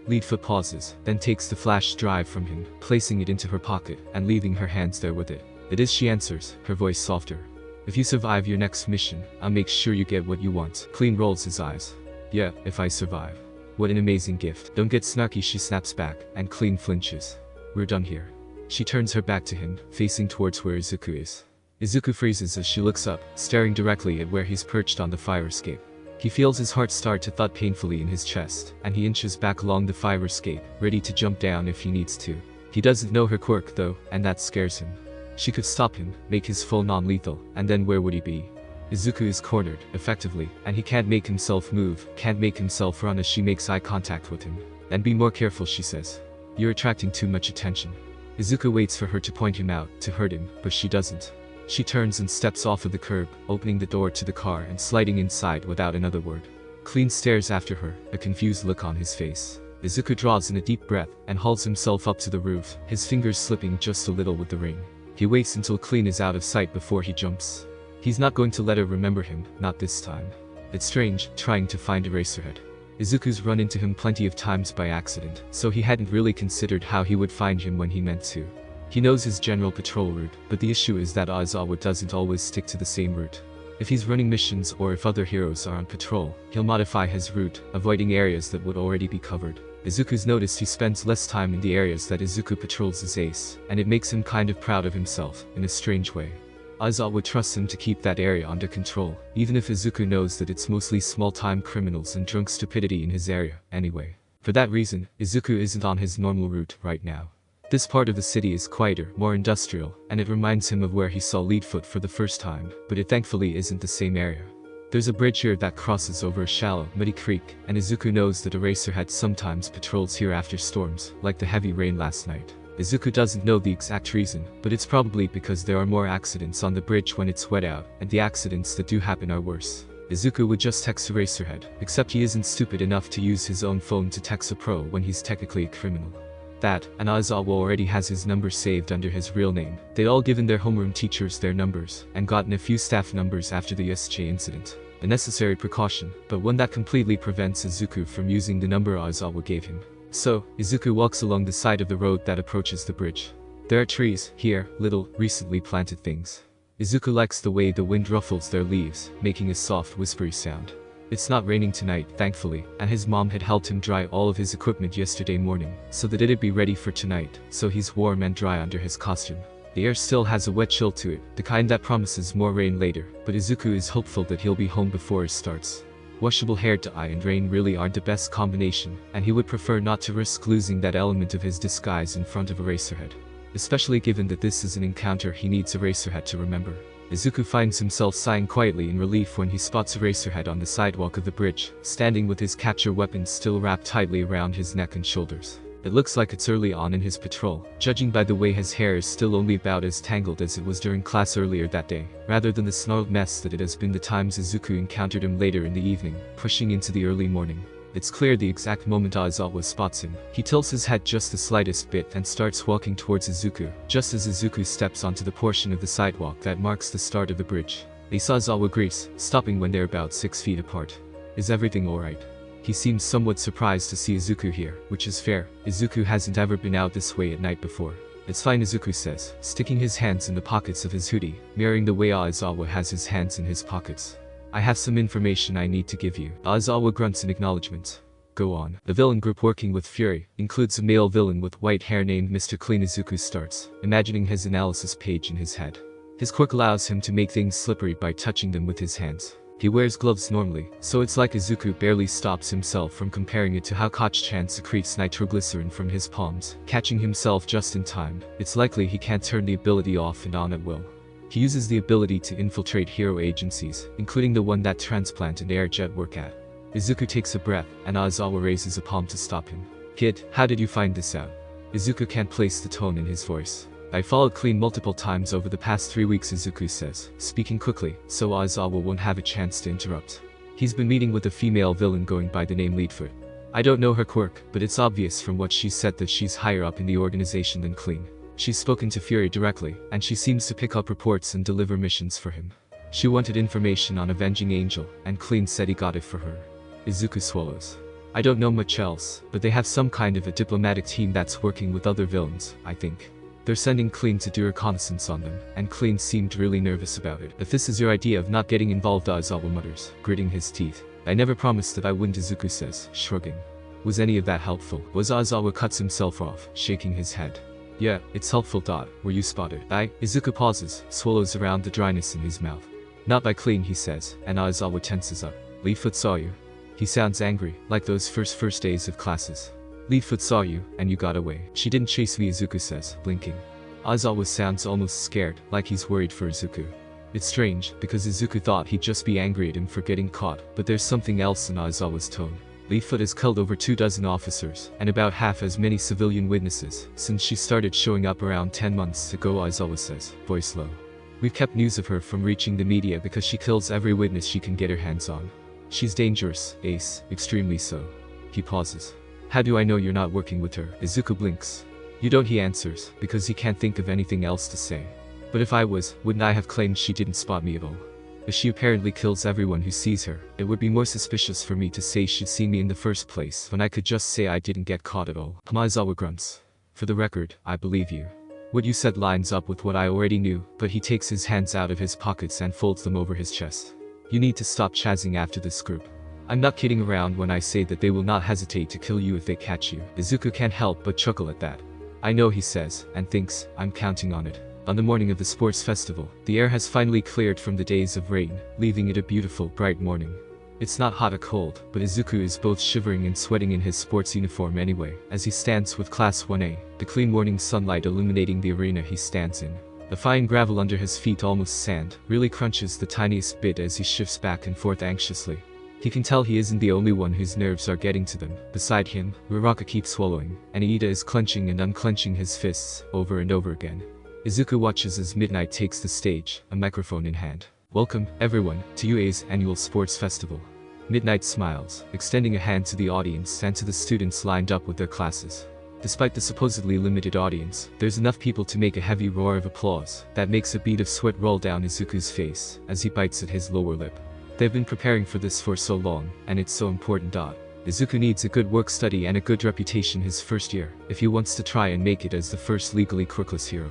[SPEAKER 1] Leadfoot pauses, then takes the flash drive from him, placing it into her pocket, and leaving her hands there with it. It is, she answers, her voice softer. If you survive your next mission, I'll make sure you get what you want. Clean rolls his eyes. Yeah, if I survive. What an amazing gift. Don't get snarky, she snaps back, and Clean flinches. We're done here. She turns her back to him, facing towards where Izuku is. Izuku freezes as she looks up, staring directly at where he's perched on the fire escape. He feels his heart start to thud painfully in his chest, and he inches back along the fire escape, ready to jump down if he needs to. He doesn't know her quirk though, and that scares him. She could stop him, make his foe non-lethal, and then where would he be? Izuku is cornered, effectively, and he can't make himself move, can't make himself run as she makes eye contact with him. And be more careful, she says. You're attracting too much attention. Izuku waits for her to point him out, to hurt him, but she doesn't. She turns and steps off of the curb, opening the door to the car and sliding inside without another word. Clean stares after her, a confused look on his face. Izuku draws in a deep breath and hauls himself up to the roof, his fingers slipping just a little with the ring. He waits until Clean is out of sight before he jumps. He's not going to let her remember him, not this time. It's strange, trying to find Eraserhead. Izuku's run into him plenty of times by accident, so he hadn't really considered how he would find him when he meant to. He knows his general patrol route, but the issue is that Aizawa doesn't always stick to the same route. If he's running missions or if other heroes are on patrol, he'll modify his route, avoiding areas that would already be covered. Izuku's noticed he spends less time in the areas that Izuku patrols as ace, and it makes him kind of proud of himself, in a strange way. Aizawa trusts him to keep that area under control, even if Izuku knows that it's mostly small-time criminals and drunk stupidity in his area, anyway. For that reason, Izuku isn't on his normal route right now. This part of the city is quieter, more industrial, and it reminds him of where he saw Leadfoot for the first time, but it thankfully isn't the same area. There's a bridge here that crosses over a shallow, muddy creek, and Izuku knows that Eraserhead sometimes patrols here after storms, like the heavy rain last night. Izuku doesn't know the exact reason, but it's probably because there are more accidents on the bridge when it's wet out, and the accidents that do happen are worse. Izuku would just text Eraserhead, except he isn't stupid enough to use his own phone to text a pro when he's technically a criminal. That, and Aizawa already has his number saved under his real name. They'd all given their homeroom teachers their numbers, and gotten a few staff numbers after the SJ incident. A necessary precaution, but one that completely prevents Izuku from using the number Aizawa gave him. So, Izuku walks along the side of the road that approaches the bridge. There are trees, here, little, recently planted things. Izuku likes the way the wind ruffles their leaves, making a soft, whispery sound. It's not raining tonight, thankfully, and his mom had helped him dry all of his equipment yesterday morning, so that it'd be ready for tonight, so he's warm and dry under his costume. The air still has a wet chill to it, the kind that promises more rain later, but Izuku is hopeful that he'll be home before it starts. Washable hair dye and rain really aren't the best combination, and he would prefer not to risk losing that element of his disguise in front of Eraserhead. Especially given that this is an encounter he needs Eraserhead to remember. Izuku finds himself sighing quietly in relief when he spots Eraserhead on the sidewalk of the bridge, standing with his capture weapon still wrapped tightly around his neck and shoulders. It looks like it's early on in his patrol, judging by the way his hair is still only about as tangled as it was during class earlier that day, rather than the snarled mess that it has been the times Izuku encountered him later in the evening, pushing into the early morning. It's clear the exact moment Aizawa spots him. He tilts his head just the slightest bit and starts walking towards Izuku, just as Izuku steps onto the portion of the sidewalk that marks the start of the bridge. Aizawa agrees, stopping when they're about 6 feet apart. Is everything alright? He seems somewhat surprised to see Izuku here, which is fair. Izuku hasn't ever been out this way at night before. It's fine, Izuku says, sticking his hands in the pockets of his hoodie, mirroring the way Aizawa has his hands in his pockets. I have some information I need to give you. Aizawa grunts in acknowledgement. Go on. The villain group working with Fury includes a male villain with white hair named Mr. Clean. Izuku starts imagining his analysis page in his head. His quirk allows him to make things slippery by touching them with his hands. He wears gloves normally, so it's like Izuku barely stops himself from comparing it to how Koch-chan secretes nitroglycerin from his palms, catching himself just in time. It's likely he can't turn the ability off and on at will. He uses the ability to infiltrate hero agencies, including the one that Transplant and Airjet work at. Izuku takes a breath, and Aizawa raises a palm to stop him. Kid, how did you find this out? Izuku can't place the tone in his voice. I followed Clean multiple times over the past 3 weeks, Izuku says, speaking quickly, so Aizawa won't have a chance to interrupt. He's been meeting with a female villain going by the name Leadfoot. I don't know her quirk, but it's obvious from what she said that she's higher up in the organization than Clean. She's spoken to Fury directly, and she seems to pick up reports and deliver missions for him. She wanted information on Avenging Angel, and Clean said he got it for her. Izuku swallows. I don't know much else, but they have some kind of a diplomatic team that's working with other villains, I think. They're sending Clean to do reconnaissance on them, and Clean seemed really nervous about it. If this is your idea of not getting involved, Aizawa mutters, gritting his teeth. I never promised that I wouldn't, Izuku says, shrugging. Was any of that helpful? Aizawa cuts himself off, shaking his head. Yeah, it's helpful. Were you spotted? Izuku pauses, swallows around the dryness in his mouth. Not by Clean, he says, and Aizawa tenses up. Leadfoot saw you. He sounds angry, like those first days of classes. Leadfoot saw you, and you got away. She didn't chase me, Izuku says, blinking. Aizawa sounds almost scared, like he's worried for Izuku. It's strange, because Izuku thought he'd just be angry at him for getting caught, but there's something else in Aizawa's tone. Leadfoot has killed over 24 officers, and about half as many civilian witnesses, since she started showing up around 10 months ago, Aizawa says, voice low. We've kept news of her from reaching the media because she kills every witness she can get her hands on. She's dangerous, Ace, extremely so. He pauses. How do I know you're not working with her? Izuku blinks. You don't, he answers, because he can't think of anything else to say. But if I was, wouldn't I have claimed she didn't spot me at all? If she apparently kills everyone who sees her, it would be more suspicious for me to say she'd seen me in the first place when I could just say I didn't get caught at all. Aizawa grunts. For the record, I believe you. What you said lines up with what I already knew, but he takes his hands out of his pockets and folds them over his chest. You need to stop chasing after this group. I'm not kidding around when I say that they will not hesitate to kill you if they catch you. Izuku can't help but chuckle at that. I know, he says, and thinks, I'm counting on it. On the morning of the sports festival, the air has finally cleared from the days of rain, leaving it a beautiful, bright morning. It's not hot or cold, but Izuku is both shivering and sweating in his sports uniform anyway, as he stands with Class 1A, the clean morning sunlight illuminating the arena he stands in. The fine gravel under his feet, almost sand, really crunches the tiniest bit as he shifts back and forth anxiously. He can tell he isn't the only one whose nerves are getting to them. Beside him, Uraraka keeps swallowing, and Iida is clenching and unclenching his fists, over and over again. Izuku watches as Midnight takes the stage, a microphone in hand. Welcome, everyone, to UA's annual sports festival. Midnight smiles, extending a hand to the audience and to the students lined up with their classes. Despite the supposedly limited audience, there's enough people to make a heavy roar of applause that makes a bead of sweat roll down Izuku's face as he bites at his lower lip. They've been preparing for this for so long, and it's so important. Izuku needs a good work study and a good reputation his first year, if he wants to try and make it as the first legally quirkless hero.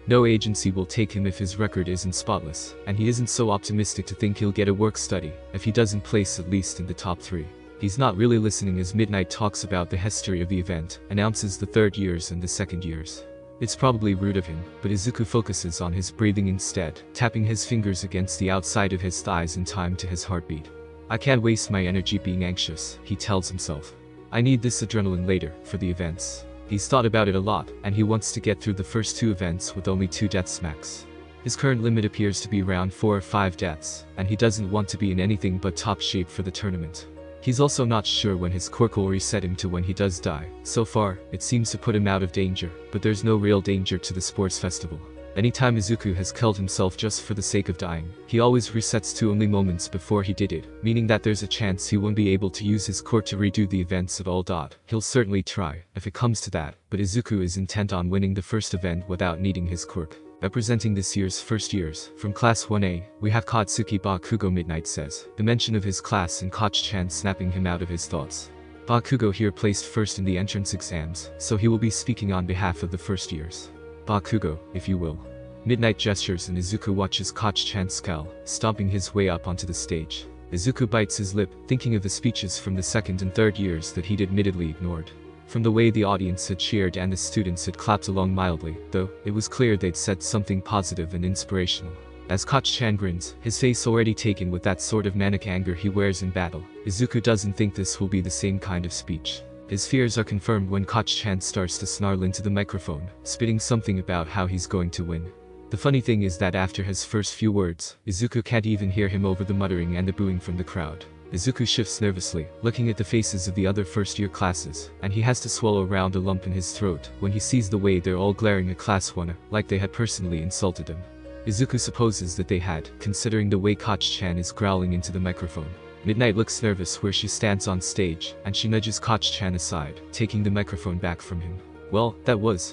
[SPEAKER 1] No agency will take him if his record isn't spotless, and he isn't so optimistic to think he'll get a work study if he doesn't place at least in the top 3. He's not really listening as Midnight talks about the history of the event, announces the 3rd years and the 2nd years. It's probably rude of him, but Izuku focuses on his breathing instead, tapping his fingers against the outside of his thighs in time to his heartbeat. I can't waste my energy being anxious, he tells himself. I need this adrenaline later, for the events. He's thought about it a lot, and he wants to get through the first 2 events with only 2 deaths max. His current limit appears to be around 4 or 5 deaths, and he doesn't want to be in anything but top shape for the tournament. He's also not sure when his quirk will reset him to when he does die. So far, it seems to put him out of danger, but there's no real danger to the sports festival. Anytime Izuku has killed himself just for the sake of dying, he always resets to only moments before he did it, meaning that there's a chance he won't be able to use his quirk to redo the events at all. He'll certainly try, if it comes to that, but Izuku is intent on winning the first event without needing his quirk. Representing this year's first years, from Class 1A, we have Katsuki Bakugo, Midnight says, the mention of his class and Koch-chan snapping him out of his thoughts. Bakugo here placed first in the entrance exams, so he will be speaking on behalf of the first years. Bakugo, if you will. Midnight gestures and Izuku watches Koch-chan scowl, stomping his way up onto the stage. Izuku bites his lip, thinking of the speeches from the second and third years that he'd admittedly ignored. From the way the audience had cheered and the students had clapped along mildly, though, it was clear they'd said something positive and inspirational. As Koch-chan grins, his face already taken with that sort of manic anger he wears in battle, Izuku doesn't think this will be the same kind of speech. His fears are confirmed when Koch-chan starts to snarl into the microphone, spitting something about how he's going to win. The funny thing is that after his first few words, Izuku can't even hear him over the muttering and the booing from the crowd. Izuku shifts nervously, looking at the faces of the other first-year classes, and he has to swallow around a lump in his throat when he sees the way they're all glaring at Class 1, like they had personally insulted him. Izuku supposes that they had, considering the way Koch-chan is growling into the microphone. Midnight looks nervous where she stands on stage, and she nudges Koch-chan aside, taking the microphone back from him. Well,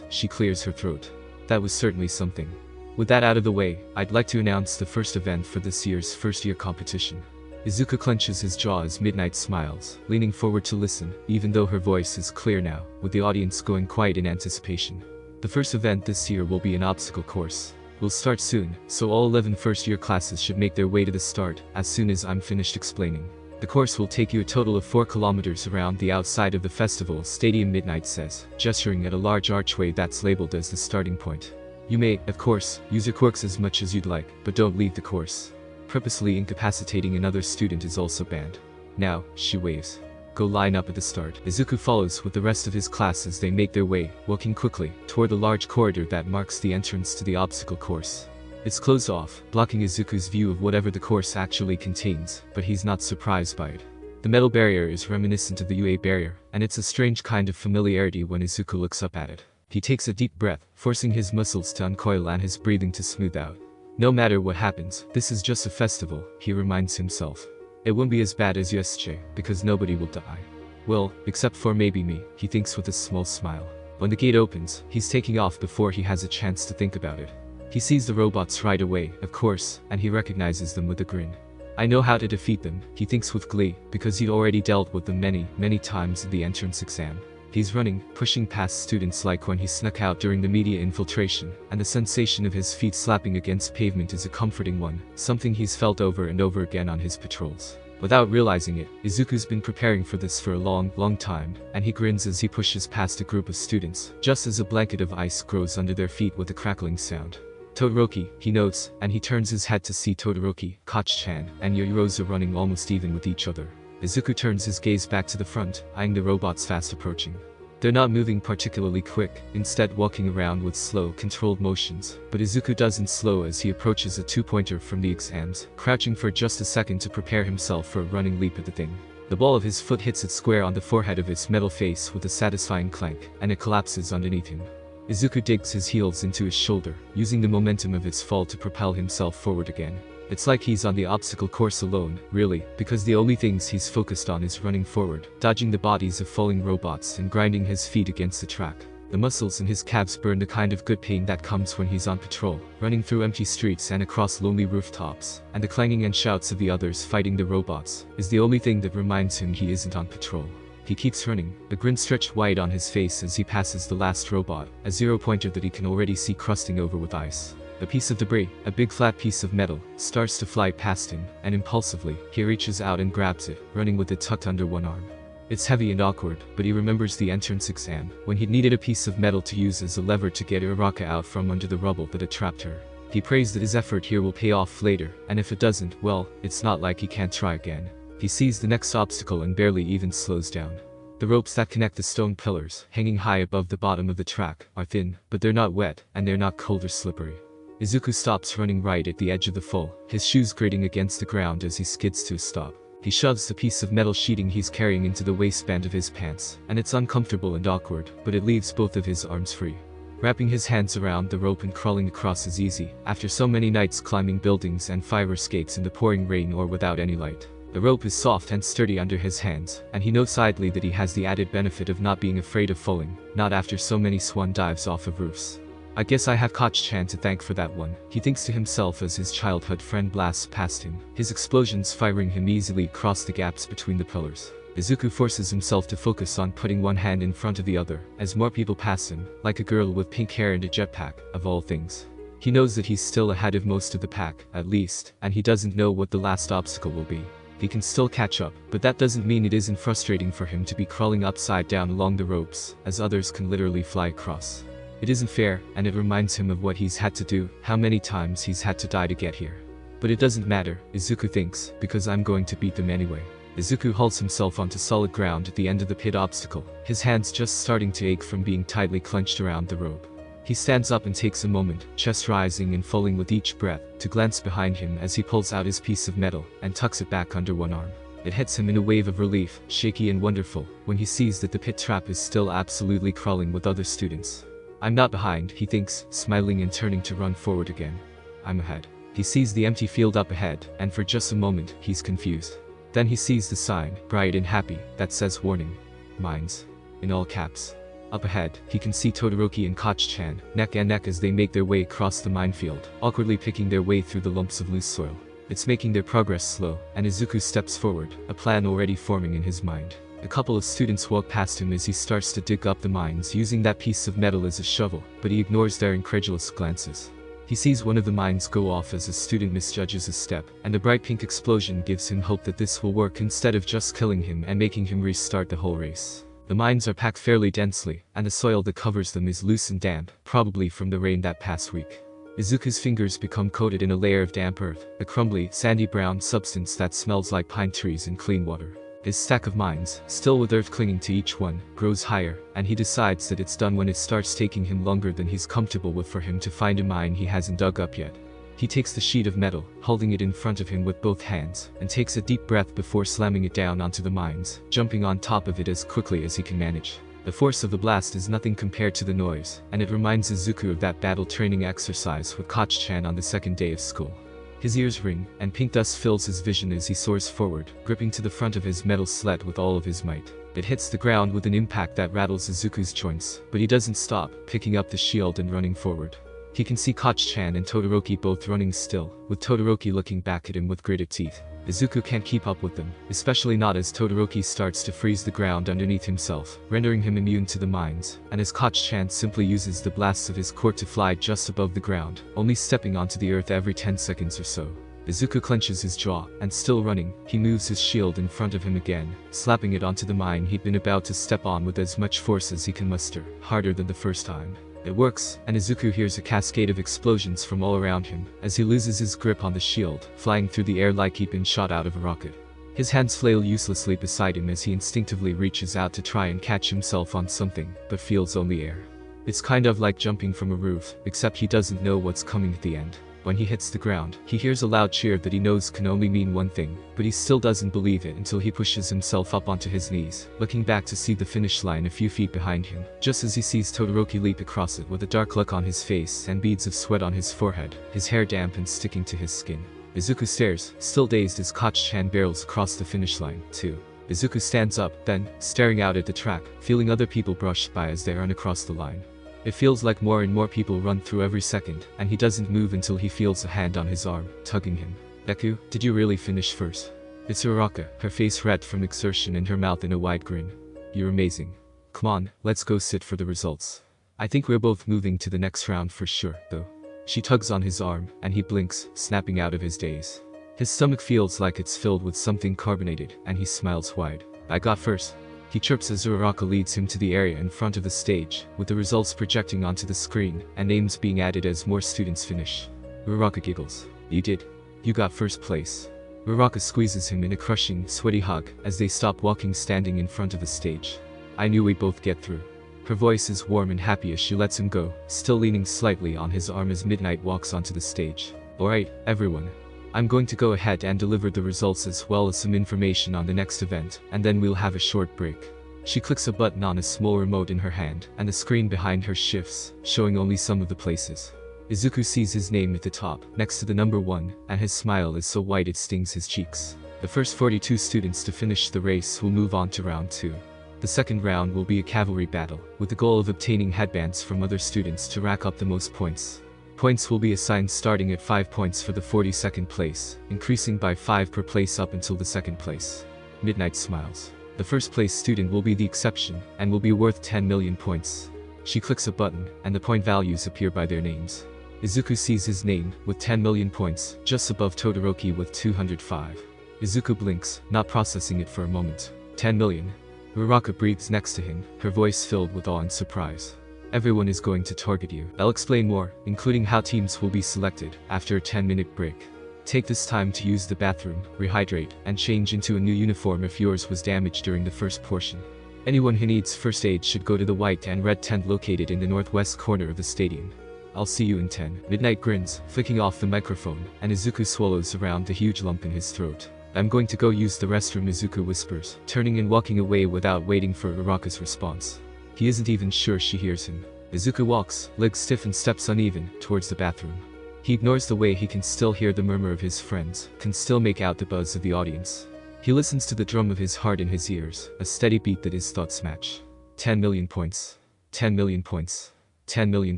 [SPEAKER 1] she clears her throat. That was certainly something. With that out of the way, I'd like to announce the first event for this year's first-year competition. Izuku clenches his jaw as Midnight smiles, leaning forward to listen, even though her voice is clear now, with the audience going quiet in anticipation. The first event this year will be an obstacle course. We'll start soon, so all 11 first-year classes should make their way to the start as soon as I'm finished explaining. The course will take you a total of 4 kilometers around the outside of the festival stadium, Midnight says, gesturing at a large archway that's labeled as the starting point. You may, of course, use your quirks as much as you'd like, but don't leave the course. Purposely incapacitating another student is also banned. Now, she waves. Go line up at the start. Izuku follows with the rest of his class as they make their way, walking quickly, toward the large corridor that marks the entrance to the obstacle course. It's closed off, blocking Izuku's view of whatever the course actually contains, but he's not surprised by it. The metal barrier is reminiscent of the UA barrier, and it's a strange kind of familiarity when Izuku looks up at it. He takes a deep breath, forcing his muscles to uncoil and his breathing to smooth out. No matter what happens, this is just a festival, he reminds himself. It won't be as bad as yesterday, because nobody will die. Well, except for maybe me, he thinks with a small smile. When the gate opens, he's taking off before he has a chance to think about it. He sees the robots right away, of course, and he recognizes them with a grin. I know how to defeat them, he thinks with glee, because he'd already dealt with them many times in the entrance exam. He's running, pushing past students like when he snuck out during the media infiltration, and the sensation of his feet slapping against pavement is a comforting one, something he's felt over and over again on his patrols. Without realizing it, Izuku's been preparing for this for a long time, and he grins as he pushes past a group of students, just as a blanket of ice grows under their feet with a crackling sound. Todoroki, he notes, and he turns his head to see Todoroki, Koch-chan, and Yorirozu running almost even with each other. Izuku turns his gaze back to the front, eyeing the robots fast approaching. They're not moving particularly quick, instead walking around with slow, controlled motions, but Izuku doesn't slow as he approaches a two-pointer from the exams, crouching for just a second to prepare himself for a running leap at the thing. The ball of his foot hits it square on the forehead of its metal face with a satisfying clank, and it collapses underneath him. Izuku digs his heels into his shoulder, using the momentum of his fall to propel himself forward again. It's like he's on the obstacle course alone, really, because the only things he's focused on is running forward, dodging the bodies of falling robots and grinding his feet against the track. The muscles in his calves burn the kind of good pain that comes when he's on patrol, running through empty streets and across lonely rooftops, and the clanging and shouts of the others fighting the robots is the only thing that reminds him he isn't on patrol. He keeps running, a grin stretched wide on his face as he passes the last robot, a zero-pointer that he can already see crusting over with ice. A piece of debris, a big flat piece of metal, starts to fly past him, and impulsively, he reaches out and grabs it, running with it tucked under one arm. It's heavy and awkward, but he remembers the entrance exam, when he'd needed a piece of metal to use as a lever to get Uraraka out from under the rubble that had trapped her. He prays that his effort here will pay off later, and if it doesn't, well, it's not like he can't try again. He sees the next obstacle and barely even slows down. The ropes that connect the stone pillars, hanging high above the bottom of the track, are thin, but they're not wet, and they're not cold or slippery. Izuku stops running right at the edge of the fall, his shoes grating against the ground as he skids to a stop. He shoves the piece of metal sheeting he's carrying into the waistband of his pants, and it's uncomfortable and awkward, but it leaves both of his arms free. Wrapping his hands around the rope and crawling across is easy, after so many nights climbing buildings and fire escapes in the pouring rain or without any light. The rope is soft and sturdy under his hands, and he notes idly that he has the added benefit of not being afraid of falling, not after so many swan dives off of roofs. I guess I have Koch-chan to thank for that one, he thinks to himself as his childhood friend blasts past him, his explosions firing him easily across the gaps between the pillars. Izuku forces himself to focus on putting one hand in front of the other, as more people pass him, like a girl with pink hair and a jetpack, of all things. He knows that he's still ahead of most of the pack, at least, and he doesn't know what the last obstacle will be. he can still catch up, but that doesn't mean it isn't frustrating for him to be crawling upside down along the ropes, as others can literally fly across. It isn't fair, and it reminds him of what he's had to do, how many times he's had to die to get here. But it doesn't matter, Izuku thinks, because I'm going to beat them anyway. Izuku hauls himself onto solid ground at the end of the pit obstacle, his hands just starting to ache from being tightly clenched around the rope. He stands up and takes a moment, chest rising and falling with each breath, to glance behind him as he pulls out his piece of metal and tucks it back under one arm. It hits him in a wave of relief, shaky and wonderful, when he sees that the pit trap is still absolutely crawling with other students. I'm not behind, he thinks, smiling and turning to run forward again. I'm ahead. He sees the empty field up ahead, and for just a moment, he's confused. Then he sees the sign, bright and happy, that says warning. Mines. In all caps. Up ahead, he can see Todoroki and Koch-chan, neck and neck as they make their way across the minefield, awkwardly picking their way through the lumps of loose soil. It's making their progress slow, and Izuku steps forward, a plan already forming in his mind. A couple of students walk past him as he starts to dig up the mines using that piece of metal as a shovel, but he ignores their incredulous glances. He sees one of the mines go off as a student misjudges a step, and a bright pink explosion gives him hope that this will work instead of just killing him and making him restart the whole race. The mines are packed fairly densely, and the soil that covers them is loose and damp, probably from the rain that past week. Izuku's fingers become coated in a layer of damp earth, a crumbly, sandy brown substance that smells like pine trees and clean water. His stack of mines, still with earth clinging to each one, grows higher, and he decides that it's done when it starts taking him longer than he's comfortable with for him to find a mine he hasn't dug up yet. He takes the sheet of metal, holding it in front of him with both hands, and takes a deep breath before slamming it down onto the mines, jumping on top of it as quickly as he can manage. The force of the blast is nothing compared to the noise, and it reminds Izuku of that battle training exercise with Koch-chan on the second day of school. His ears ring, and pink dust fills his vision as he soars forward, gripping to the front of his metal sled with all of his might. It hits the ground with an impact that rattles Izuku's joints, but he doesn't stop, picking up the shield and running forward. He can see Koch-chan and Todoroki both running still, with Todoroki looking back at him with gritted teeth. Izuku can't keep up with them, especially not as Todoroki starts to freeze the ground underneath himself, rendering him immune to the mines, and as Koch-chan simply uses the blasts of his quirk to fly just above the ground, only stepping onto the earth every 10 seconds or so. Izuku clenches his jaw, and still running, he moves his shield in front of him again, slapping it onto the mine he'd been about to step on with as much force as he can muster, harder than the first time. It works, and Izuku hears a cascade of explosions from all around him, as he loses his grip on the shield, flying through the air like he'd been shot out of a rocket. His hands flail uselessly beside him as he instinctively reaches out to try and catch himself on something, but feels only air. It's kind of like jumping from a roof, except he doesn't know what's coming at the end. When he hits the ground, he hears a loud cheer that he knows can only mean one thing, but he still doesn't believe it until he pushes himself up onto his knees, looking back to see the finish line a few feet behind him, just as he sees Todoroki leap across it with a dark look on his face and beads of sweat on his forehead, his hair damp and sticking to his skin. Izuku stares, still dazed as Koch-chan barrels across the finish line, too. Izuku stands up, then, staring out at the track, feeling other people brushed by as they run across the line. It feels like more and more people run through every second, and he doesn't move until he feels a hand on his arm, tugging him. Deku, did you really finish first? It's Uraraka, her face red from exertion and her mouth in a wide grin. You're amazing. Come on, let's go sit for the results. I think we're both moving to the next round for sure, though. She tugs on his arm, and he blinks, snapping out of his daze. His stomach feels like it's filled with something carbonated, and he smiles wide. I got first. He chirps as Uraraka leads him to the area in front of the stage, with the results projecting onto the screen, and names being added as more students finish. Uraraka giggles. You did. You got first place. Uraraka squeezes him in a crushing, sweaty hug, as they stop walking standing in front of the stage. I knew we'd both get through. Her voice is warm and happy as she lets him go, still leaning slightly on his arm as Midnight walks onto the stage. Alright, everyone. I'm going to go ahead and deliver the results as well as some information on the next event, and then we'll have a short break. She clicks a button on a small remote in her hand, and the screen behind her shifts, showing only some of the places. Izuku sees his name at the top, next to the number 1, and his smile is so white it stings his cheeks. The first 42 students to finish the race will move on to round 2. The second round will be a cavalry battle, with the goal of obtaining headbands from other students to rack up the most points. Points will be assigned starting at 5 points for the 42nd place, increasing by 5 per place up until the 2nd place. Midnight smiles. The first place student will be the exception, and will be worth 10 million points. She clicks a button, and the point values appear by their names. Izuku sees his name, with 10 million points, just above Todoroki with 205. Izuku blinks, not processing it for a moment. 10 million. Uraraka breathes next to him, her voice filled with awe and surprise. Everyone is going to target you. I'll explain more, including how teams will be selected, after a 10-minute break. Take this time to use the bathroom, rehydrate, and change into a new uniform if yours was damaged during the first portion. Anyone who needs first aid should go to the white and red tent located in the northwest corner of the stadium. I'll see you in 10. Midnight grins, flicking off the microphone, and Izuku swallows around the huge lump in his throat. I'm going to go use the restroom, Izuku whispers, turning and walking away without waiting for Uraraka's response. He isn't even sure she hears him. Izuku walks, legs stiff and steps uneven, towards the bathroom. He ignores the way he can still hear the murmur of his friends, can still make out the buzz of the audience. He listens to the drum of his heart in his ears, a steady beat that his thoughts match. 10 million points. 10 million points. 10 million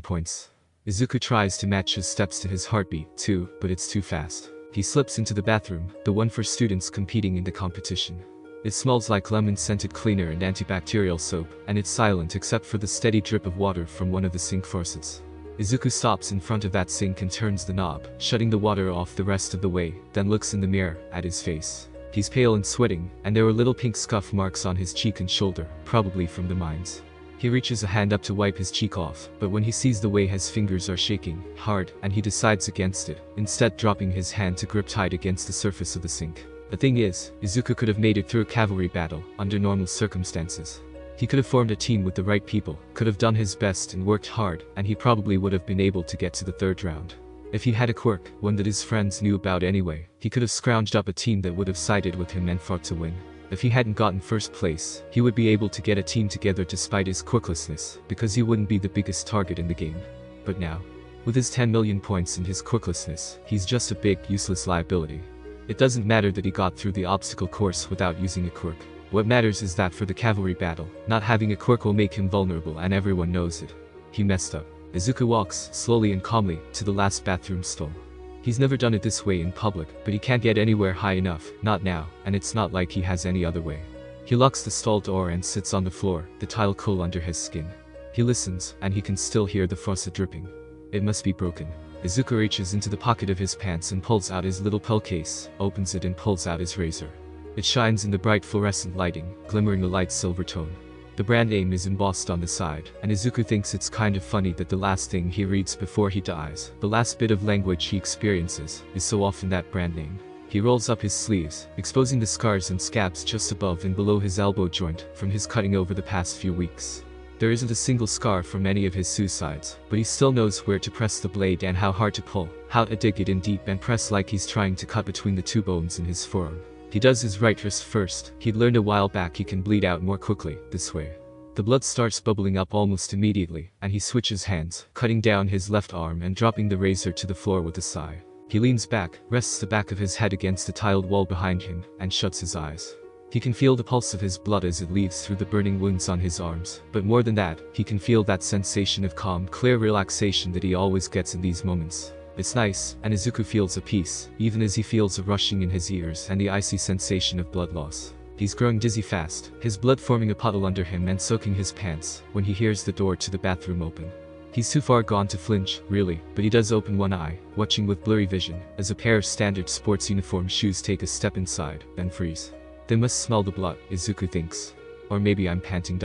[SPEAKER 1] points. Izuku tries to match his steps to his heartbeat, too, but it's too fast. He slips into the bathroom, the one for students competing in the competition. It smells like lemon-scented cleaner and antibacterial soap, and it's silent except for the steady drip of water from one of the sink faucets. Izuku stops in front of that sink and turns the knob, shutting the water off the rest of the way, then looks in the mirror, at his face. He's pale and sweating, and there are little pink scuff marks on his cheek and shoulder, probably from the mines. He reaches a hand up to wipe his cheek off, but when he sees the way his fingers are shaking, hard, and he decides against it, instead dropping his hand to grip tight against the surface of the sink. The thing is, Izuku could have made it through a cavalry battle, under normal circumstances. He could have formed a team with the right people, could have done his best and worked hard, and he probably would have been able to get to the third round. If he had a quirk, one that his friends knew about anyway, he could have scrounged up a team that would have sided with him and fought to win. If he hadn't gotten first place, he would be able to get a team together despite his quirklessness, because he wouldn't be the biggest target in the game. But now, with his 10 million points and his quirklessness, he's just a big, useless liability. It doesn't matter that he got through the obstacle course without using a quirk. What matters is that for the cavalry battle, not having a quirk will make him vulnerable and everyone knows it. He messed up. Izuku walks, slowly and calmly, to the last bathroom stall. He's never done it this way in public, but he can't get anywhere high enough, not now, and it's not like he has any other way. He locks the stall door and sits on the floor, the tile cool under his skin. He listens, and he can still hear the faucet dripping. It must be broken. Izuku reaches into the pocket of his pants and pulls out his little pill case, opens it and pulls out his razor. It shines in the bright fluorescent lighting, glimmering a light silver tone. The brand name is embossed on the side, and Izuku thinks it's kind of funny that the last thing he reads before he dies, the last bit of language he experiences, is so often that brand name. He rolls up his sleeves, exposing the scars and scabs just above and below his elbow joint, from his cutting over the past few weeks. There isn't a single scar from any of his suicides, but he still knows where to press the blade and how hard to pull, how to dig it in deep and press like he's trying to cut between the two bones in his forearm. He does his right wrist first. He'd learned a while back he can bleed out more quickly, this way. The blood starts bubbling up almost immediately, and he switches hands, cutting down his left arm and dropping the razor to the floor with a sigh. He leans back, rests the back of his head against the tiled wall behind him, and shuts his eyes. He can feel the pulse of his blood as it leaves through the burning wounds on his arms, but more than that, he can feel that sensation of calm, clear relaxation that he always gets in these moments. It's nice, and Izuku feels a peace, even as he feels a rushing in his ears and the icy sensation of blood loss. He's growing dizzy fast, his blood forming a puddle under him and soaking his pants, when he hears the door to the bathroom open. He's too far gone to flinch, really, but he does open one eye, watching with blurry vision, as a pair of standard sports uniform shoes take a step inside, then freeze. They must smell the blood, Izuku thinks. Or maybe I'm panting.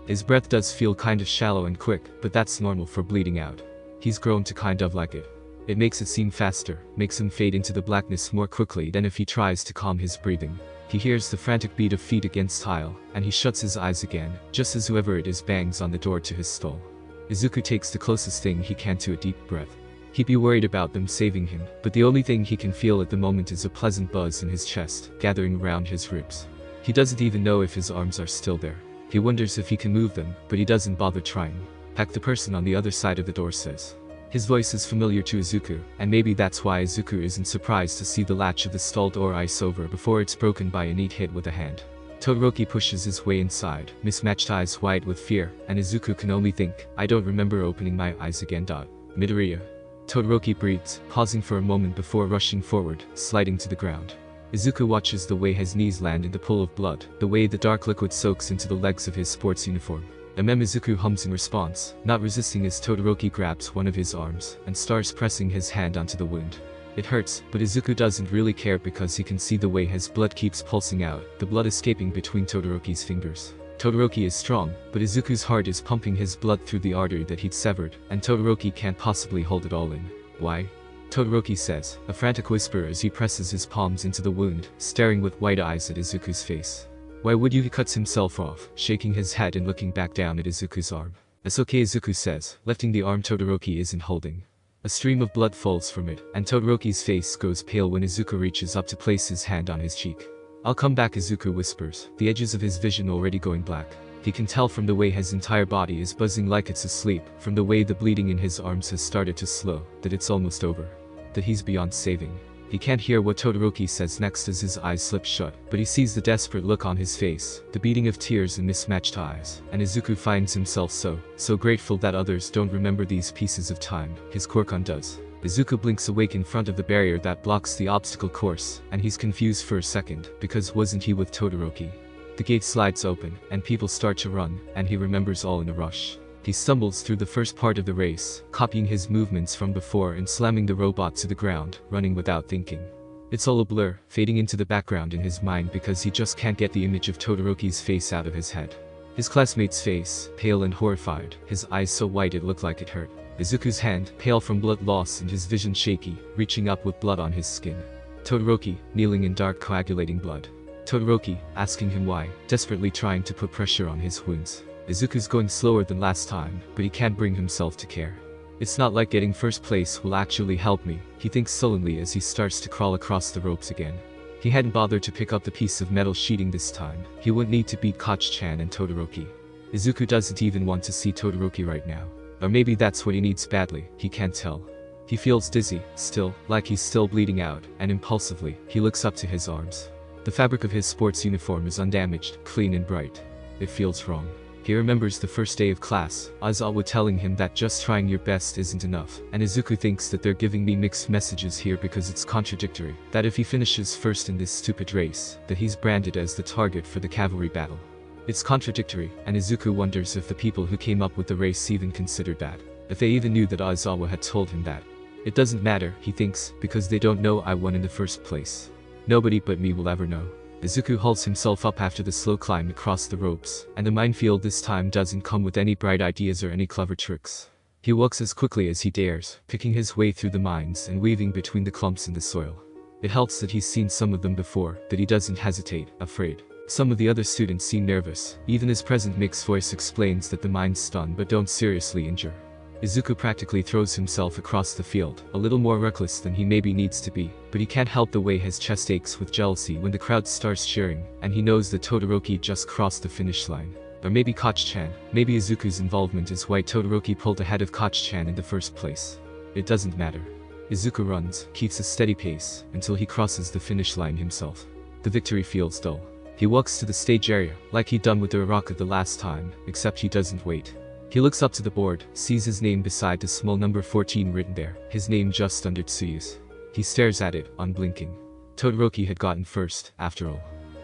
[SPEAKER 1] His breath does feel kind of shallow and quick, but that's normal for bleeding out. He's grown to kind of like it. It makes it seem faster, makes him fade into the blackness more quickly than if he tries to calm his breathing. He hears the frantic beat of feet against tile, and he shuts his eyes again, just as whoever it is bangs on the door to his stall. Izuku takes the closest thing he can to a deep breath. He'd be worried about them saving him, but the only thing he can feel at the moment is a pleasant buzz in his chest, gathering around his ribs. He doesn't even know if his arms are still there. He wonders if he can move them, but he doesn't bother trying. Pack, the person on the other side of the door says. His voice is familiar to Izuku, and maybe that's why Izuku isn't surprised to see the latch of the stall door ice over before it's broken by a neat hit with a hand. Todoroki pushes his way inside, mismatched eyes wide with fear, and Izuku can only think, I don't remember opening my eyes again. Midoriya. Todoroki breathes, pausing for a moment before rushing forward, sliding to the ground. Izuku watches the way his knees land in the pool of blood, the way the dark liquid soaks into the legs of his sports uniform. Izuku hums in response, not resisting as Todoroki grabs one of his arms, and starts pressing his hand onto the wound. It hurts, but Izuku doesn't really care because he can see the way his blood keeps pulsing out, the blood escaping between Todoroki's fingers. Todoroki is strong, but Izuku's heart is pumping his blood through the artery that he'd severed, and Todoroki can't possibly hold it all in. Why? Todoroki says, a frantic whisper as he presses his palms into the wound, staring with wide eyes at Izuku's face. Why would you? He cuts himself off, shaking his head and looking back down at Izuku's arm. It's okay, Izuku says, lifting the arm Todoroki isn't holding. A stream of blood falls from it, and Todoroki's face goes pale when Izuku reaches up to place his hand on his cheek. I'll come back, Izuku whispers, the edges of his vision already going black. He can tell from the way his entire body is buzzing like it's asleep, from the way the bleeding in his arms has started to slow, that it's almost over. That he's beyond saving. He can't hear what Todoroki says next as his eyes slip shut, but he sees the desperate look on his face, the beating of tears and mismatched eyes, and Izuku finds himself so grateful that others don't remember these pieces of time. His quirk undoes. Izuku blinks awake in front of the barrier that blocks the obstacle course, and he's confused for a second, because wasn't he with Todoroki? The gate slides open, and people start to run, and he remembers all in a rush. He stumbles through the first part of the race, copying his movements from before and slamming the robot to the ground, running without thinking. It's all a blur, fading into the background in his mind because he just can't get the image of Todoroki's face out of his head. His classmate's face, pale and horrified, his eyes so white it looked like it hurt. Izuku's hand, pale from blood loss and his vision shaky, reaching up with blood on his skin. Todoroki, kneeling in dark coagulating blood. Todoroki, asking him why, desperately trying to put pressure on his wounds. Izuku's going slower than last time, but he can't bring himself to care. It's not like getting first place will actually help me, he thinks sullenly as he starts to crawl across the ropes again. He hadn't bothered to pick up the piece of metal sheeting this time. He wouldn't need to beat Koch-chan and Todoroki. Izuku doesn't even want to see Todoroki right now. Or maybe that's what he needs badly, he can't tell. He feels dizzy, still, like he's still bleeding out, and impulsively, he looks up to his arms. The fabric of his sports uniform is undamaged, clean and bright. It feels wrong. He remembers the first day of class, Aizawa telling him that just trying your best isn't enough, and Izuku thinks that they're giving me mixed messages here because it's contradictory, that if he finishes first in this stupid race, that he's branded as the target for the cavalry battle. It's contradictory, and Izuku wonders if the people who came up with the race even considered that, if they even knew that Aizawa had told him that. It doesn't matter, he thinks, because they don't know I won in the first place. Nobody but me will ever know. Izuku hauls himself up after the slow climb across the ropes, and the minefield this time doesn't come with any bright ideas or any clever tricks. He walks as quickly as he dares, picking his way through the mines and weaving between the clumps in the soil. It helps that he's seen some of them before, that he doesn't hesitate, afraid. Some of the other students seem nervous, even his present mixed voice explains that the mines stun but don't seriously injure. Izuku practically throws himself across the field, a little more reckless than he maybe needs to be, but he can't help the way his chest aches with jealousy when the crowd starts cheering, and he knows that Todoroki just crossed the finish line. Or maybe Koch-chan, maybe Izuku's involvement is why Todoroki pulled ahead of Koch-chan in the first place. It doesn't matter. Izuku runs, keeps a steady pace, until he crosses the finish line himself. The victory feels dull. He walks to the stage area, like he'd done with the Uraraka the last time, except he doesn't wait. He looks up to the board, sees his name beside the small number 14 written there, his name just under Tsuyu's. He stares at it, unblinking. Todoroki had gotten first, after all.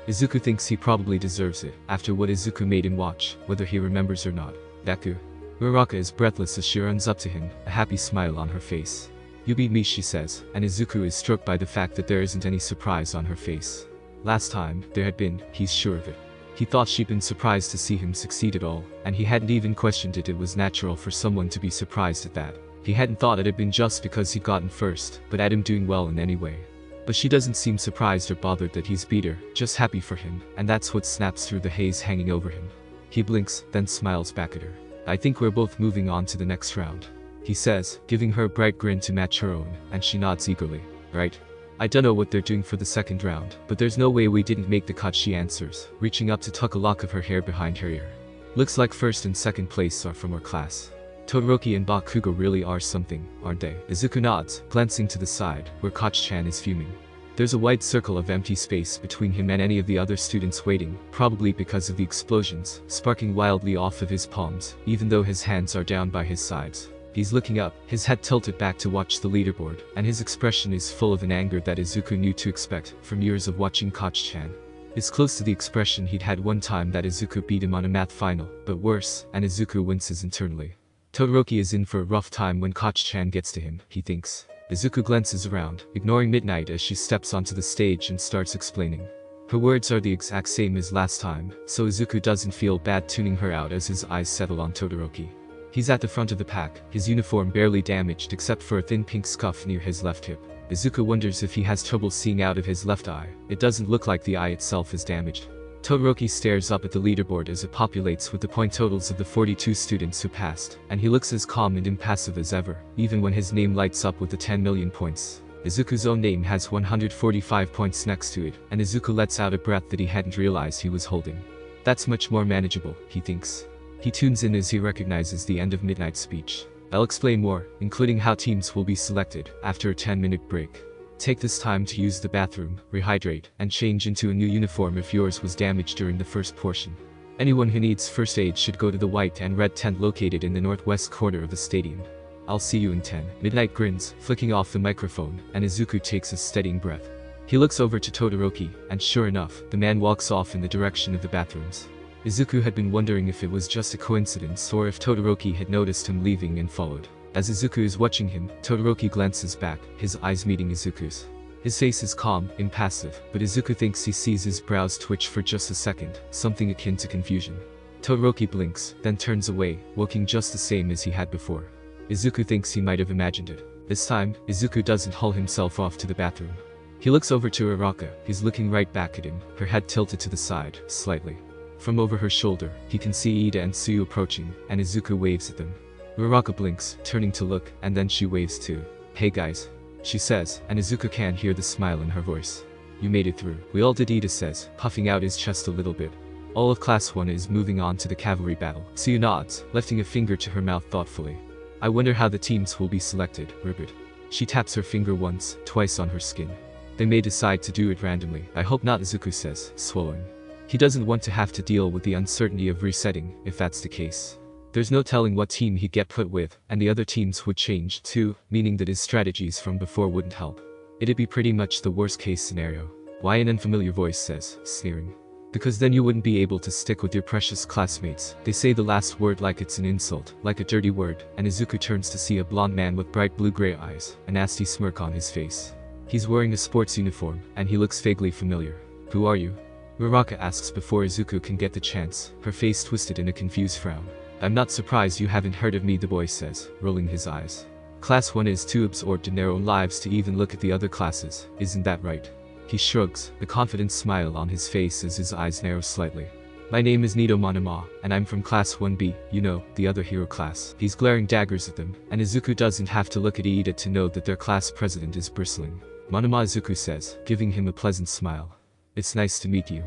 [SPEAKER 1] Izuku thinks he probably deserves it, after what Izuku made him watch, whether he remembers or not. Deku. Uraraka is breathless as she runs up to him, a happy smile on her face. You beat me, she says, and Izuku is struck by the fact that there isn't any surprise on her face. Last time, there had been, he's sure of it. He thought she'd been surprised to see him succeed at all, and he hadn't even questioned it was natural for someone to be surprised at that. He hadn't thought it had been just because he'd gotten first, but at him doing well in any way. But she doesn't seem surprised or bothered that he's beat her, just happy for him, and that's what snaps through the haze hanging over him. He blinks, then smiles back at her. I think we're both moving on to the next round, he says, giving her a bright grin to match her own, and she nods eagerly. Right? I don't know what they're doing for the second round, but there's no way we didn't make the cut, she answers, reaching up to tuck a lock of her hair behind her ear. Looks like first and second place are from our class. Todoroki and Bakugo really are something, aren't they? Izuku nods, glancing to the side, where Koch-chan is fuming. There's a wide circle of empty space between him and any of the other students waiting, probably because of the explosions, sparking wildly off of his palms, even though his hands are down by his sides. He's looking up, his head tilted back to watch the leaderboard, and his expression is full of an anger that Izuku knew to expect from years of watching Koch-chan. It's close to the expression he'd had one time that Izuku beat him on a math final, but worse, and Izuku winces internally. Todoroki is in for a rough time when Koch-chan gets to him, he thinks. Izuku glances around, ignoring Midnight as she steps onto the stage and starts explaining. Her words are the exact same as last time, so Izuku doesn't feel bad tuning her out as his eyes settle on Todoroki. He's at the front of the pack, his uniform barely damaged except for a thin pink scuff near his left hip. Izuku wonders if he has trouble seeing out of his left eye. It doesn't look like the eye itself is damaged. Todoroki stares up at the leaderboard as it populates with the point totals of the 42 students who passed, and he looks as calm and impassive as ever, even when his name lights up with the 10 million points. Izuku's own name has 145 points next to it, and Izuku lets out a breath that he hadn't realized he was holding. That's much more manageable, he thinks. He tunes in as he recognizes the end of Midnight's speech. I'll explain more, including how teams will be selected, after a 10-minute break. Take this time to use the bathroom, rehydrate, and change into a new uniform if yours was damaged during the first portion. Anyone who needs first aid should go to the white and red tent located in the northwest corner of the stadium. I'll see you in 10. Midnight grins, flicking off the microphone, and Izuku takes a steadying breath. He looks over to Todoroki, and sure enough, the man walks off in the direction of the bathrooms. Izuku had been wondering if it was just a coincidence or if Todoroki had noticed him leaving and followed. As Izuku is watching him, Todoroki glances back, his eyes meeting Izuku's. His face is calm, impassive, but Izuku thinks he sees his brows twitch for just a second, something akin to confusion. Todoroki blinks, then turns away, looking just the same as he had before. Izuku thinks he might have imagined it. This time, Izuku doesn't haul himself off to the bathroom. He looks over to Araka, who's looking right back at him, her head tilted to the side, slightly. From over her shoulder, he can see Ida and Tsuyu approaching, and Izuku waves at them. Araka blinks, turning to look, and then she waves too. Hey guys, she says, and Izuku can hear the smile in her voice. You made it through. We all did, Ida says, puffing out his chest a little bit. All of Class 1 is moving on to the cavalry battle. Tsuyu nods, lifting a finger to her mouth thoughtfully. I wonder how the teams will be selected, Ribbit. She taps her finger once, twice on her skin. They may decide to do it randomly. I hope not, Izuku says, swallowing. He doesn't want to have to deal with the uncertainty of resetting, if that's the case. There's no telling what team he'd get put with, and the other teams would change too, meaning that his strategies from before wouldn't help. It'd be pretty much the worst case scenario. Why, an unfamiliar voice says, sneering. Because then you wouldn't be able to stick with your precious classmates. They say the last word like it's an insult, like a dirty word, and Izuku turns to see a blonde man with bright blue-gray eyes, a nasty smirk on his face. He's wearing a sports uniform, and he looks vaguely familiar. Who are you? Araka asks before Izuku can get the chance, her face twisted in a confused frown. I'm not surprised you haven't heard of me, the boy says, rolling his eyes. Class 1 is too absorbed in their own lives to even look at the other classes, isn't that right? He shrugs, a confident smile on his face as his eyes narrow slightly. My name is Nido Monoma, and I'm from Class 1B, you know, the other hero class. He's glaring daggers at them, and Izuku doesn't have to look at Iida to know that their class president is bristling. Monoma, Izuku says, giving him a pleasant smile. It's nice to meet you.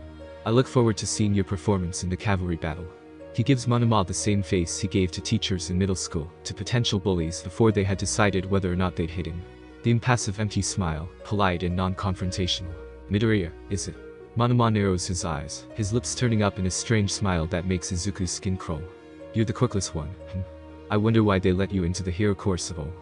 [SPEAKER 1] I look forward to seeing your performance in the cavalry battle. He gives Monoma the same face he gave to teachers in middle school, to potential bullies before they had decided whether or not they'd hit him. The impassive empty smile, polite and non-confrontational. Midoriya, is it? Monoma narrows his eyes, his lips turning up in a strange smile that makes Izuku's skin crawl. You're the quirkless one, I wonder why they let you into the hero course of all.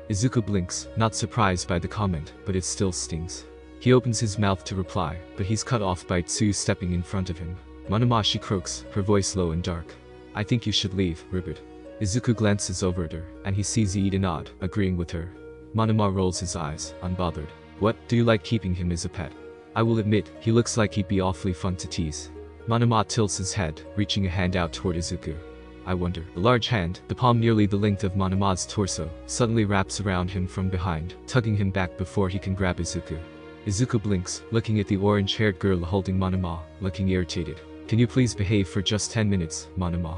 [SPEAKER 1] Izuku blinks, not surprised by the comment, but it still stings. He opens his mouth to reply, but he's cut off by Tsuyu stepping in front of him. Monoma, she croaks, her voice low and dark. I think you should leave, Ribbit. Izuku glances over at her, and he sees Iida nod, agreeing with her. Monoma rolls his eyes, unbothered. What, do you like keeping him as a pet? I will admit, he looks like he'd be awfully fun to tease. Monoma tilts his head, reaching a hand out toward Izuku. I wonder. A large hand, the palm nearly the length of Monoma's torso, suddenly wraps around him from behind, tugging him back before he can grab Izuku. Izuku blinks, looking at the orange-haired girl holding Monoma, looking irritated. Can you please behave for just 10 minutes, Monoma?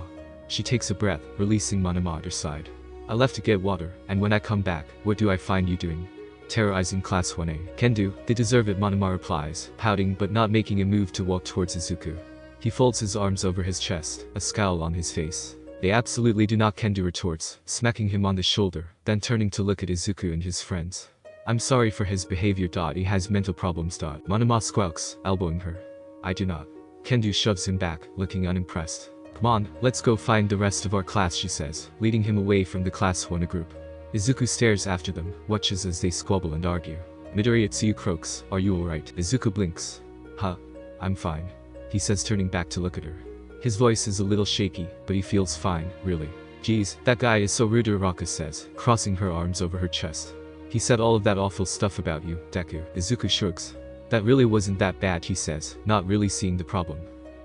[SPEAKER 1] She takes a breath, releasing Monoma at her side. I left to get water, and when I come back, what do I find you doing? Terrorizing Class 1A. Can do, they deserve it, Monoma replies, pouting but not making a move to walk towards Izuku. He folds his arms over his chest, a scowl on his face. They absolutely do not, Kendo retorts, smacking him on the shoulder, then turning to look at Izuku and his friends. I'm sorry for his behavior. He has mental problems. Monoma squawks, elbowing her. I do not. Kendo shoves him back, looking unimpressed. Come on, let's go find the rest of our class, she says, leading him away from the Class 1 group. Izuku stares after them, watches as they squabble and argue. Midoriya Tsuyu croaks, are you alright? Izuku blinks. Huh. I'm fine. He says, turning back to look at her. His voice is a little shaky, but he feels fine, really. Geez, that guy is so rude, Araka says, crossing her arms over her chest. He said all of that awful stuff about you, Deku. Izuku shrugs. That really wasn't that bad, he says, not really seeing the problem.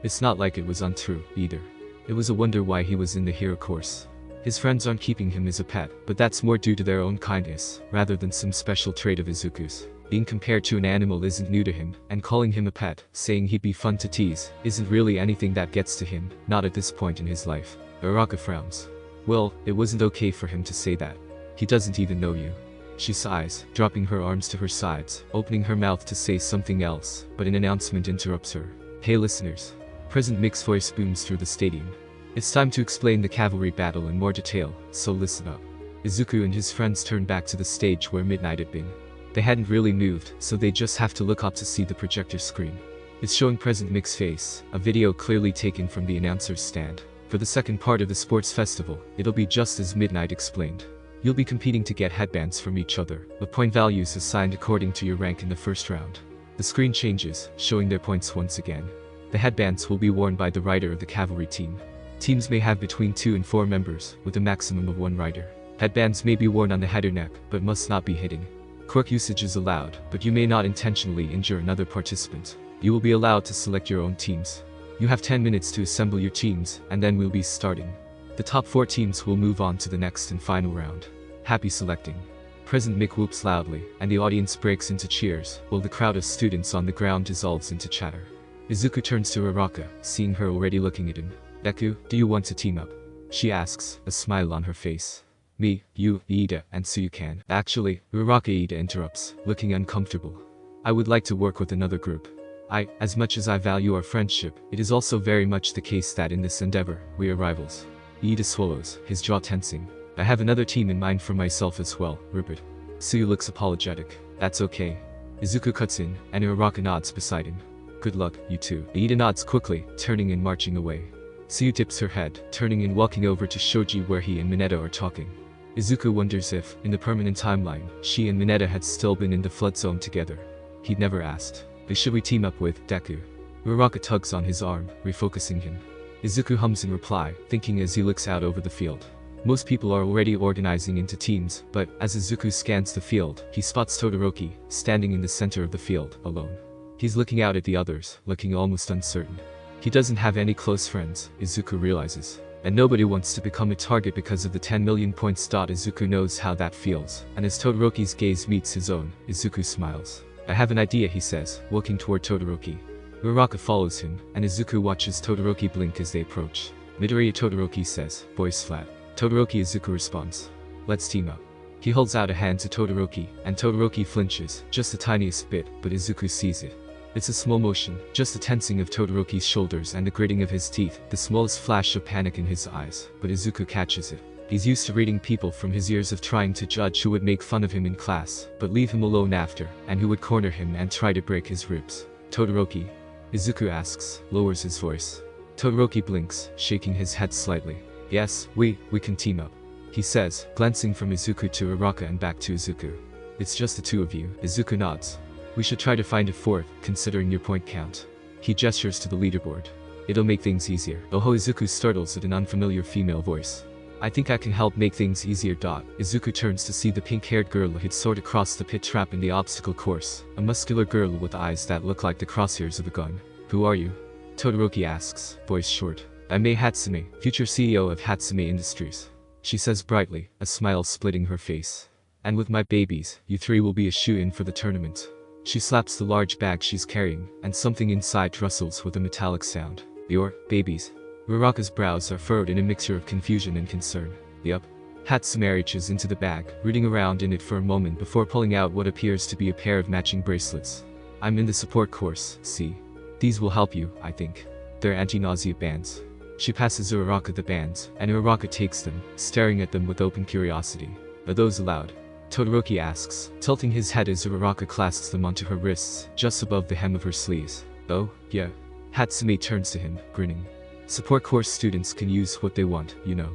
[SPEAKER 1] It's not like it was untrue, either. It was a wonder why he was in the hero course. His friends aren't keeping him as a pet, but that's more due to their own kindness, rather than some special trait of Izuku's. Being compared to an animal isn't new to him, and calling him a pet, saying he'd be fun to tease, isn't really anything that gets to him, not at this point in his life. Uraraka frowns. Well, it wasn't okay for him to say that. He doesn't even know you. She sighs, dropping her arms to her sides, opening her mouth to say something else, but an announcement interrupts her. Hey listeners. President Mick's voice booms through the stadium. It's time to explain the cavalry battle in more detail, so listen up. Izuku and his friends turn back to the stage where Midnight had been. They hadn't really moved, so they just have to look up to see the projector screen. It's showing President Mick's face, a video clearly taken from the announcer's stand. For the second part of the sports festival, it'll be just as Midnight explained. You'll be competing to get headbands from each other, with point values assigned according to your rank in the first round. The screen changes, showing their points once again. The headbands will be worn by the rider of the cavalry team. Teams may have between 2 and 4 members, with a maximum of 1 rider. Headbands may be worn on the head or neck, but must not be hidden. Quirk usage is allowed, but you may not intentionally injure another participant. You will be allowed to select your own teams. You have 10 minutes to assemble your teams, and then we'll be starting. The top 4 teams will move on to the next and final round. Happy selecting. President Mick whoops loudly, and the audience breaks into cheers, while the crowd of students on the ground dissolves into chatter. Izuku turns to Uraraka, seeing her already looking at him. Deku, do you want to team up? She asks, a smile on her face. Me, you, Iida, and Tsuyukan. Actually, Uraraka Iida interrupts, looking uncomfortable. I would like to work with another group. As much as I value our friendship, it is also very much the case that in this endeavor, we are rivals. Iida swallows, his jaw tensing. I have another team in mind for myself as well, Rupert. Tsuyu looks apologetic. That's okay. Izuku cuts in, and Uraraka nods beside him. Good luck, you two. Iida nods quickly, turning and marching away. Tsuyu tips her head, turning and walking over to Shoji where he and Mineta are talking. Izuku wonders if, in the permanent timeline, she and Mineta had still been in the flood zone together. He'd never asked. But should we team up with Deku? Uraraka tugs on his arm, refocusing him. Izuku hums in reply, thinking as he looks out over the field. Most people are already organizing into teams, but as Izuku scans the field, he spots Todoroki, standing in the center of the field, alone. He's looking out at the others, looking almost uncertain. He doesn't have any close friends, Izuku realizes. And nobody wants to become a target because of the 10 million points. Izuku knows how that feels, and as Todoroki's gaze meets his own, Izuku smiles. I have an idea, he says, walking toward Todoroki. Uraraka follows him, and Izuku watches Todoroki blink as they approach. Midoriya, Todoroki says, voice flat. Todoroki. Izuku responds. Let's team up. He holds out a hand to Todoroki, and Todoroki flinches, just the tiniest bit, but Izuku sees it. It's a small motion, just the tensing of Todoroki's shoulders and the gritting of his teeth, the smallest flash of panic in his eyes, but Izuku catches it. He's used to reading people from his years of trying to judge who would make fun of him in class, but leave him alone after, and who would corner him and try to break his ribs. Todoroki? Izuku asks, lowers his voice. Todoroki blinks, shaking his head slightly. Yes, we can team up. He says, glancing from Izuku to Uraraka and back to Izuku. It's just the two of you. Izuku nods. We should try to find a fourth, considering your point count. He gestures to the leaderboard. It'll make things easier. Oho. Izuku startles at an unfamiliar female voice. I think I can help make things easier. Izuku turns to see the pink-haired girl who had soared across the pit trap in the obstacle course, a muscular girl with eyes that look like the crosshairs of a gun. Who are you? Todoroki asks, voice short. I'm Mei Hatsume, future CEO of Hatsume Industries. She says brightly, a smile splitting her face. And with my babies, you three will be a shoe-in for the tournament. She slaps the large bag she's carrying, and something inside rustles with a metallic sound. Your babies? Uraraka's brows are furrowed in a mixture of confusion and concern. Yup. Hatsume reaches into the bag, rooting around in it for a moment before pulling out what appears to be a pair of matching bracelets. I'm in the support course, see? These will help you, I think. They're anti-nausea bands. She passes Uraraka the bands, and Uraraka takes them, staring at them with open curiosity. Are those allowed? Todoroki asks, tilting his head as Uraraka clasps them onto her wrists, just above the hem of her sleeves. Oh, yeah. Hatsume turns to him, grinning. Support course students can use what they want, you know.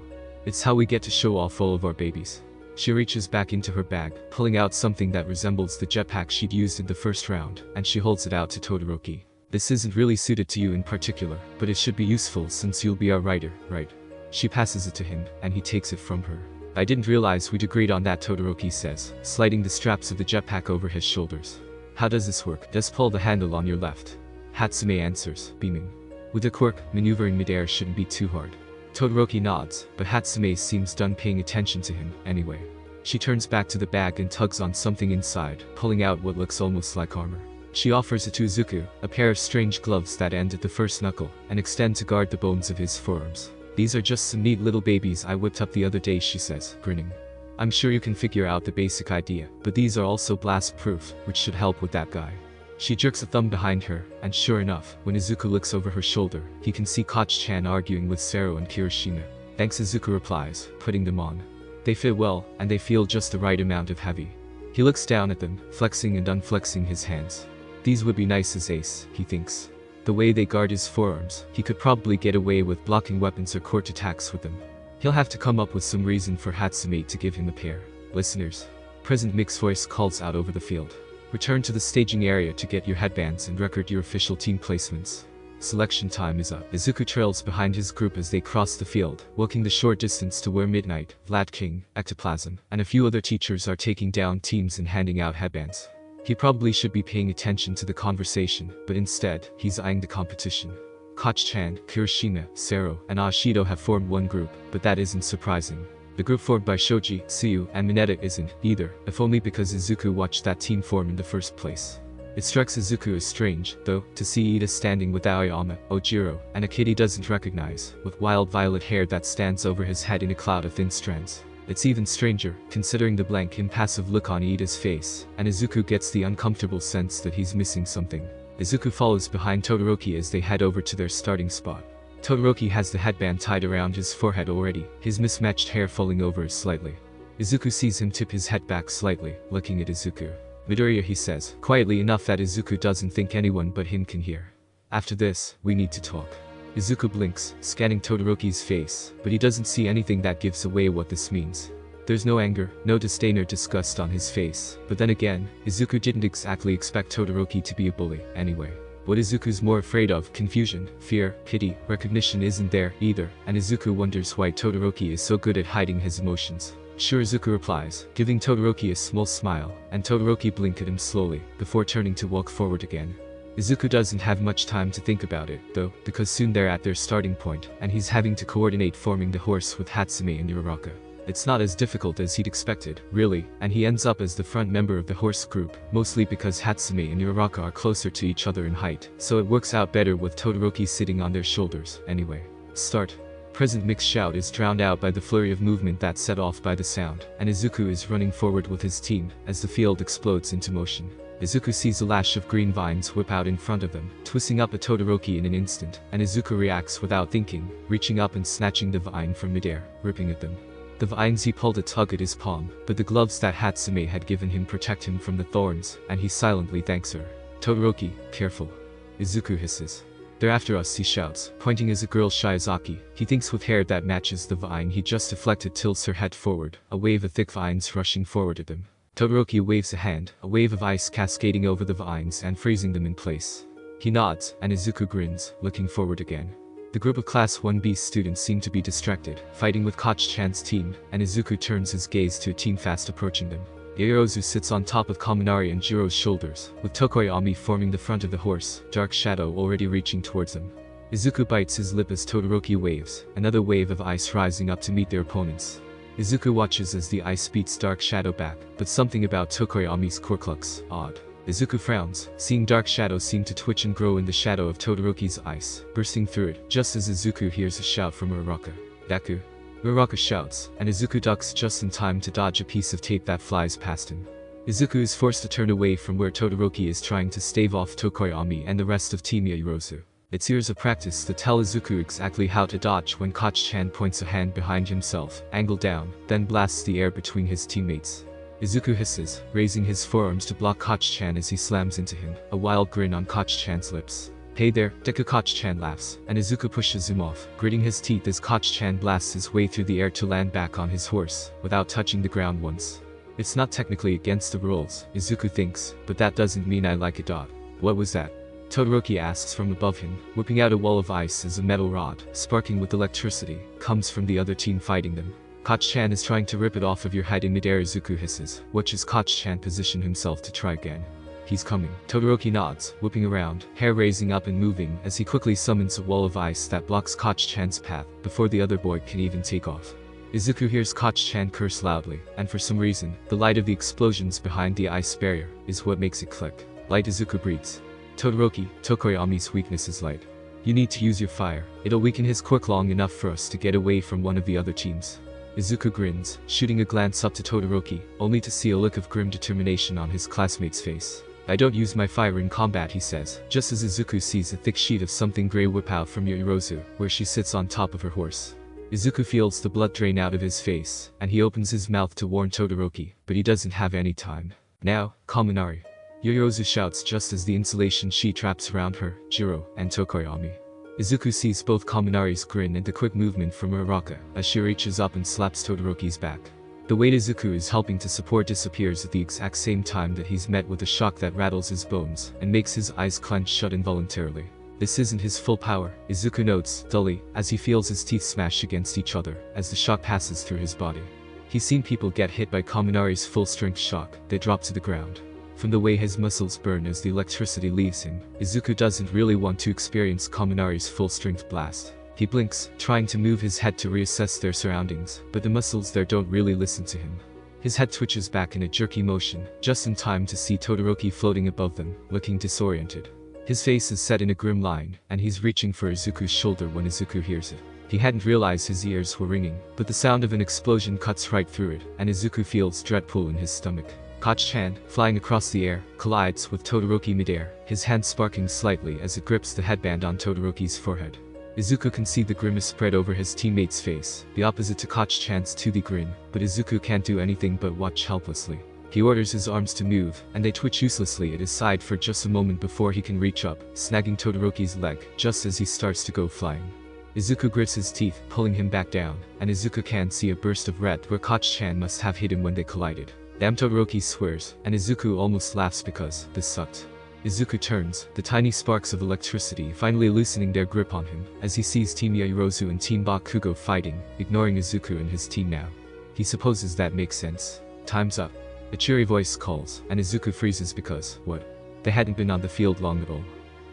[SPEAKER 1] It's how we get to show off all of our babies. She reaches back into her bag, pulling out something that resembles the jetpack she'd used in the first round, and she holds it out to Todoroki. This isn't really suited to you in particular, but it should be useful since you'll be our rider, right? She passes it to him, and he takes it from her. I didn't realize we'd agreed on that, Todoroki says, sliding the straps of the jetpack over his shoulders. How does this work? Just pull the handle on your left. Hatsume answers, beaming. With a quirk, maneuvering midair shouldn't be too hard. Todoroki nods, but Hatsume seems done paying attention to him, anyway. She turns back to the bag and tugs on something inside, pulling out what looks almost like armor. She offers it to Izuku, a pair of strange gloves that end at the first knuckle, and extend to guard the bones of his forearms. These are just some neat little babies I whipped up the other day, she says, grinning. I'm sure you can figure out the basic idea, but these are also blast-proof, which should help with that guy. She jerks a thumb behind her, and sure enough, when Izuku looks over her shoulder, he can see Koch-chan arguing with Sero and Kirishima. Thanks, Izuku replies, putting them on. They fit well, and they feel just the right amount of heavy. He looks down at them, flexing and unflexing his hands. These would be nice as Ace, he thinks. The way they guard his forearms, he could probably get away with blocking weapons or court attacks with them. He'll have to come up with some reason for Hatsume to give him a pair. Listeners. President Mick's voice calls out over the field. Return to the staging area to get your headbands and record your official team placements. Selection time is up. Izuku trails behind his group as they cross the field, walking the short distance to where Midnight, Vlad King, Ectoplasm, and a few other teachers are taking down teams and handing out headbands. He probably should be paying attention to the conversation, but instead, he's eyeing the competition. Koch-chan, Kirishima, Sero, and Ashido have formed one group, but that isn't surprising. The group formed by Shoji, Tsuyu, and Mineta isn't, either, if only because Izuku watched that team form in the first place. It strikes Izuku as strange, though, to see Ida standing with Aoyama, Ojiro, and a kid he doesn't recognize, with wild violet hair that stands over his head in a cloud of thin strands. It's even stranger, considering the blank, impassive look on Iida's face, and Izuku gets the uncomfortable sense that he's missing something. Izuku follows behind Todoroki as they head over to their starting spot. Todoroki has the headband tied around his forehead already, his mismatched hair falling over slightly. Izuku sees him tip his head back slightly, looking at Izuku. Midoriya, he says, quietly enough that Izuku doesn't think anyone but him can hear. After this, we need to talk. Izuku blinks, scanning Todoroki's face, but he doesn't see anything that gives away what this means. There's no anger, no disdain or disgust on his face, but then again, Izuku didn't exactly expect Todoroki to be a bully, anyway. What Izuku's more afraid of, confusion, fear, pity, recognition isn't there, either, and Izuku wonders why Todoroki is so good at hiding his emotions. Sure, Izuku replies, giving Todoroki a small smile, and Todoroki blinked at him slowly, before turning to walk forward again. Izuku doesn't have much time to think about it, though, because soon they're at their starting point, and he's having to coordinate forming the horse with Hatsume and Uraraka. It's not as difficult as he'd expected, really, and he ends up as the front member of the horse group, mostly because Hatsume and Uraraka are closer to each other in height, so it works out better with Todoroki sitting on their shoulders, anyway. Start. President Mick's shout is drowned out by the flurry of movement that's set off by the sound, and Izuku is running forward with his team, as the field explodes into motion. Izuku sees a lash of green vines whip out in front of them, twisting up at Todoroki in an instant, and Izuku reacts without thinking, reaching up and snatching the vine from midair, ripping at them. The vines he pulled tug at his palm, but the gloves that Hatsume had given him protect him from the thorns, and he silently thanks her. Todoroki, careful. Izuku hisses. They're after us, he shouts, pointing as a girl Shiozaki. He thinks with hair that matches the vine he just deflected tilts her head forward, a wave of thick vines rushing forward at them. Todoroki waves a hand, a wave of ice cascading over the vines and freezing them in place. He nods, and Izuku grins, looking forward again. The group of Class 1B students seem to be distracted, fighting with Koch-chan's team, and Izuku turns his gaze to a team fast approaching them. Yaoyorozu sits on top of Kaminari and Jiro's shoulders, with Tokoyami forming the front of the horse, Dark Shadow already reaching towards them. Izuku bites his lip as Todoroki waves, another wave of ice rising up to meet their opponents. Izuku watches as the ice beats Dark Shadow back, but something about Tokoyami's quirk looks odd. Izuku frowns, seeing Dark Shadow seem to twitch and grow in the shadow of Todoroki's ice, bursting through it, just as Izuku hears a shout from Uraraka. Deku. Uraraka shouts, and Izuku ducks just in time to dodge a piece of tape that flies past him. Izuku is forced to turn away from where Todoroki is trying to stave off Tokoyami and the rest of Team Yaoyorozu. It's years of practice to tell Izuku exactly how to dodge when Koch-chan points a hand behind himself, angled down, then blasts the air between his teammates. Izuku hisses, raising his forearms to block Koch-chan as he slams into him, a wild grin on Koch-chan's lips. Hey there, Deku. Koch-chan laughs, and Izuku pushes him off, gritting his teeth as Koch-chan blasts his way through the air to land back on his horse, without touching the ground once. It's not technically against the rules, Izuku thinks, but that doesn't mean I like it. What was that? Todoroki asks from above him, whipping out a wall of ice as a metal rod, sparking with electricity, comes from the other team fighting them. Koch-chan is trying to rip it off of your head in midair. Izuku hisses. Watch as Koch-chan position himself to try again. He's coming. Todoroki nods, whipping around, hair raising up and moving as he quickly summons a wall of ice that blocks Koch-chan's path before the other boy can even take off. Izuku hears Koch-chan curse loudly, and for some reason, the light of the explosions behind the ice barrier is what makes it click. Light. Izuku breathes. Todoroki, Tokoyami's weakness is light. You need to use your fire. It'll weaken his quirk long enough for us to get away from one of the other teams. Izuku grins, shooting a glance up to Todoroki, only to see a look of grim determination on his classmate's face. I don't use my fire in combat, he says, just as Izuku sees a thick sheet of something grey whip out from Yaoyorozu, where she sits on top of her horse. Izuku feels the blood drain out of his face, and he opens his mouth to warn Todoroki, but he doesn't have any time. Now, Kaminari. Yaoyorozu shouts just as the insulation sheet wraps around her, Jiro, and Tokoyami. Izuku sees both Kaminari's grin and the quick movement from Uraraka as she reaches up and slaps Todoroki's back. The weight Izuku is helping to support disappears at the exact same time that he's met with a shock that rattles his bones and makes his eyes clench shut involuntarily. This isn't his full power, Izuku notes, dully, as he feels his teeth smash against each other as the shock passes through his body. He's seen people get hit by Kaminari's full-strength shock. They drop to the ground. From the way his muscles burn as the electricity leaves him, Izuku doesn't really want to experience Kaminari's full-strength blast. He blinks, trying to move his head to reassess their surroundings, but the muscles there don't really listen to him. His head twitches back in a jerky motion, just in time to see Todoroki floating above them, looking disoriented. His face is set in a grim line, and he's reaching for Izuku's shoulder when Izuku hears it. He hadn't realized his ears were ringing, but the sound of an explosion cuts right through it, and Izuku feels dread pull in his stomach. Koch-chan, flying across the air, collides with Todoroki midair, his hand sparking slightly as it grips the headband on Todoroki's forehead. Izuku can see the grimace spread over his teammate's face, the opposite to Koch-chan's toothy grin, but Izuku can't do anything but watch helplessly. He orders his arms to move, and they twitch uselessly at his side for just a moment before he can reach up, snagging Todoroki's leg, just as he starts to go flying. Izuku grits his teeth, pulling him back down, and Izuku can see a burst of red where Koch-chan must have hit him when they collided. Damn, Todoroki swears, and Izuku almost laughs because this sucked. Izuku turns, the tiny sparks of electricity finally loosening their grip on him, as he sees Team Yaoyorozu and Team Bakugo fighting, ignoring Izuku and his team now. He supposes that makes sense. Time's up. A cheery voice calls, and Izuku freezes because, what? They hadn't been on the field long at all.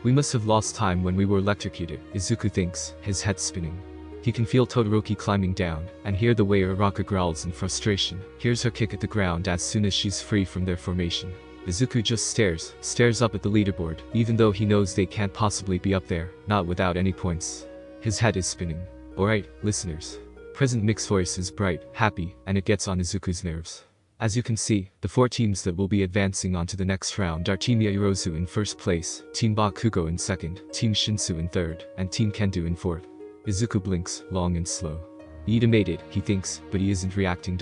[SPEAKER 1] We must have lost time when we were electrocuted, Izuku thinks, his head spinning. He can feel Todoroki climbing down, and hear the way Uraraka growls in frustration, hears her kick at the ground as soon as she's free from their formation. Izuku just stares up at the leaderboard, even though he knows they can't possibly be up there, not without any points. His head is spinning. Alright, listeners. Present Mick's voice is bright, happy, and it gets on Izuku's nerves. As you can see, the 4 teams that will be advancing onto the next round are Team Yaoyorozu in first place, Team Bakugo in second, Team Shinsu in third, and Team Kendo in fourth. Izuku blinks, long and slow. Iida made it, he thinks, but he isn't reacting.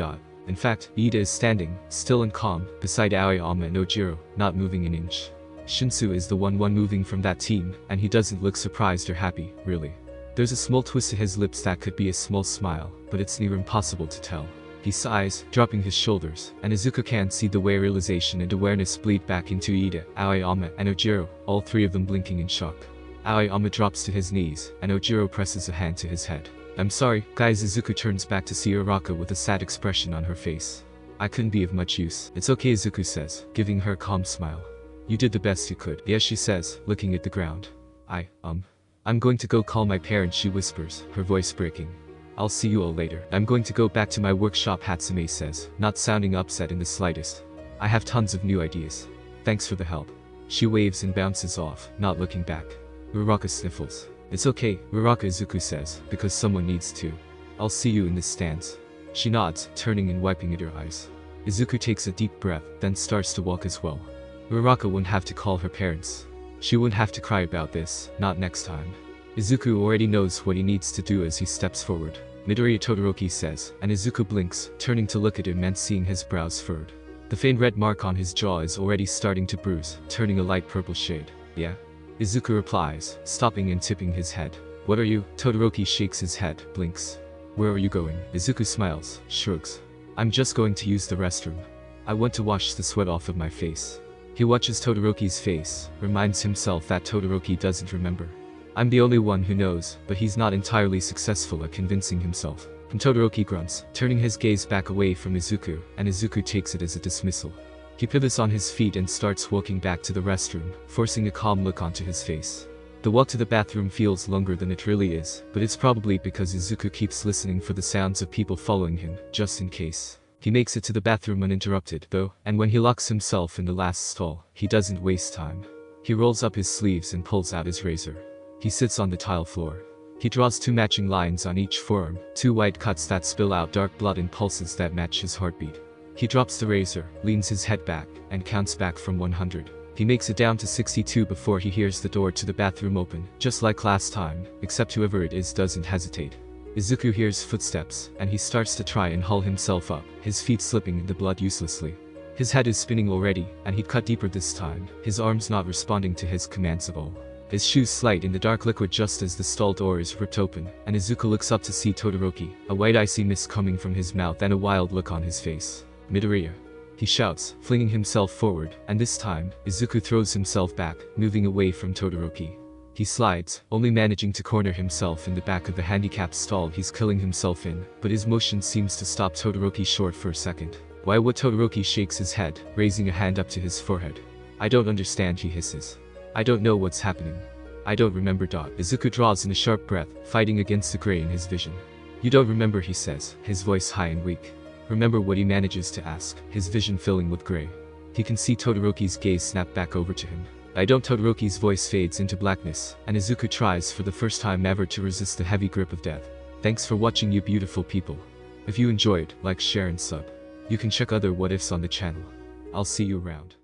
[SPEAKER 1] In fact, Iida is standing, still and calm, beside Aoyama and Ojiro, not moving an inch. Shinsu is the one moving from that team, and he doesn't look surprised or happy, really. There's a small twist to his lips that could be a small smile, but it's near impossible to tell. He sighs, dropping his shoulders, and Izuku can see the way realization and awareness bleed back into Iida, Aoyama, and Ojiro, all 3 of them blinking in shock. Aoyama drops to his knees, and Ojiro presses a hand to his head. I'm sorry, guys. Izuku turns back to see Uraraka with a sad expression on her face. I couldn't be of much use. It's okay, Izuku says, giving her a calm smile. You did the best you could. Yes, she says, looking at the ground. I'm going to go call my parents, she whispers, her voice breaking. I'll see you all later. I'm going to go back to my workshop, Hatsume says, not sounding upset in the slightest. I have tons of new ideas. Thanks for the help. She waves and bounces off, not looking back. Uraraka sniffles. It's okay, Uraraka, Izuku says, because someone needs to. I'll see you in this stance. She nods, turning and wiping at her eyes. Izuku takes a deep breath, then starts to walk as well. Uraraka wouldn't have to call her parents. She wouldn't have to cry about this, not next time. Izuku already knows what he needs to do as he steps forward. Midoriya, Todoroki says, and Izuku blinks, turning to look at him and seeing his brows furrowed. The faint red mark on his jaw is already starting to bruise, turning a light purple shade. Yeah? Izuku replies, stopping and tipping his head. What are you? Todoroki shakes his head, blinks. Where are you going? Izuku smiles, shrugs. I'm just going to use the restroom. I want to wash the sweat off of my face. He watches Todoroki's face, reminds himself that Todoroki doesn't remember. I'm the only one who knows, but he's not entirely successful at convincing himself. And Todoroki grunts, turning his gaze back away from Izuku, and Izuku takes it as a dismissal. He pivots on his feet and starts walking back to the restroom, forcing a calm look onto his face. The walk to the bathroom feels longer than it really is, but it's probably because Izuku keeps listening for the sounds of people following him, just in case. He makes it to the bathroom uninterrupted, though, and when he locks himself in the last stall, he doesn't waste time. He rolls up his sleeves and pulls out his razor. He sits on the tile floor. He draws 2 matching lines on each forearm, 2 white cuts that spill out dark blood and pulses that match his heartbeat. He drops the razor, leans his head back, and counts back from 100. He makes it down to 62 before he hears the door to the bathroom open, just like last time, except whoever it is doesn't hesitate. Izuku hears footsteps, and he starts to try and haul himself up, his feet slipping in the blood uselessly. His head is spinning already, and he'd cut deeper this time, his arms not responding to his commands at all. His shoes slide in the dark liquid just as the stall door is ripped open, and Izuku looks up to see Todoroki, a white icy mist coming from his mouth and a wild look on his face. Midoriya, he shouts, flinging himself forward, and this time, Izuku throws himself back, moving away from Todoroki. He slides, only managing to corner himself in the back of the handicapped stall he's killing himself in, but his motion seems to stop Todoroki short for a second. Why would Todoroki shakes his head, raising a hand up to his forehead? I don't understand, he hisses. I don't know what's happening. I don't remember. Izuku draws in a sharp breath, fighting against the gray in his vision. You don't remember, he says, his voice high and weak. Remember what he manages to ask, his vision filling with gray. He can see Todoroki's gaze snap back over to him. I don't. Todoroki's voice fades into blackness, and Izuku tries for the first time ever to resist the heavy grip of death. Thanks for watching, you beautiful people. If you enjoyed, like, share and sub. You can check other what ifs on the channel. I'll see you around.